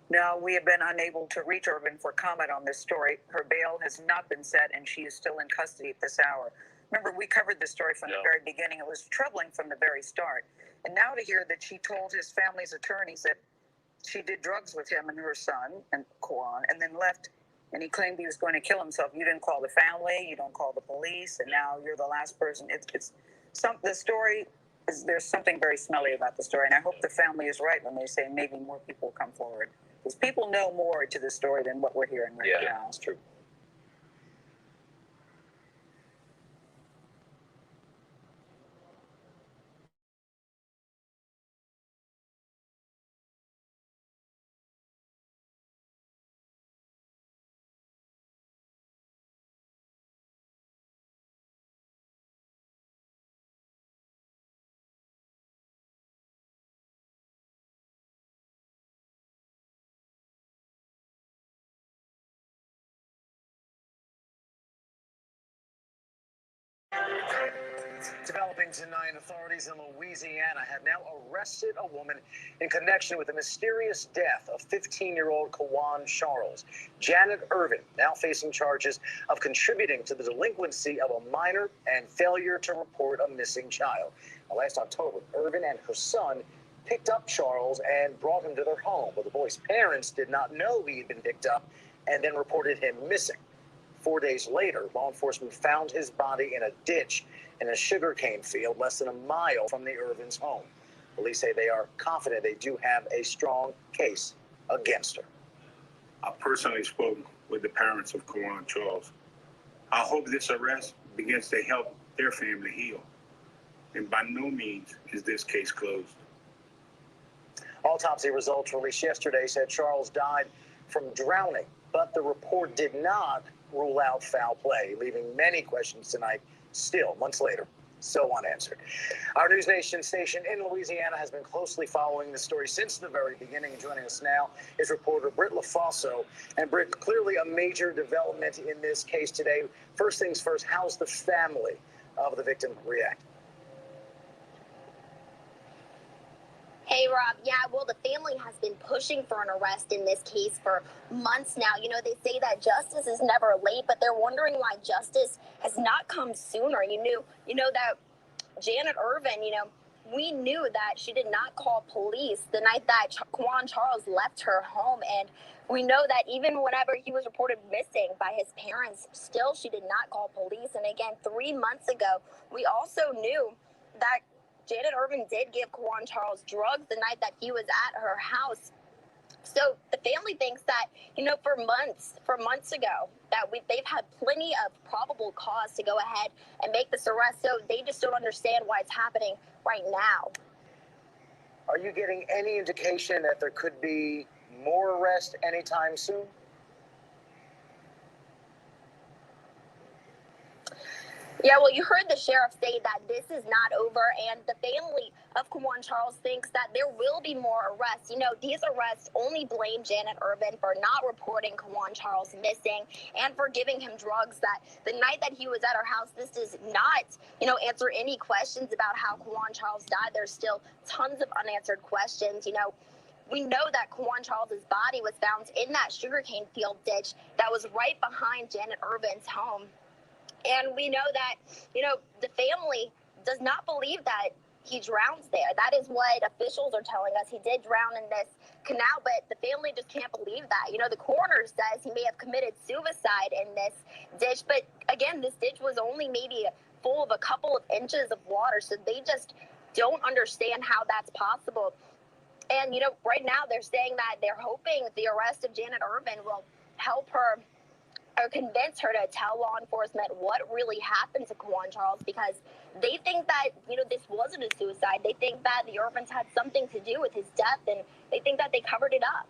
Now, we have been unable to reach Irvin for comment on this story. Her bail has not been set, and she is still in custody at this hour. Remember, we covered this story from the very beginning. It was troubling from the very start. And now to hear that she told his family's attorneys that she did drugs with him and her son, and Quawan, and then left, and he claimed he was going to kill himself. You didn't call the family, you don't call the police, and now you're the last person. The story is, there's something very smelly about the story, and I hope the family is right when they say maybe more people will come forward. Because people know more to this story than what we're hearing right now. That's true. Developing tonight, authorities in Louisiana have now arrested a woman in connection with the mysterious death of 15-year-old Quawan Charles. Janet Irvin now facing charges of contributing to the delinquency of a minor and failure to report a missing child. Now, last October, Irvin and her son picked up Charles and brought him to their home, but the boy's parents did not know he had been picked up and then reported him missing. 4 days later, law enforcement found his body in a ditch in a sugarcane field less than a mile from the Irvins' home. Police say they are confident they do have a strong case against her. I personally spoke with the parents of Quawan Charles. I hope this arrest begins to help their family heal. And by no means is this case closed. Autopsy results released yesterday said Charles died from drowning, but the report did not rule out foul play, leaving many questions tonight still, months later, so unanswered. Our News Nation station in Louisiana has been closely following the story since the very beginning. Joining us now is reporter Britt LaFaso. And Britt, clearly a major development in this case today. First things first, how's the family of the victim react? Hey, Rob. Yeah, well, the family has been pushing for an arrest in this case for months now. You know, they say that justice is never late, but they're wondering why justice has not come sooner. You know that Janet Irvin, we knew that she did not call police the night that Quawan Charles left her home. And we know that even whenever he was reported missing by his parents, still she did not call police. And again, 3 months ago, we also knew that Janet Irvin did give Quawan Charles drugs the night that he was at her house. So the family thinks that, for months ago, that they've had plenty of probable cause to go ahead and make this arrest. So they just don't understand why it's happening right now. Are you getting any indication that there could be more arrests anytime soon? Yeah, well, you heard the sheriff say that this is not over, and the family of Quawan Charles thinks that there will be more arrests. You know, these arrests only blame Janet Urban for not reporting Quawan Charles missing and for giving him drugs that the night that he was at her house. This does not, answer any questions about how Quawan Charles died. There's still tons of unanswered questions. We know that Quawan Charles's body was found in that sugarcane field ditch that was right behind Janet Urban's home. And we know that, the family does not believe that he drowns there. That is what officials are telling us. He did drown in this canal, but the family just can't believe that. The coroner says he may have committed suicide in this ditch. But again, this ditch was only maybe full of a couple of inches of water. So they just don't understand how that's possible. And, right now they're saying that they're hoping the arrest of Janet Urban will help her or convince her to tell law enforcement what really happened to Quawan Charles, because they think that, this wasn't a suicide. They think that the Urbans had something to do with his death, and they think that they covered it up.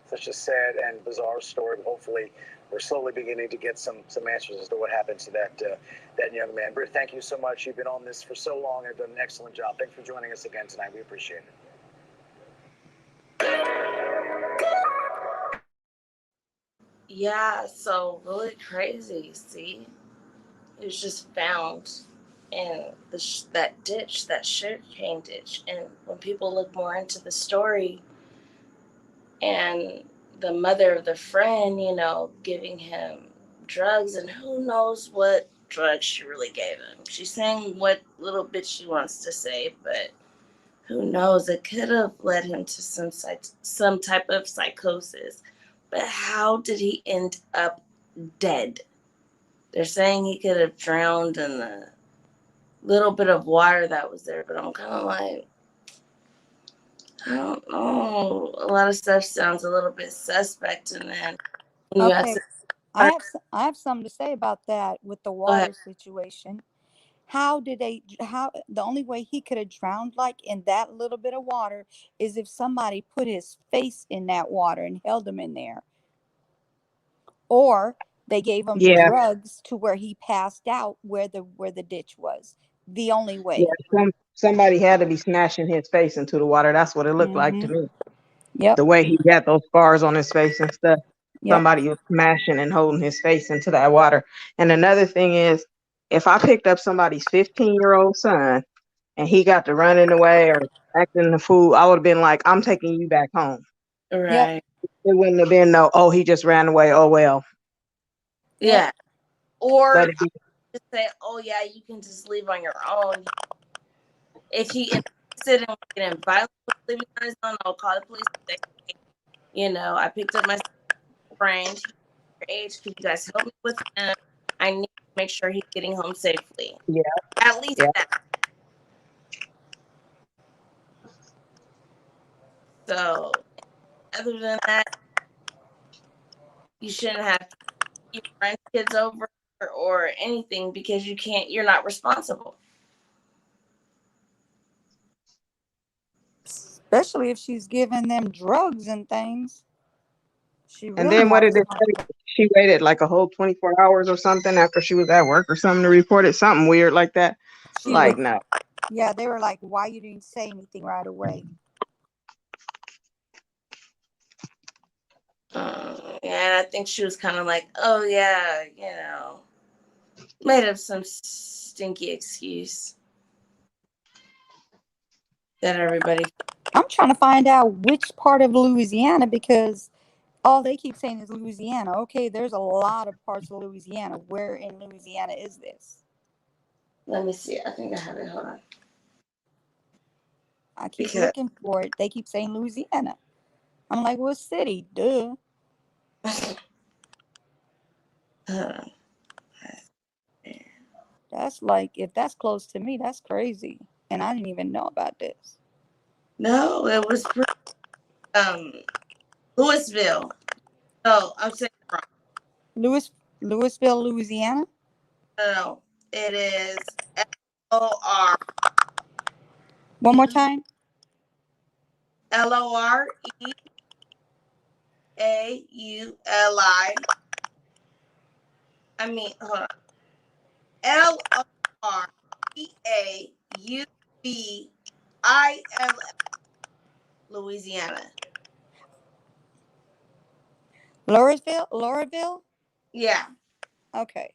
Such a sad and bizarre story. Hopefully, we're slowly beginning to get some answers as to what happened to that young man. Britt, thank you so much. You've been on this for so long and have done an excellent job. Thanks for joining us again tonight. We appreciate it. Yeah, so really crazy. See, it was just found in that ditch, that sugarcane ditch. And when people look more into the story, and the mother of the friend, giving him drugs, and who knows what drugs she really gave him. She's saying what little bit she wants to say, but who knows? It could have led him to some type of psychosis. But how did he end up dead? They're saying he could have drowned in the little bit of water that was there, but I'm kind of like, I don't know. A lot of stuff sounds a little bit suspect, and then when you ask, Okay, I have something to say about that with the water situation. How the only way he could have drowned like in that little bit of water is if somebody put his face in that water and held him in there, or they gave him Yeah, drugs to where he passed out where the ditch was. The only way. yeah. Somebody had to be smashing his face into the water. That's what it looked like to me. Yep. The way he got those scars on his face and stuff. Yep. Somebody was smashing and holding his face into that water. And another thing is, if I picked up somebody's 15-year-old son and he got to running away or acting the fool, I would have been like, I'm taking you back home. right? It wouldn't have been no, oh, he just ran away. Oh, well. Yeah. Or But if he, just say, oh yeah, you can just leave on your own. If he insisted in getting violent with leaving on his own, I'll call the police and say, I picked up my friend, your age, could you guys help me with him? I need to make sure he's getting home safely. yeah, At least yeah. that. So other than that, you shouldn't have to keep friends kids over or anything, because you're not responsible. Especially if she's giving them drugs and things. She And really then what might did it say? She waited like a whole 24 hours or something after she was at work or something to report it. Something weird like that. She was, Like, no. yeah, they were like, why you didn't say anything right away? And I think she was kind of like, oh yeah, made up some stinky excuse that everybody. I'm trying to find out which part of Louisiana, because all they keep saying is Louisiana. Okay, there's a lot of parts of Louisiana. Where in Louisiana is this? Let me see. I think I have it. Hold on. I keep looking for it. They keep saying Louisiana. I'm like, what city? Duh. That's like, if that's close to me, that's crazy. And I didn't even know about this. No, it was Louisville. Oh, I'm saying it wrong. Louisville, Louisiana? No, it is LOR. One more time. LOREAULI. I mean, hold on. Loreauville, Louisiana. Laurelville? Yeah. Okay.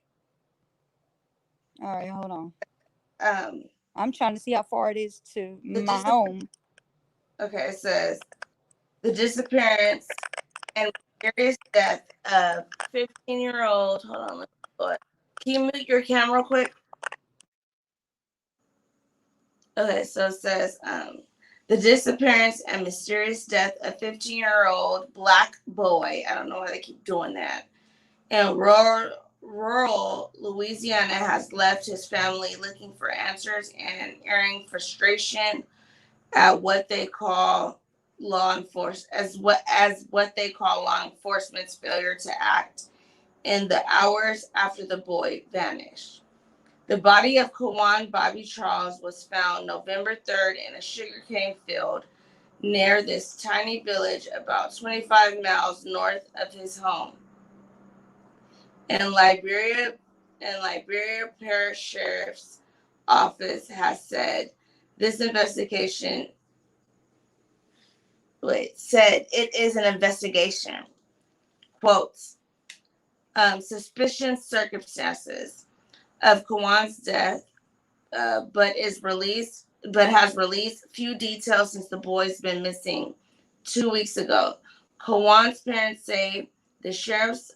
All right, hold on. Um, I'm trying to see how far it is to the my home. Okay, it says the disappearance and mysterious death of 15-year-old. Hold on, let me go ahead. Can you mute your camera real quick? Okay, so it says the disappearance and mysterious death of 15-year-old black boy. I don't know why they keep doing that. In rural Louisiana has left his family looking for answers and airing frustration at what they call law enforcement as what they call law enforcement's failure to act in the hours after the boy vanished. The body of Quawan Bobby Charles was found November 3rd in a sugarcane field near this tiny village about 25 miles north of his home. In Liberia Parish Sheriff's Office has said this investigation said it is an investigation. Quotes, suspicious circumstances of Quawan's death, but has released few details since the boy's been missing 2 weeks ago. Quawan's parents say the sheriff's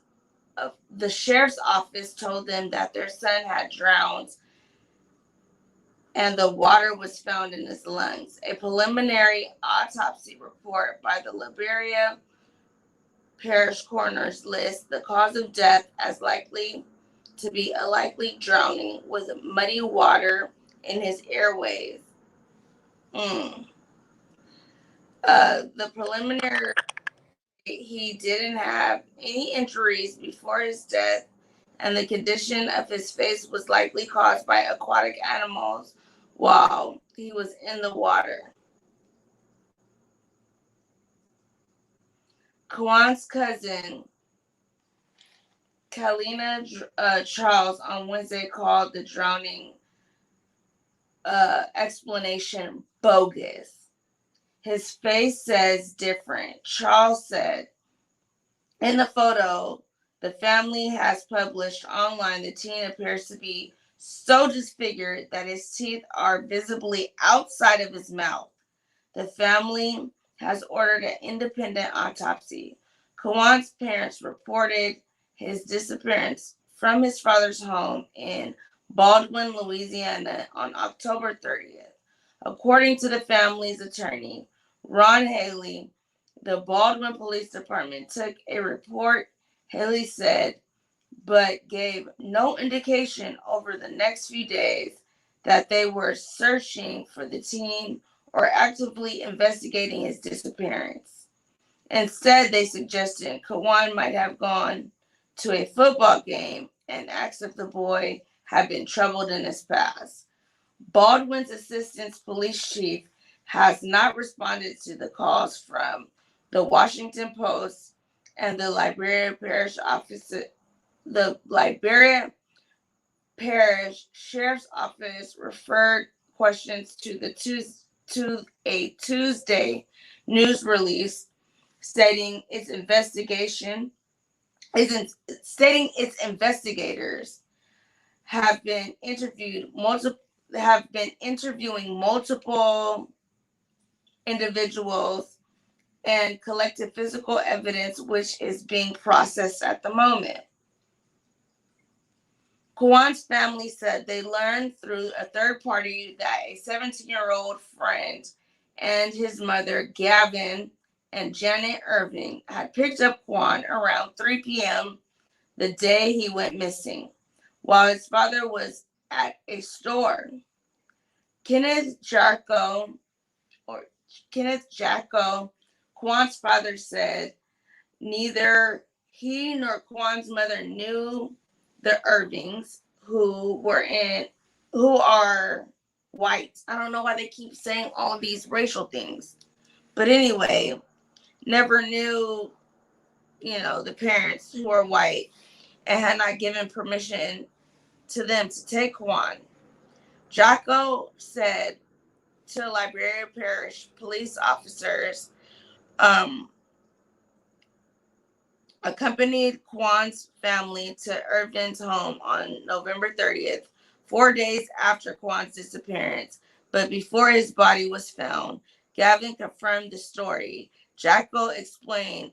office told them that their son had drowned and the water was found in his lungs. A preliminary autopsy report by the Liberia Parish coroners list the cause of death as likely to be a likely drowning with muddy water in his airways. The preliminary, he didn't have any injuries before his death, and the condition of his face was likely caused by aquatic animals while he was in the water. Quawan's cousin, Kalina Charles, on Wednesday called the drowning explanation bogus. His face says different. Charles said, in the photo the family has published online, the teen appears to be so disfigured that his teeth are visibly outside of his mouth. The family has ordered an independent autopsy. Quawan's parents reported his disappearance from his father's home in Baldwin, Louisiana on October 30th. According to the family's attorney, Ron Haley, the Baldwin Police Department took a report, Haley said, but gave no indication over the next few days that they were searching for the teen or actively investigating his disappearance. Instead, they suggested Quawan might have gone to a football game and asked if the boy had been troubled in his past. Baldwin's assistant police chief has not responded to the calls from the Washington Post and the Liberia Parish Office. The Liberia Parish Sheriff's Office referred questions to a Tuesday news release stating its investigators have been interviewing multiple individuals and collected physical evidence which is being processed at the moment. Quawan's family said they learned through a third party that a 17-year-old friend and his mother, Gavin and Janet Irving, had picked up Quawan around 3 p.m. the day he went missing, while his father was at a store. Kenneth Jacko, Quawan's father, said neither he nor Quawan's mother knew the Irvings, who are white. I don't know why they keep saying all these racial things. But anyway, never knew, the parents who are white and had not given permission to them to take Quawan. Jocko said to Liberia Parish police officers accompanied Quawan's family to Irvin's home on November 30th, 4 days after Quawan's disappearance. But before his body was found, Gavin confirmed the story. Jocko explaining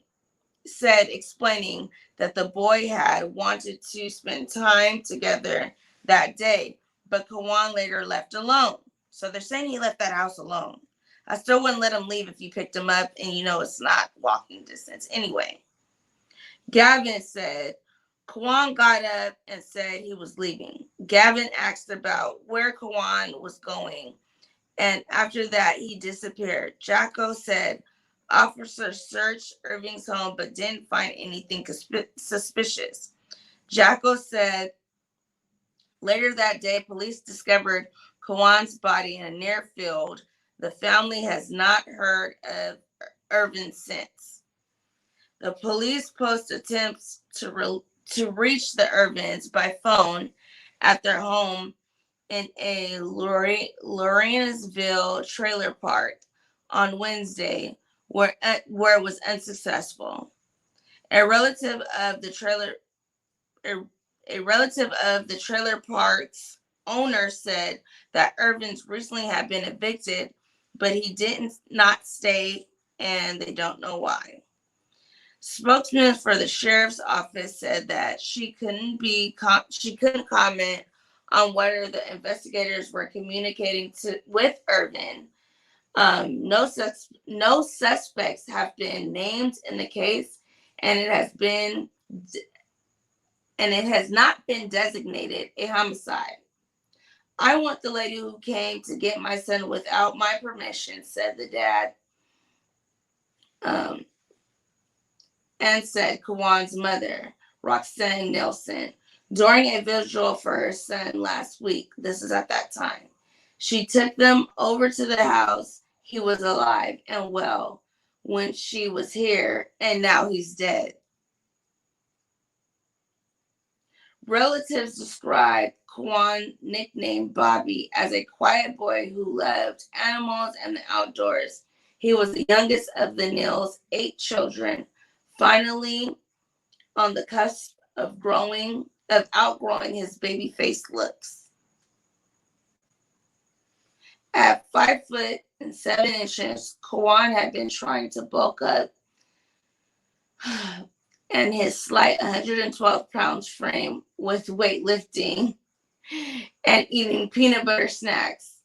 that the boy had wanted to spend time together that day, but Quawan later left alone. So they're saying he left that house alone. I still wouldn't let him leave if you picked him up and you know it's not walking distance anyway. Gavin said Quawan got up and said he was leaving. Gavin asked about where Quawan was going, and after that he disappeared. Jocko said officers searched Irving's home but didn't find anything suspicious. Jocko said later that day police discovered Quawan's body in a near field. The family has not heard of Irving since. The police post attempts to reach the Irvins by phone at their home in a Lorenansville trailer park on Wednesday, where it was unsuccessful. A relative of the trailer park's owner said that Irvins recently had been evicted, but he did not stay, and they don't know why. Spokesman for the sheriff's office said that she couldn't comment on whether the investigators were communicating with Irvin. No suspects have been named in the case, and it has not been designated a homicide. I want the lady who came to get my son without my permission, said the dad. And said Quawan's mother, Roxanne Nelson, during a vigil for her son last week. This is at that time. She took them over to the house. He was alive and well when she was here, and now he's dead. Relatives described Quawan, nicknamed Bobby, as a quiet boy who loved animals and the outdoors. He was the youngest of the Neal's 8 children, finally on the cusp of outgrowing his baby-faced looks. At 5 foot and 7 inches, Quawan had been trying to bulk up, and his slight 112 pounds frame with weightlifting and eating peanut butter snacks.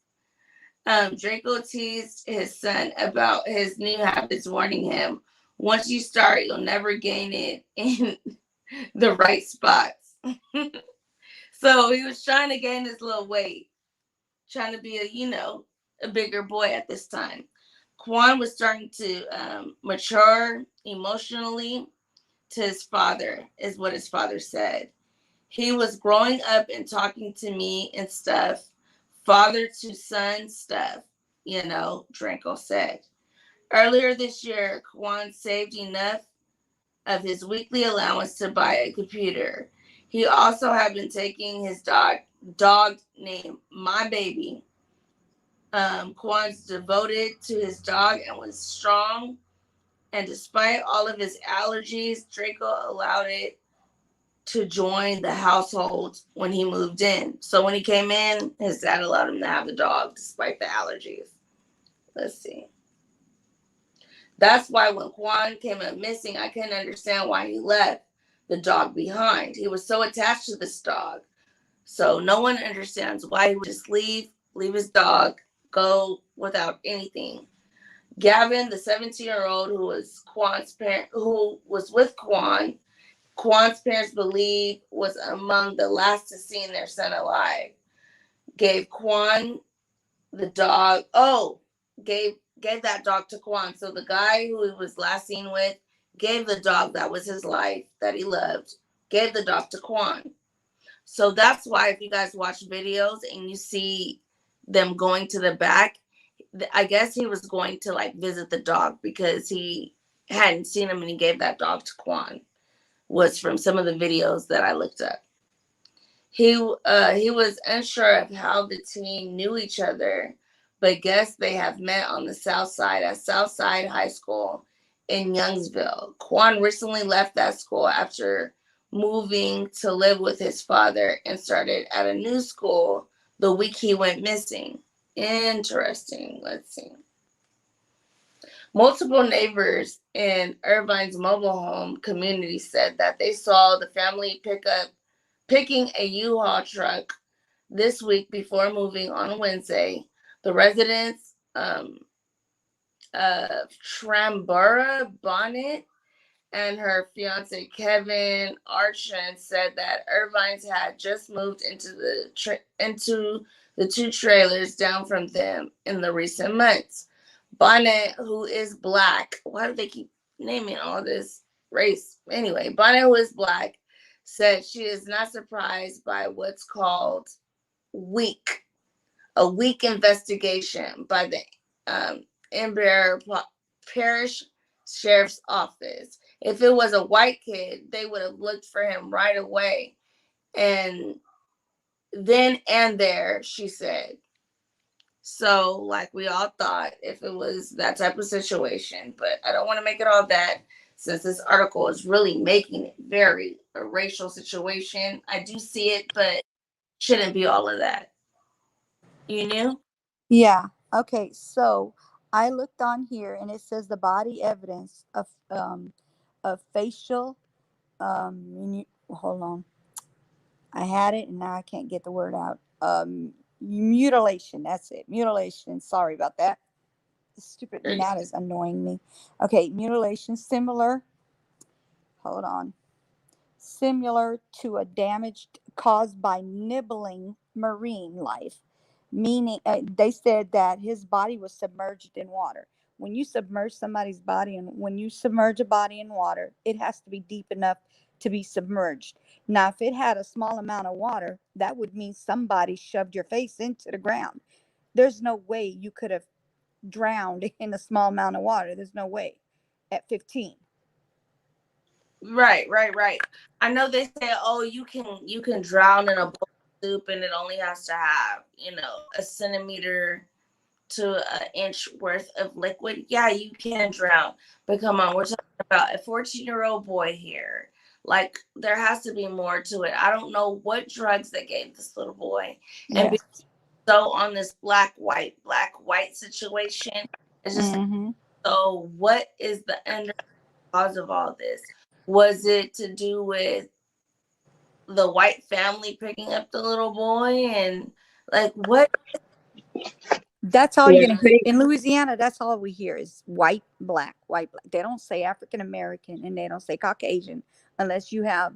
Draco teased his son about his new habits, warning him, once you start, you'll never gain it in the right spots. So he was trying to gain his little weight, trying to be a bigger boy at this time. Quawan was starting to mature emotionally to his father, is what his father said. He was growing up and talking to me and stuff, father to son stuff, Draco said. Earlier this year, Quawan saved enough of his weekly allowance to buy a computer. He also had been taking his dog named My Baby. Quawan's devoted to his dog and was strong. And despite all of his allergies, Draco allowed it to join the household when he moved in. So when he came in, his dad allowed him to have the dog despite the allergies. Let's see. That's why when Quawan came up missing, I couldn't understand why he left the dog behind. He was so attached to this dog. So no one understands why he would just leave his dog, go without anything. Gavin, the 17-year-old who was with Quawan, Quawan's parents believe was among the last to see their son alive, gave Quawan the dog. Gave that dog to Quawan. So the guy who he was last seen with gave the dog that was his life, that he loved, gave the dog to Quawan. So that's why if you guys watch videos and you see them going to the back, I guess he was going to visit the dog because he hadn't seen him and he gave that dog to Quawan, was from some of the videos that I looked up. He was unsure of how the teen knew each other, but guessed they have met on the South Side at Southside High School in Youngsville. Quawan recently left that school after moving to live with his father and started at a new school the week he went missing. Interesting. Let's see. Multiple neighbors in Irvine's mobile home community said that they saw the family picking a U-Haul truck this week before moving on Wednesday. The residents of Trambura Bonnet and her fiance Kevin Archon said that Irvine's had just moved into the two trailers down from them in the recent months. Bonnet, who is black, why do they keep naming all this race? Anyway, Bonnet, who is black, said she is not surprised by what's called a weak investigation by the Ember Parish Sheriff's Office. If it was a white kid, they would have looked for him right away. And then and there, she said. So, like we all thought, if it was that type of situation, but I don't want to make it all that, since this article is really making it very a racial situation. I do see it, but shouldn't be all of that. You knew? Yeah. Okay. So I looked on here and it says the body evidence of facial hold on. I had it and now I can't get the word out. Mutilation. That's it. Mutilation. Sorry about that. Stupid gnat is annoying me. Okay, mutilation similar. Hold on. Similar to a damage caused by nibbling marine life. Meaning, they said that his body was submerged in water. When you submerge somebody's body and when you submerge a body in water, it has to be deep enough to be submerged. Now, if it had a small amount of water, that would mean somebody shoved your face into the ground. There's no way you could have drowned in a small amount of water. There's no way at 15. Right. I know they say, oh, you can drown in a bowl of soup and it only has to have, a centimeter to an inch worth of liquid. Yeah, you can drown. But come on, we're talking about a 14-year-old boy here. Like, there has to be more to it. I don't know what drugs they gave this little boy. And Yes. so on this black white situation, it's just so what is the under cause of all this? Was it to do with the white family picking up the little boy? And like, what? That's all you're going to hear. In Louisiana, that's all we hear is white, black, white, black. They don't say African American and they don't say Caucasian unless you have,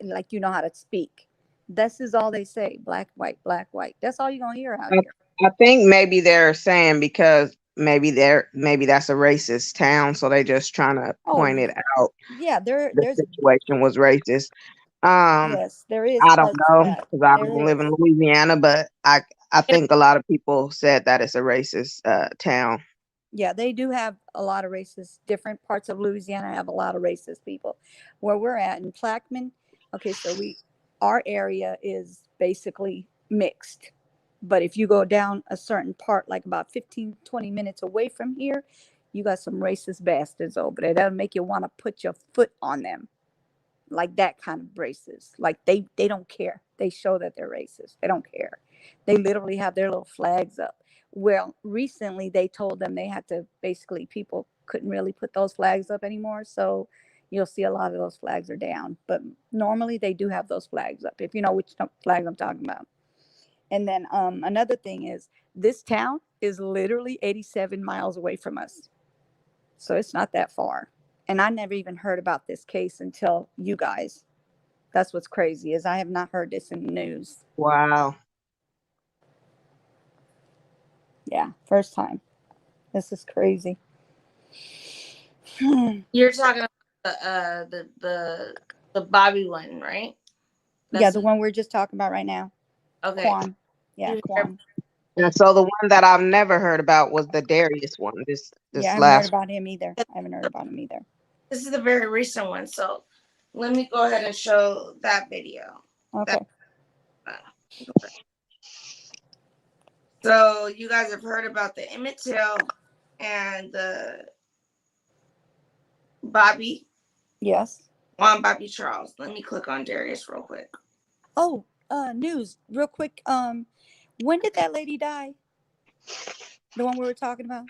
like you know how to speak. This is all they say. Black, white, black, white. That's all you're going to hear out here. I think maybe they're saying because maybe that's a racist town, so they just trying to point it out. Yeah, The there's situation was racist. yes, there is. I don't know because I don't live in Louisiana, but I think a lot of people said that it's a racist town. Yeah, they do have a lot of racist. Different parts of Louisiana have a lot of racist people. Where we're at in Plaquemine, okay, so our area is basically mixed. But if you go down a certain part, like about 15, 20 minutes away from here, you got some racist bastards over there. That'll make you want to put your foot on them. Like that kind of racist. Like they don't care. They show that they're racist. They don't care. They literally have their little flags up. Well, recently they told them they had to, basically people couldn't really put those flags up anymore. So you'll see a lot of those flags are down. But normally they do have those flags up, if you know which flags I'm talking about. And then another thing is this town is literally 87 miles away from us. So it's not that far. And I never even heard about this case until you guys. That's what's crazy is I have not heard this in the news. Wow. Yeah, first time. This is crazy. You're talking about the Bobby one, right? Yeah, the one we're just talking about right now. Okay. Quawan. Yeah, Quawan. And so the one that I've never heard about was the Darius one. This Yeah, I haven't last heard about him either. This is a very recent one, so let me go ahead and show that video. Okay. So you guys have heard about the Emmett Till and the Bobby. Yes. On Bobby Charles. Let me click on Darius real quick. Oh, news, real quick. When did that lady die? The one we were talking about?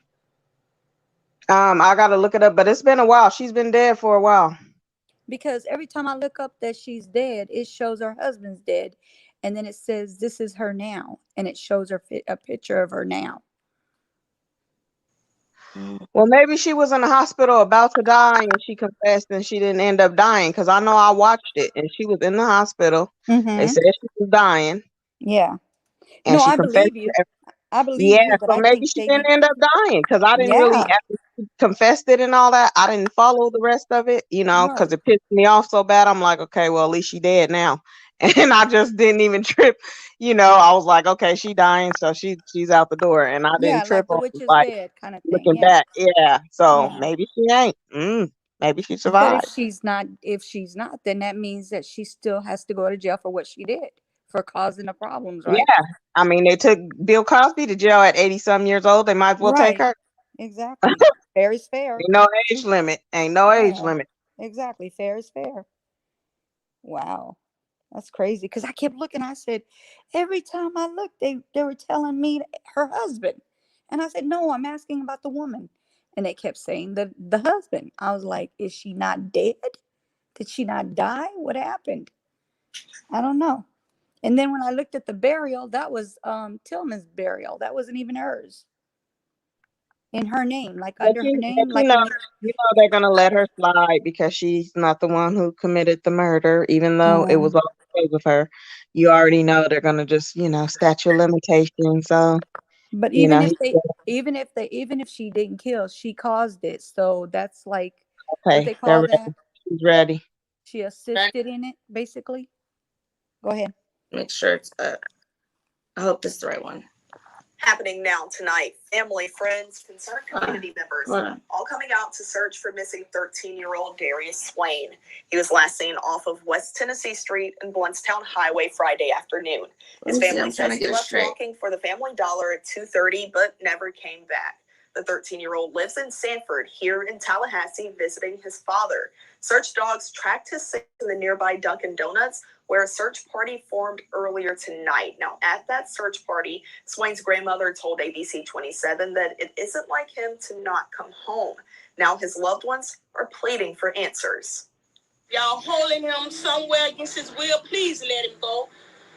I gotta look it up, but it's been a while. She's been dead for a while. Because every time I look up that she's dead, it shows her husband's dead, and then it says this is her now, and it shows her a picture of her now. Well, maybe she was in the hospital about to die, and she confessed, and she didn't end up dying. Because I know I watched it, and she was in the hospital. Mm-hmm. They said she was dying. Yeah. And no, she I confessed. believe you. I believe you, but so I maybe think she they didn't need. end up dying because I didn't really, after she confessed it and all that, I didn't follow the rest of it, because it pissed me off so bad. I'm like, okay, well, at least she dead now. And I just didn't even trip. I was like, okay, she dying, so she's out the door. And I didn't trip like the on witch is like dead kind of thing. looking back. Yeah. So maybe she ain't. Maybe she But survived. if she's not, then that means that she still has to go to jail for what she did, for causing the problems, right? Yeah. I mean, they took Bill Cosby to jail at 80-some years old. They might as well take her. Exactly. Fair is fair. Ain't no age limit. Ain't no age limit. Exactly. Fair is fair. Wow. That's crazy. Because I kept looking. I said, every time I looked, they were telling me her husband. And I said, no, I'm asking about the woman. And they kept saying the husband. I was like, is she not dead? Did she not die? What happened? I don't know. And then when I looked at the burial, that was Tillman's burial. That wasn't even hers. In her name, like But under her name, like they're gonna let her slide because she's not the one who committed the murder, even though it was all okay with her. You already know they're gonna just, statute of limitations. So, but even if she didn't kill, she caused it. So that's like what they call that. She's ready. She assisted in it, basically. Go ahead. Make sure it's I hope this is the right one. Happening now tonight. Family, friends, concerned community members all coming out to search for missing 13-year-old Darius Swain. He was last seen off of West Tennessee Street and Bluntstown Highway Friday afternoon. His family says he left walking for the Family Dollar at 2:30 but never came back. The 13-year-old lives in Sanford, here in Tallahassee, visiting his father. Search dogs tracked his scent in the nearby Dunkin' Donuts, where a search party formed earlier tonight. Now, at that search party, Swain's grandmother told ABC 27 that it isn't like him to not come home. Now his loved ones are pleading for answers. Y'all holding him somewhere against his will, please let him go.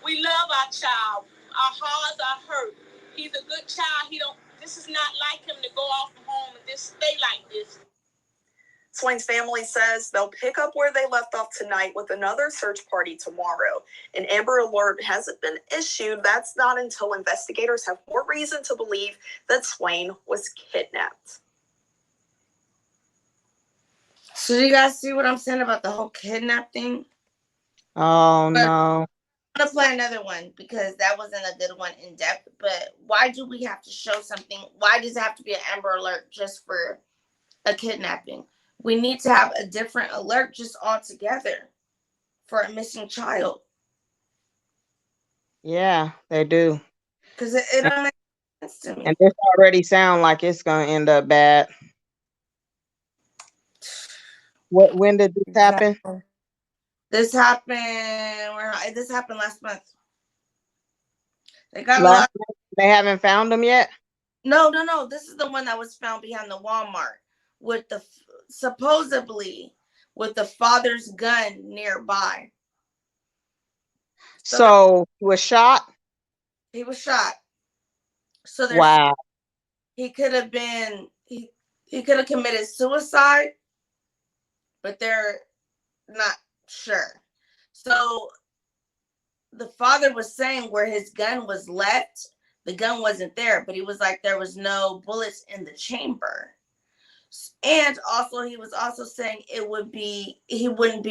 We love our child. Our hearts are hurt. He's a good child. This is not like him to go off from home and just stay like this. Swain's family says they'll pick up where they left off tonight with another search party tomorrow. An Amber Alert hasn't been issued. That's not until investigators have more reason to believe that Swain was kidnapped. So do you guys see what I'm saying about the whole kidnap thing? Oh, no. I'm going to play another one because that wasn't a good one in depth. But why do we have to show something? Why does it have to be an Amber Alert just for a kidnapping? We need to have a different alert just altogether for a missing child. Yeah, they do. Because it don't make sense to me. And this already sounds like it's going to end up bad. When did this happen? This happened last month. They got They haven't found him yet? No. This is the one that was found behind the Walmart with supposedly with the father's gun nearby. So he was shot? He was shot. So wow. He could have been he could have committed suicide, but they're not sure. So the father was saying where his gun was left, the gun wasn't there, but he was like there was no bullets in the chamber. And also he was also saying he wouldn't be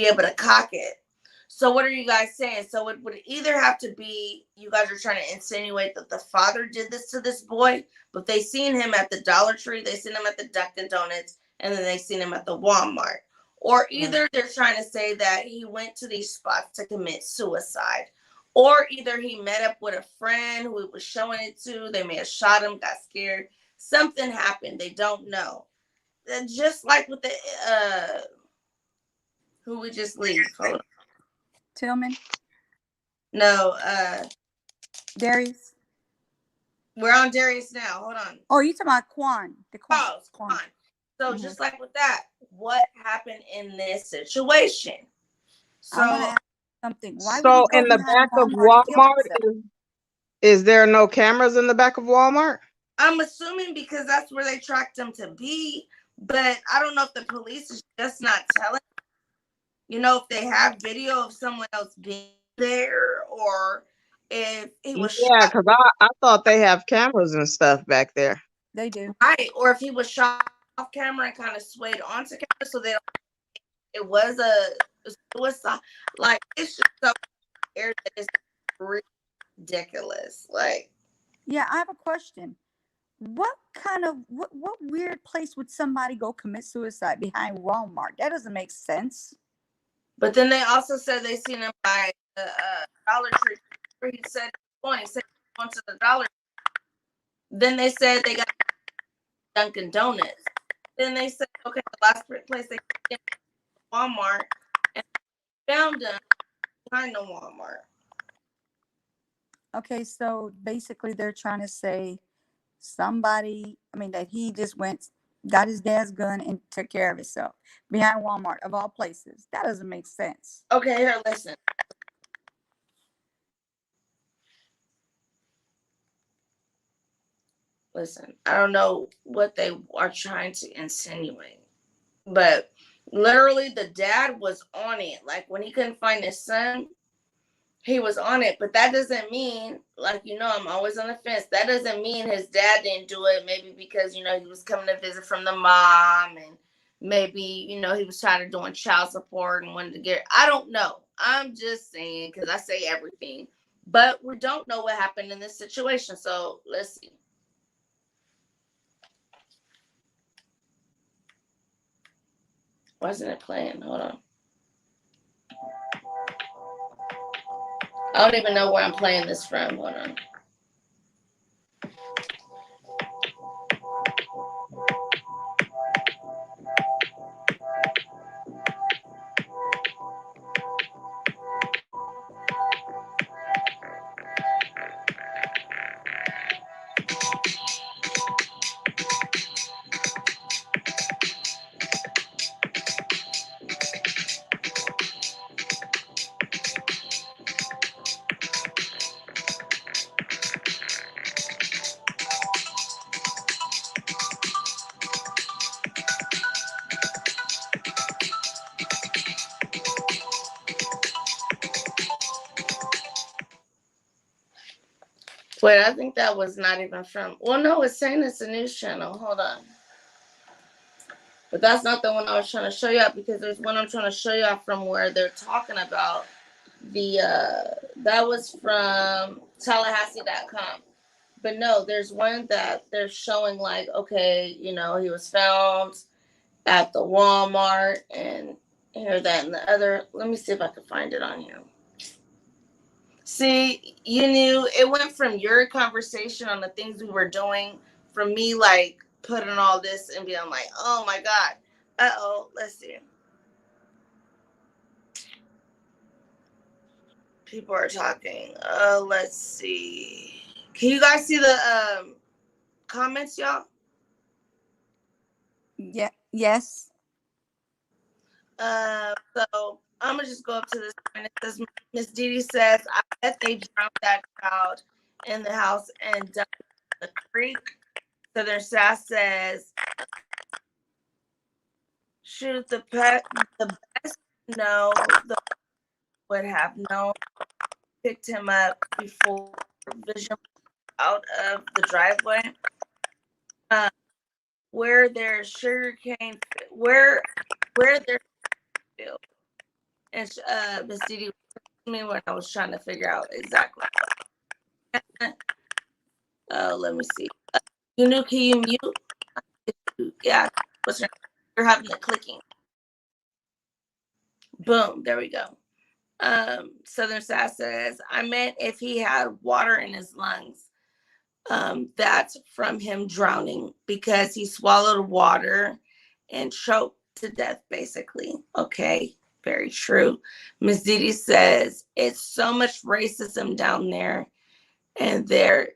able to cock it. So what are you guys saying? So it would either have to be you guys are trying to insinuate that the father did this to this boy, but they seen him at the Dollar Tree, they seen him at the Dunkin' Donuts, and then they seen him at the Walmart. Or either they're trying to say that he went to these spots to commit suicide. Or either he met up with a friend who he was showing it to. They may have shot him, got scared. Something happened. They don't know. Just like with the who we just leave. Hold on. Tillman? No, Darius? We're on Darius now. Hold on. Oh, you talking about Quawan? The Quawan. Oh, Quawan. So just like with that, what happened in this situation? So I want to ask something. Why So would he in go the behind back of Walmart and kill himself? Walmart, is there no cameras in the back of Walmart? I'm assuming because that's where they tracked him to be, but I don't know if the police is just not telling. You know, if they have video of someone else being there, or if he was Yeah, shot. because I thought they have cameras and stuff back there. They do. Right, or if he was shot off camera and kind of swayed onto camera, so they it was a suicide. Like, it's just so weird that it's ridiculous. Like, yeah, I have a question. What kind of what weird place would somebody go commit suicide behind Walmart? That doesn't make sense. But then they also said they seen him by the Dollar Tree. Where he said he said going to the Dollar Tree. Then they said they got Dunkin' Donuts. Then they said, okay, the last place they get Walmart, and found him behind the Walmart. Okay, so basically they're trying to say that he just went, got his dad's gun and took care of himself behind Walmart of all places. That doesn't make sense. Okay, here, listen. Listen, I don't know what they are trying to insinuate, but literally the dad was on it. Like, when he couldn't find his son, he was on it. But that doesn't mean, like, I'm always on the fence. That doesn't mean his dad didn't do it. Maybe because, he was coming to visit from the mom, and maybe, he was tired of doing child support and wanted to get, I don't know. I'm just saying, because I say everything. But we don't know what happened in this situation. So let's see. Why isn't it playing? Hold on. I don't even know where I'm playing this from. Hold on. Wait, I think that was not even from. Well, no, it's saying it's a news channel. Hold on. But that's not the one I was trying to show you out, because there's one I'm trying to show you out from where they're talking about the, that was from Tallahassee.com. But no, there's one that they're showing, like, okay, he was found at the Walmart, and here, that, and the other. Let me see if I can find it on here. See, you knew it went from your conversation on the things we were doing, from me, like, putting all this and being like, oh my God. Let's see. People are talking. Let's see. Can you guys see the comments, y'all? Yeah. Yes. So I'm gonna just go up to this point. It says, Miss Didi says, I bet they drowned that child in the house and dumped in the creek. Southern Sass says, shoot, the best no, the would have known, picked him up before Vision out of the driveway. Where there's sugarcane, where there's field. And Miss Didi me when I was trying to figure out exactly. Let me see. Can you mute? Yeah, you're having the clicking. Boom, there we go. Southern Sass says, I meant if he had water in his lungs. That's from him drowning because he swallowed water and choked to death, basically. Okay, very true. Miss Didi says, it's so much racism down there, and they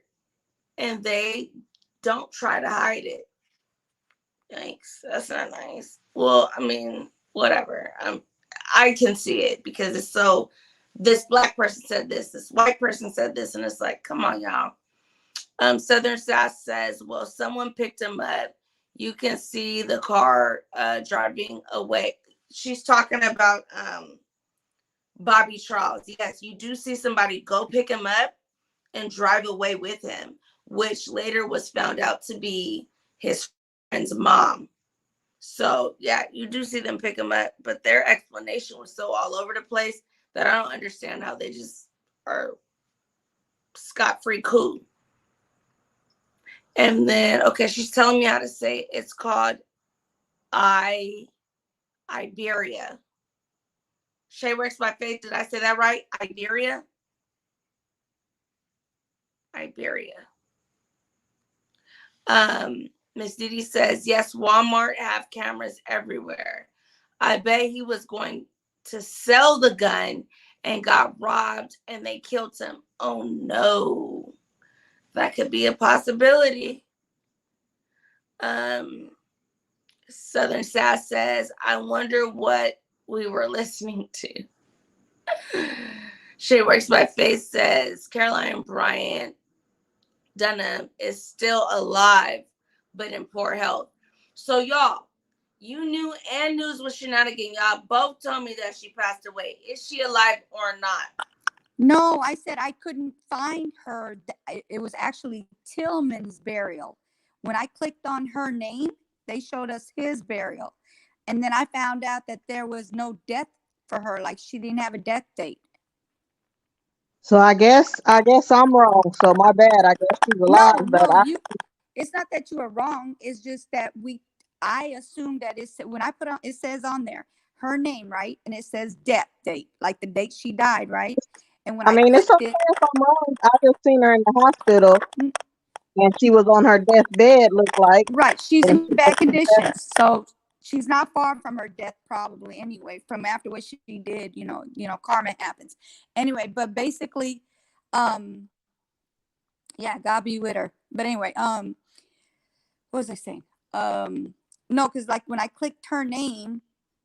don't try to hide it. Thanks. That's not nice. Well, I mean, whatever. I can see it because it's so. This black person said this white person said this, and it's like, come on, y'all. Southern Sass says, well, someone picked him up. You can see the car driving away. She's talking about Bobby Charles. Yes, you do see somebody go pick him up and drive away with him, which later was found out to be his friend's mom. So, yeah, you do see them pick him up, but their explanation was so all over the place that I don't understand how they just are scot-free cool. And then, okay, she's telling me how to say it. It's called Iberia. Shay Works by Faith. Did I say that right? Iberia? Iberia. Miss Didi says, yes, Walmart have cameras everywhere. I bet he was going to sell the gun and got robbed and they killed him. Oh no. That could be a possibility. Southern Sass says, I wonder what we were listening to. Shay Works by Faith says, Caroline Bryant Dunham is still alive, but in poor health. So y'all, you knew and News was shenanigan. Y'all both told me that she passed away. Is she alive or not? No, I said I couldn't find her. It was actually Tillman's burial. When I clicked on her name, they showed us his burial. And then I found out that there was no death for her. Like she didn't have a death date. So I guess I'm wrong. So my bad. I guess she's alive, but It's not that you are wrong. It's just that I assumed that when I put on, it says on there her name, right? And it says death date, like the date she died, right? And when I mean, it's okay if I'm wrong. I just seen her in the hospital and she was on her deathbed, looked like. Right. She's in bad condition. So she's not far from her death probably anyway, from after what she did, karma happens. Anyway, but basically, yeah, God be with her. But anyway, what was I saying? No, because like when I clicked her name,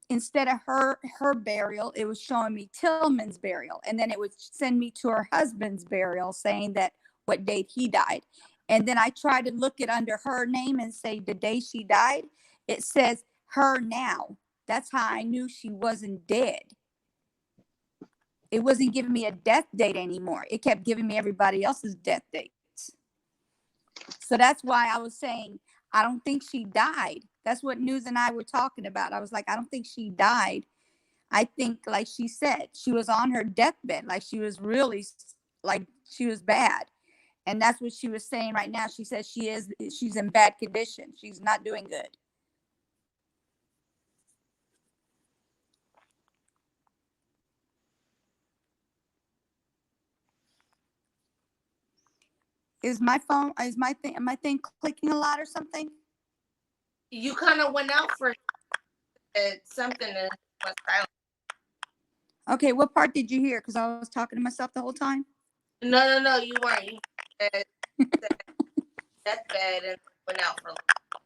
instead of her burial, it was showing me Tillman's burial. And then it would send me to her husband's burial saying that what date he died. And then I tried to look it under her name and say the day she died. It says her now. That's how I knew she wasn't dead. It wasn't giving me a death date anymore. It kept giving me everybody else's death dates. So that's why I was saying, I don't think she died. That's what News and I were talking about. I was like, I don't think she died. I think, like she said, she was on her deathbed. Like she was really, like she was bad. And that's what she was saying right now. She says she's in bad condition. She's not doing good. Am I thing clicking a lot or something? You kind of went out for something and was silent. Okay, what part did you hear? Because I was talking to myself the whole time. No, you weren't. You said deathbed and went out for.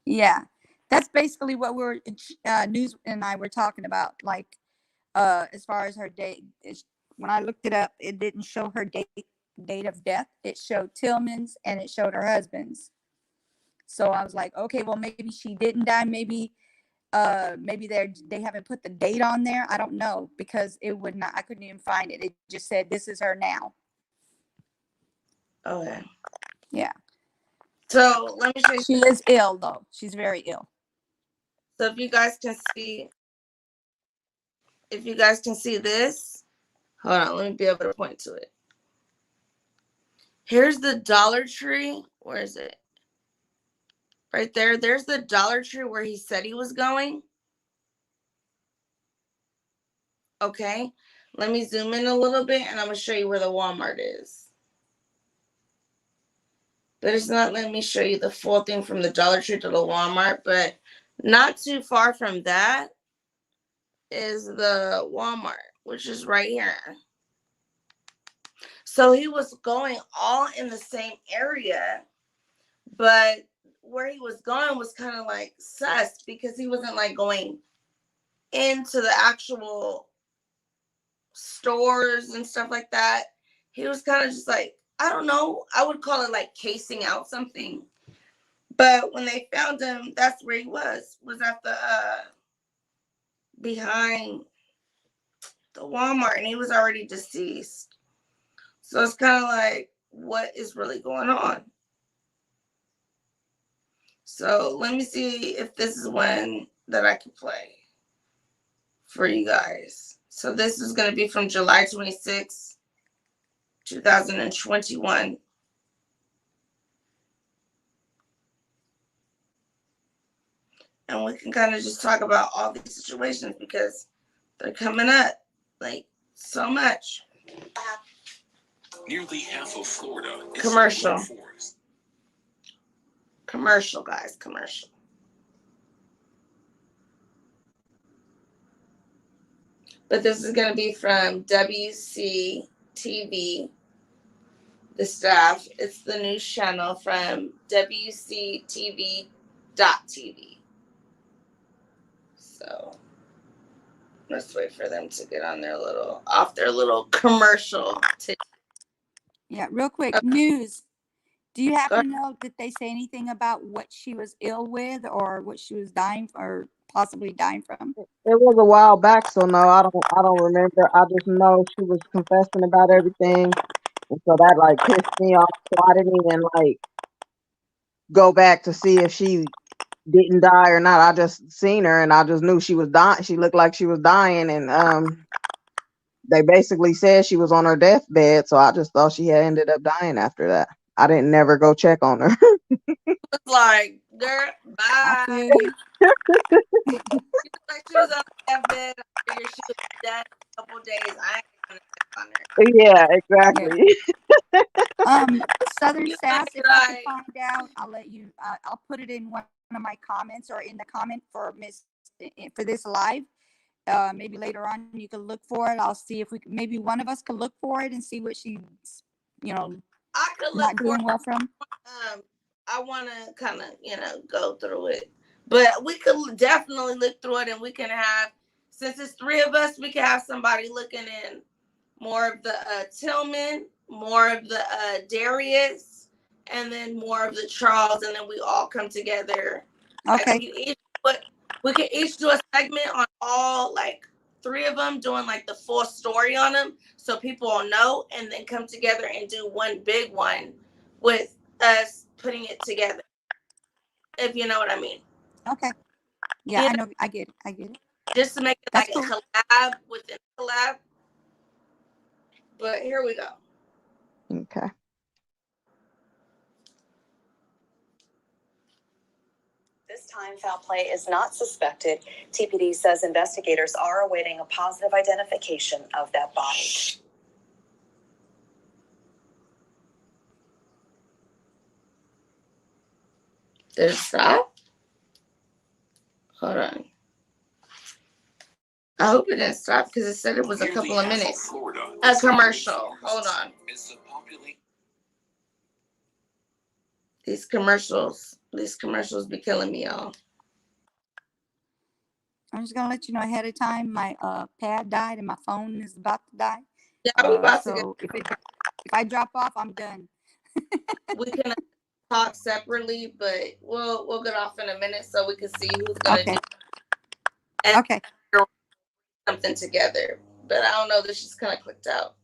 Yeah, that's basically what News and I were talking about. Like, as far as her date, when I looked it up, it didn't show her date of death. It showed Tillman's and it showed her husband's. So I was like, okay, well maybe she didn't die. Maybe they haven't put the date on there. I don't know because it would not. I couldn't even find it. It just said this is her now. Okay. Yeah. So let me show you. She is ill though. She's very ill. So if you guys can see this, hold on, let me be able to point to it. Here's the Dollar Tree. Where is it? Right there. There's the Dollar Tree where he said he was going. Okay. Let me zoom in a little bit and I'm going to show you where the Walmart is. But it's not letting me show you the full thing from the Dollar Tree to the Walmart. But not too far from that is the Walmart, which is right here. So he was going all in the same area, but where he was going was kind of like sus because he wasn't like going into the actual stores and stuff like that. He was kind of just like, I don't know, I would call it like casing out something. But when they found him, that's where he was at the behind the Walmart, and he was already deceased. So it's kind of like, what is really going on? So let me see if this is one that I can play for you guys. So this is going to be from July 26, 2021. And we can kind of just talk about all these situations because they're coming up like so much. Nearly half of Florida is Commercial. forest. Commercial, guys, commercial. But this is going to be from WCTV, the staff. It's the news channel from WCTV.tv. So let's wait for them to get on their little commercial. Yeah, real quick, news. Do you happen to know, did they say anything about what she was ill with or what she was dying or possibly dying from? It was a while back, so no, I don't remember. I just know she was confessing about everything, and so that like pissed me off. So I didn't even like go back to see if she didn't die or not. I just seen her and I just knew she was dying. She looked like she was dying, and they basically said she was on her deathbed, so I just thought she had ended up dying after that. I didn't never go check on her. It's like, girl, bye. Like she was on that bed. I figured she was dead in a couple days. I ain't gonna check on her. Yeah, exactly. Southern Sass, if I can find out, I'll let you. I'll put it in one of my comments or in the comment for this live. Maybe later on you can look for it. I'll see if maybe one of us can look for it and see what she's, I could not doing well from. I want to kind of, go through it, but we could definitely look through it, and we can have, since it's three of us, we can have somebody looking in more of the Tillman, more of the Darius, and then more of the Charles, and then we all come together. Okay. We can each do a segment on all, like, three of them, doing like the full story on them, so people will know, and then come together and do one big one with us putting it together. If you know what I mean. Okay. Yeah, I know. I get it. Just to make it That's like cool. a collab within a collab. But here we go. Okay. This time, foul play is not suspected. TPD says investigators are awaiting a positive identification of that body. Did it stop? Hold on. I hope it didn't stop because it said it was a couple of minutes. A commercial. Hold on. These commercials be killing me, y'all. I'm just gonna let you know ahead of time. My pad died and my phone is about to die. Yeah, we about so to if I drop off, I'm done. We can talk separately, but we'll get off in a minute so we can see who's gonna do. Okay. Something together, but I don't know. This just kind of clicked out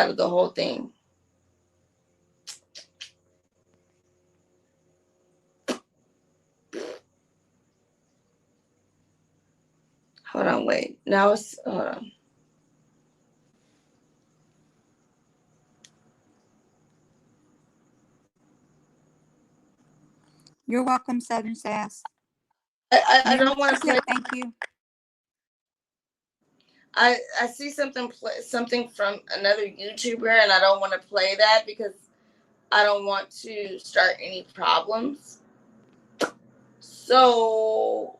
of the whole thing. Hold on, wait. Now it's hold on. You're welcome, Southern Sass. I don't want to play. Thank you. I see something from another YouTuber, and I don't want to play that because I don't want to start any problems. So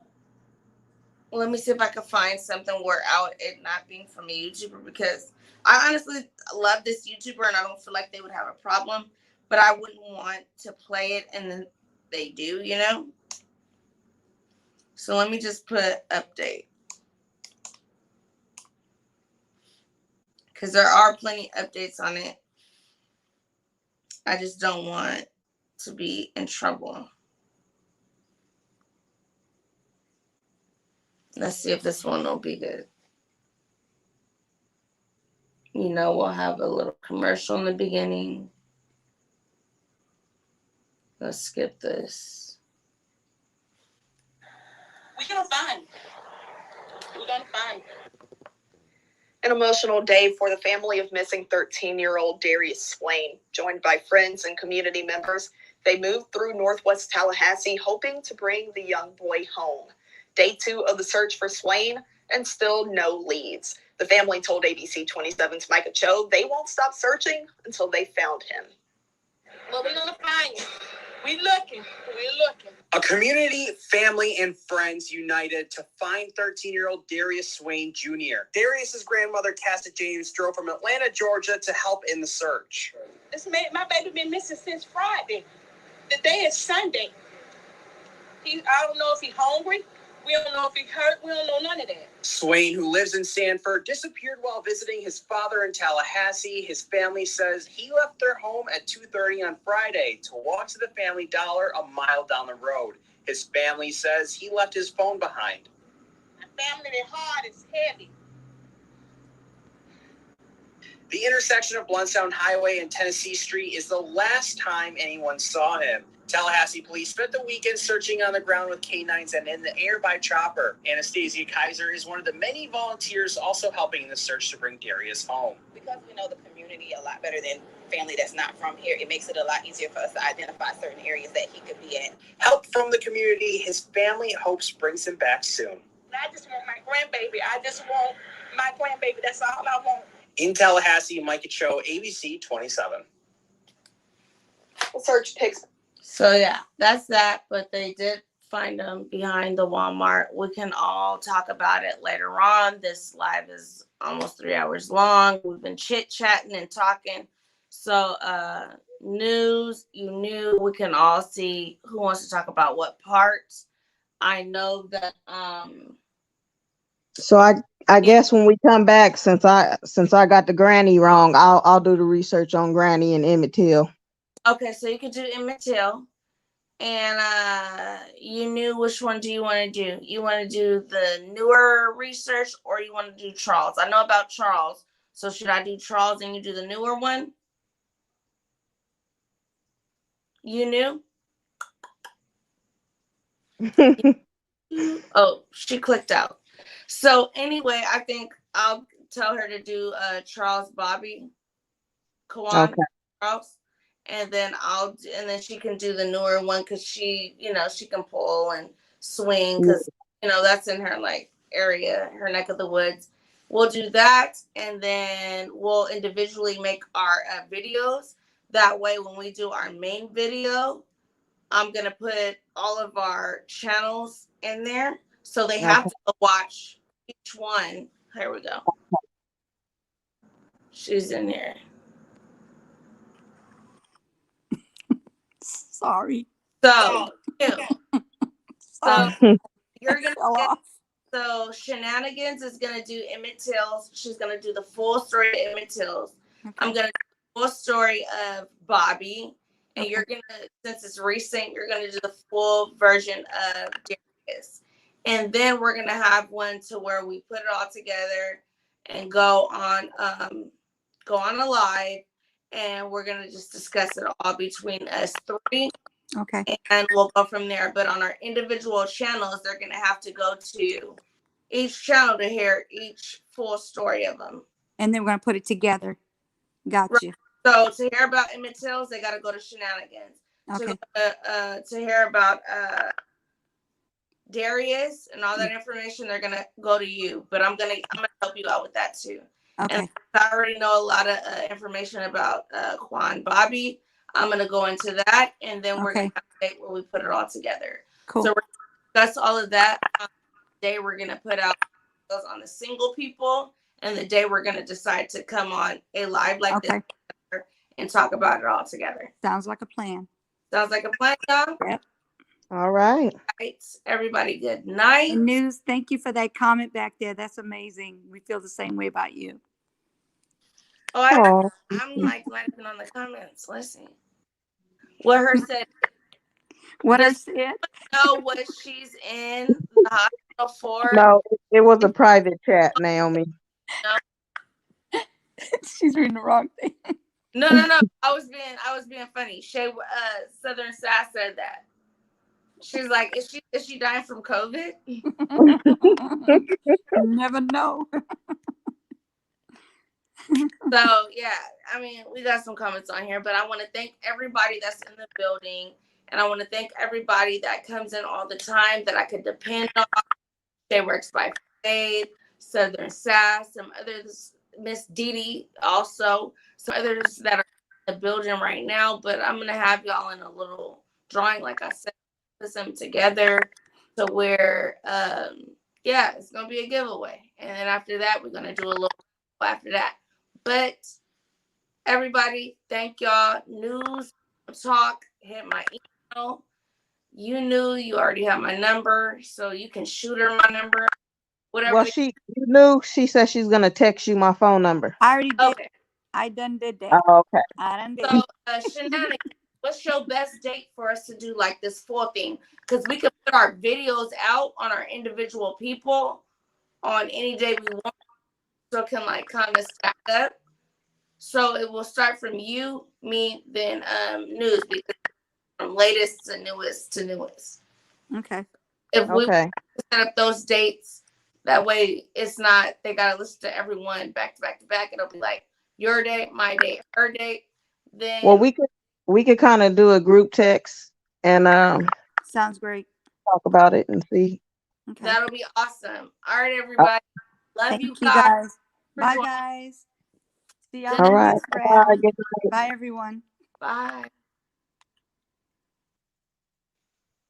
let me see if I can find something without it not being from a YouTuber, because I honestly love this YouTuber and I don't feel like they would have a problem, but I wouldn't want to play it and then they do, you know? So let me just put update. Because there are plenty of updates on it. I just don't want to be in trouble. Let's see if this one will be good. You know, we'll have a little commercial in the beginning. Let's skip this. We're going to find. We're going to find. An emotional day for the family of missing 13-year-old Darius Swain. Joined by friends and community members, they moved through Northwest Tallahassee hoping to bring the young boy home. Day 2 of the search for Swain, and still no leads. The family told ABC 27's Micah Cho they won't stop searching until they found him. Well, we're going to find him. We're looking. A community, family, and friends united to find 13-year-old Darius Swain Jr. Darius's grandmother, Cassie James, drove from Atlanta, Georgia to help in the search. My baby been missing since Friday. The day is Sunday. I don't know if he's hungry. We don't know if he's hurt. We don't know none of that. Swain, who lives in Sanford, disappeared while visiting his father in Tallahassee. His family says he left their home at 2:30 on Friday to walk to the Family Dollar a mile down the road. His family says he left his phone behind. My family, their heart is heavy. The intersection of Blountstown Highway and Tennessee Street is the last time anyone saw him. Tallahassee police spent the weekend searching on the ground with canines and in the air by chopper. Anastasia Kaiser is one of the many volunteers also helping in the search to bring Darius home. Because we know the community a lot better than family that's not from here, it makes it a lot easier for us to identify certain areas that he could be in. Help from the community, his family hopes brings him back soon. I just want my grandbaby. That's all I want. In Tallahassee, Micah Cho, ABC 27. Search pics. So yeah, that's that. But they did find him behind the Walmart. We can all talk about it later on. This live is almost 3 hours long. We've been chit-chatting and talking. So news, you knew. We can all see who wants to talk about what parts. I know that So I guess when we come back, since I got the granny wrong, I'll do the research on Granny and Emmett Till. okay, so you can do Emmett Till. And you knew, which one do you want to do? You want to do the newer research or you want to do Charles? I know about Charles. So should I do Charles and you do the newer one? You knew? Oh, she clicked out. So anyway, I think I'll tell her to do Charles Bobby Quawan, Okay. Charles, and then she can do the newer one because she can pull and swing because that's in her area, her neck of the woods. We'll do that, and then we'll individually make our videos. That way, when we do our main video, I'm gonna put all of our channels in there, so they have to watch each one. Here we go. She's in here. Sorry. So you're gonna get. So Shenanigans is gonna do Emmett Till's. She's gonna do the full story of Emmett Till's. Okay. I'm gonna do the full story of Bobby, and you're gonna, since it's recent, you're gonna do the full version of Darius. And then we're gonna have one to where we put it all together and go on a live, and we're gonna just discuss it all between us three. Okay. And we'll go from there. But on our individual channels, they're going to have to go to each channel to hear each full story of them. And then we're going to put it together. Got you. So to hear about Emmett Till's, they got to go to Shenanigans. Okay. To hear about Darius and all that information, they're gonna go to you. But I'm gonna help you out with that too. Okay. And I already know a lot of information about Quawan Bobby. I'm gonna go into that, and then we're gonna have a date where we put it all together. Cool. So we're gonna discuss all of that. Day we're gonna put out on the single people, and the day we're gonna decide to come on a live like this and talk about it all together. Sounds like a plan. Sounds like a plan, y'all. Yep. All right. Everybody, good night. And News, thank you for that comment back there. That's amazing. We feel the same way about you. Oh, I'm like laughing on the comments. Listen, what her said. What her said? Know what she's in the hospital for? No, it was a private chat, Naomi. No. She's reading the wrong thing. No. I was being funny. Shay, Southern Sass said that. She's like, is she dying from COVID? You never know. So yeah, I mean, we got some comments on here, but I want to thank everybody that's in the building, and I want to thank everybody that comes in all the time that I could depend on. Shay Works by Faith, Southern Sass, some others, Miss Dee also, some others that are in the building right now. But I'm gonna have y'all in a little drawing, like I said, put them together to where it's gonna be a giveaway, and then after that we're gonna do a little after that. But everybody, thank y'all. News talk, hit my email. You already have my number, so you can shoot her my number. Whatever. Well, she said she's gonna text you my phone number. I already did. Okay. I done did that. Oh, okay. I done did. So Shenanigans, what's your best date for us to do like this full thing? Because we could put our videos out on our individual people on any day we want, so it can like kind of stack up. So it will start from you, me, then News, because from latest to newest. Okay. If we set up those dates, that way it's not they gotta listen to everyone back to back to back. It'll be like your date, my date, her date. Then well, we could kind of do a group text and sounds great. Talk about it and see. Okay. That'll be awesome. All right, everybody. Love Thank you guys. guys. Bye, guys. See y'all All in the right. next round. Bye. Bye, everyone. Bye.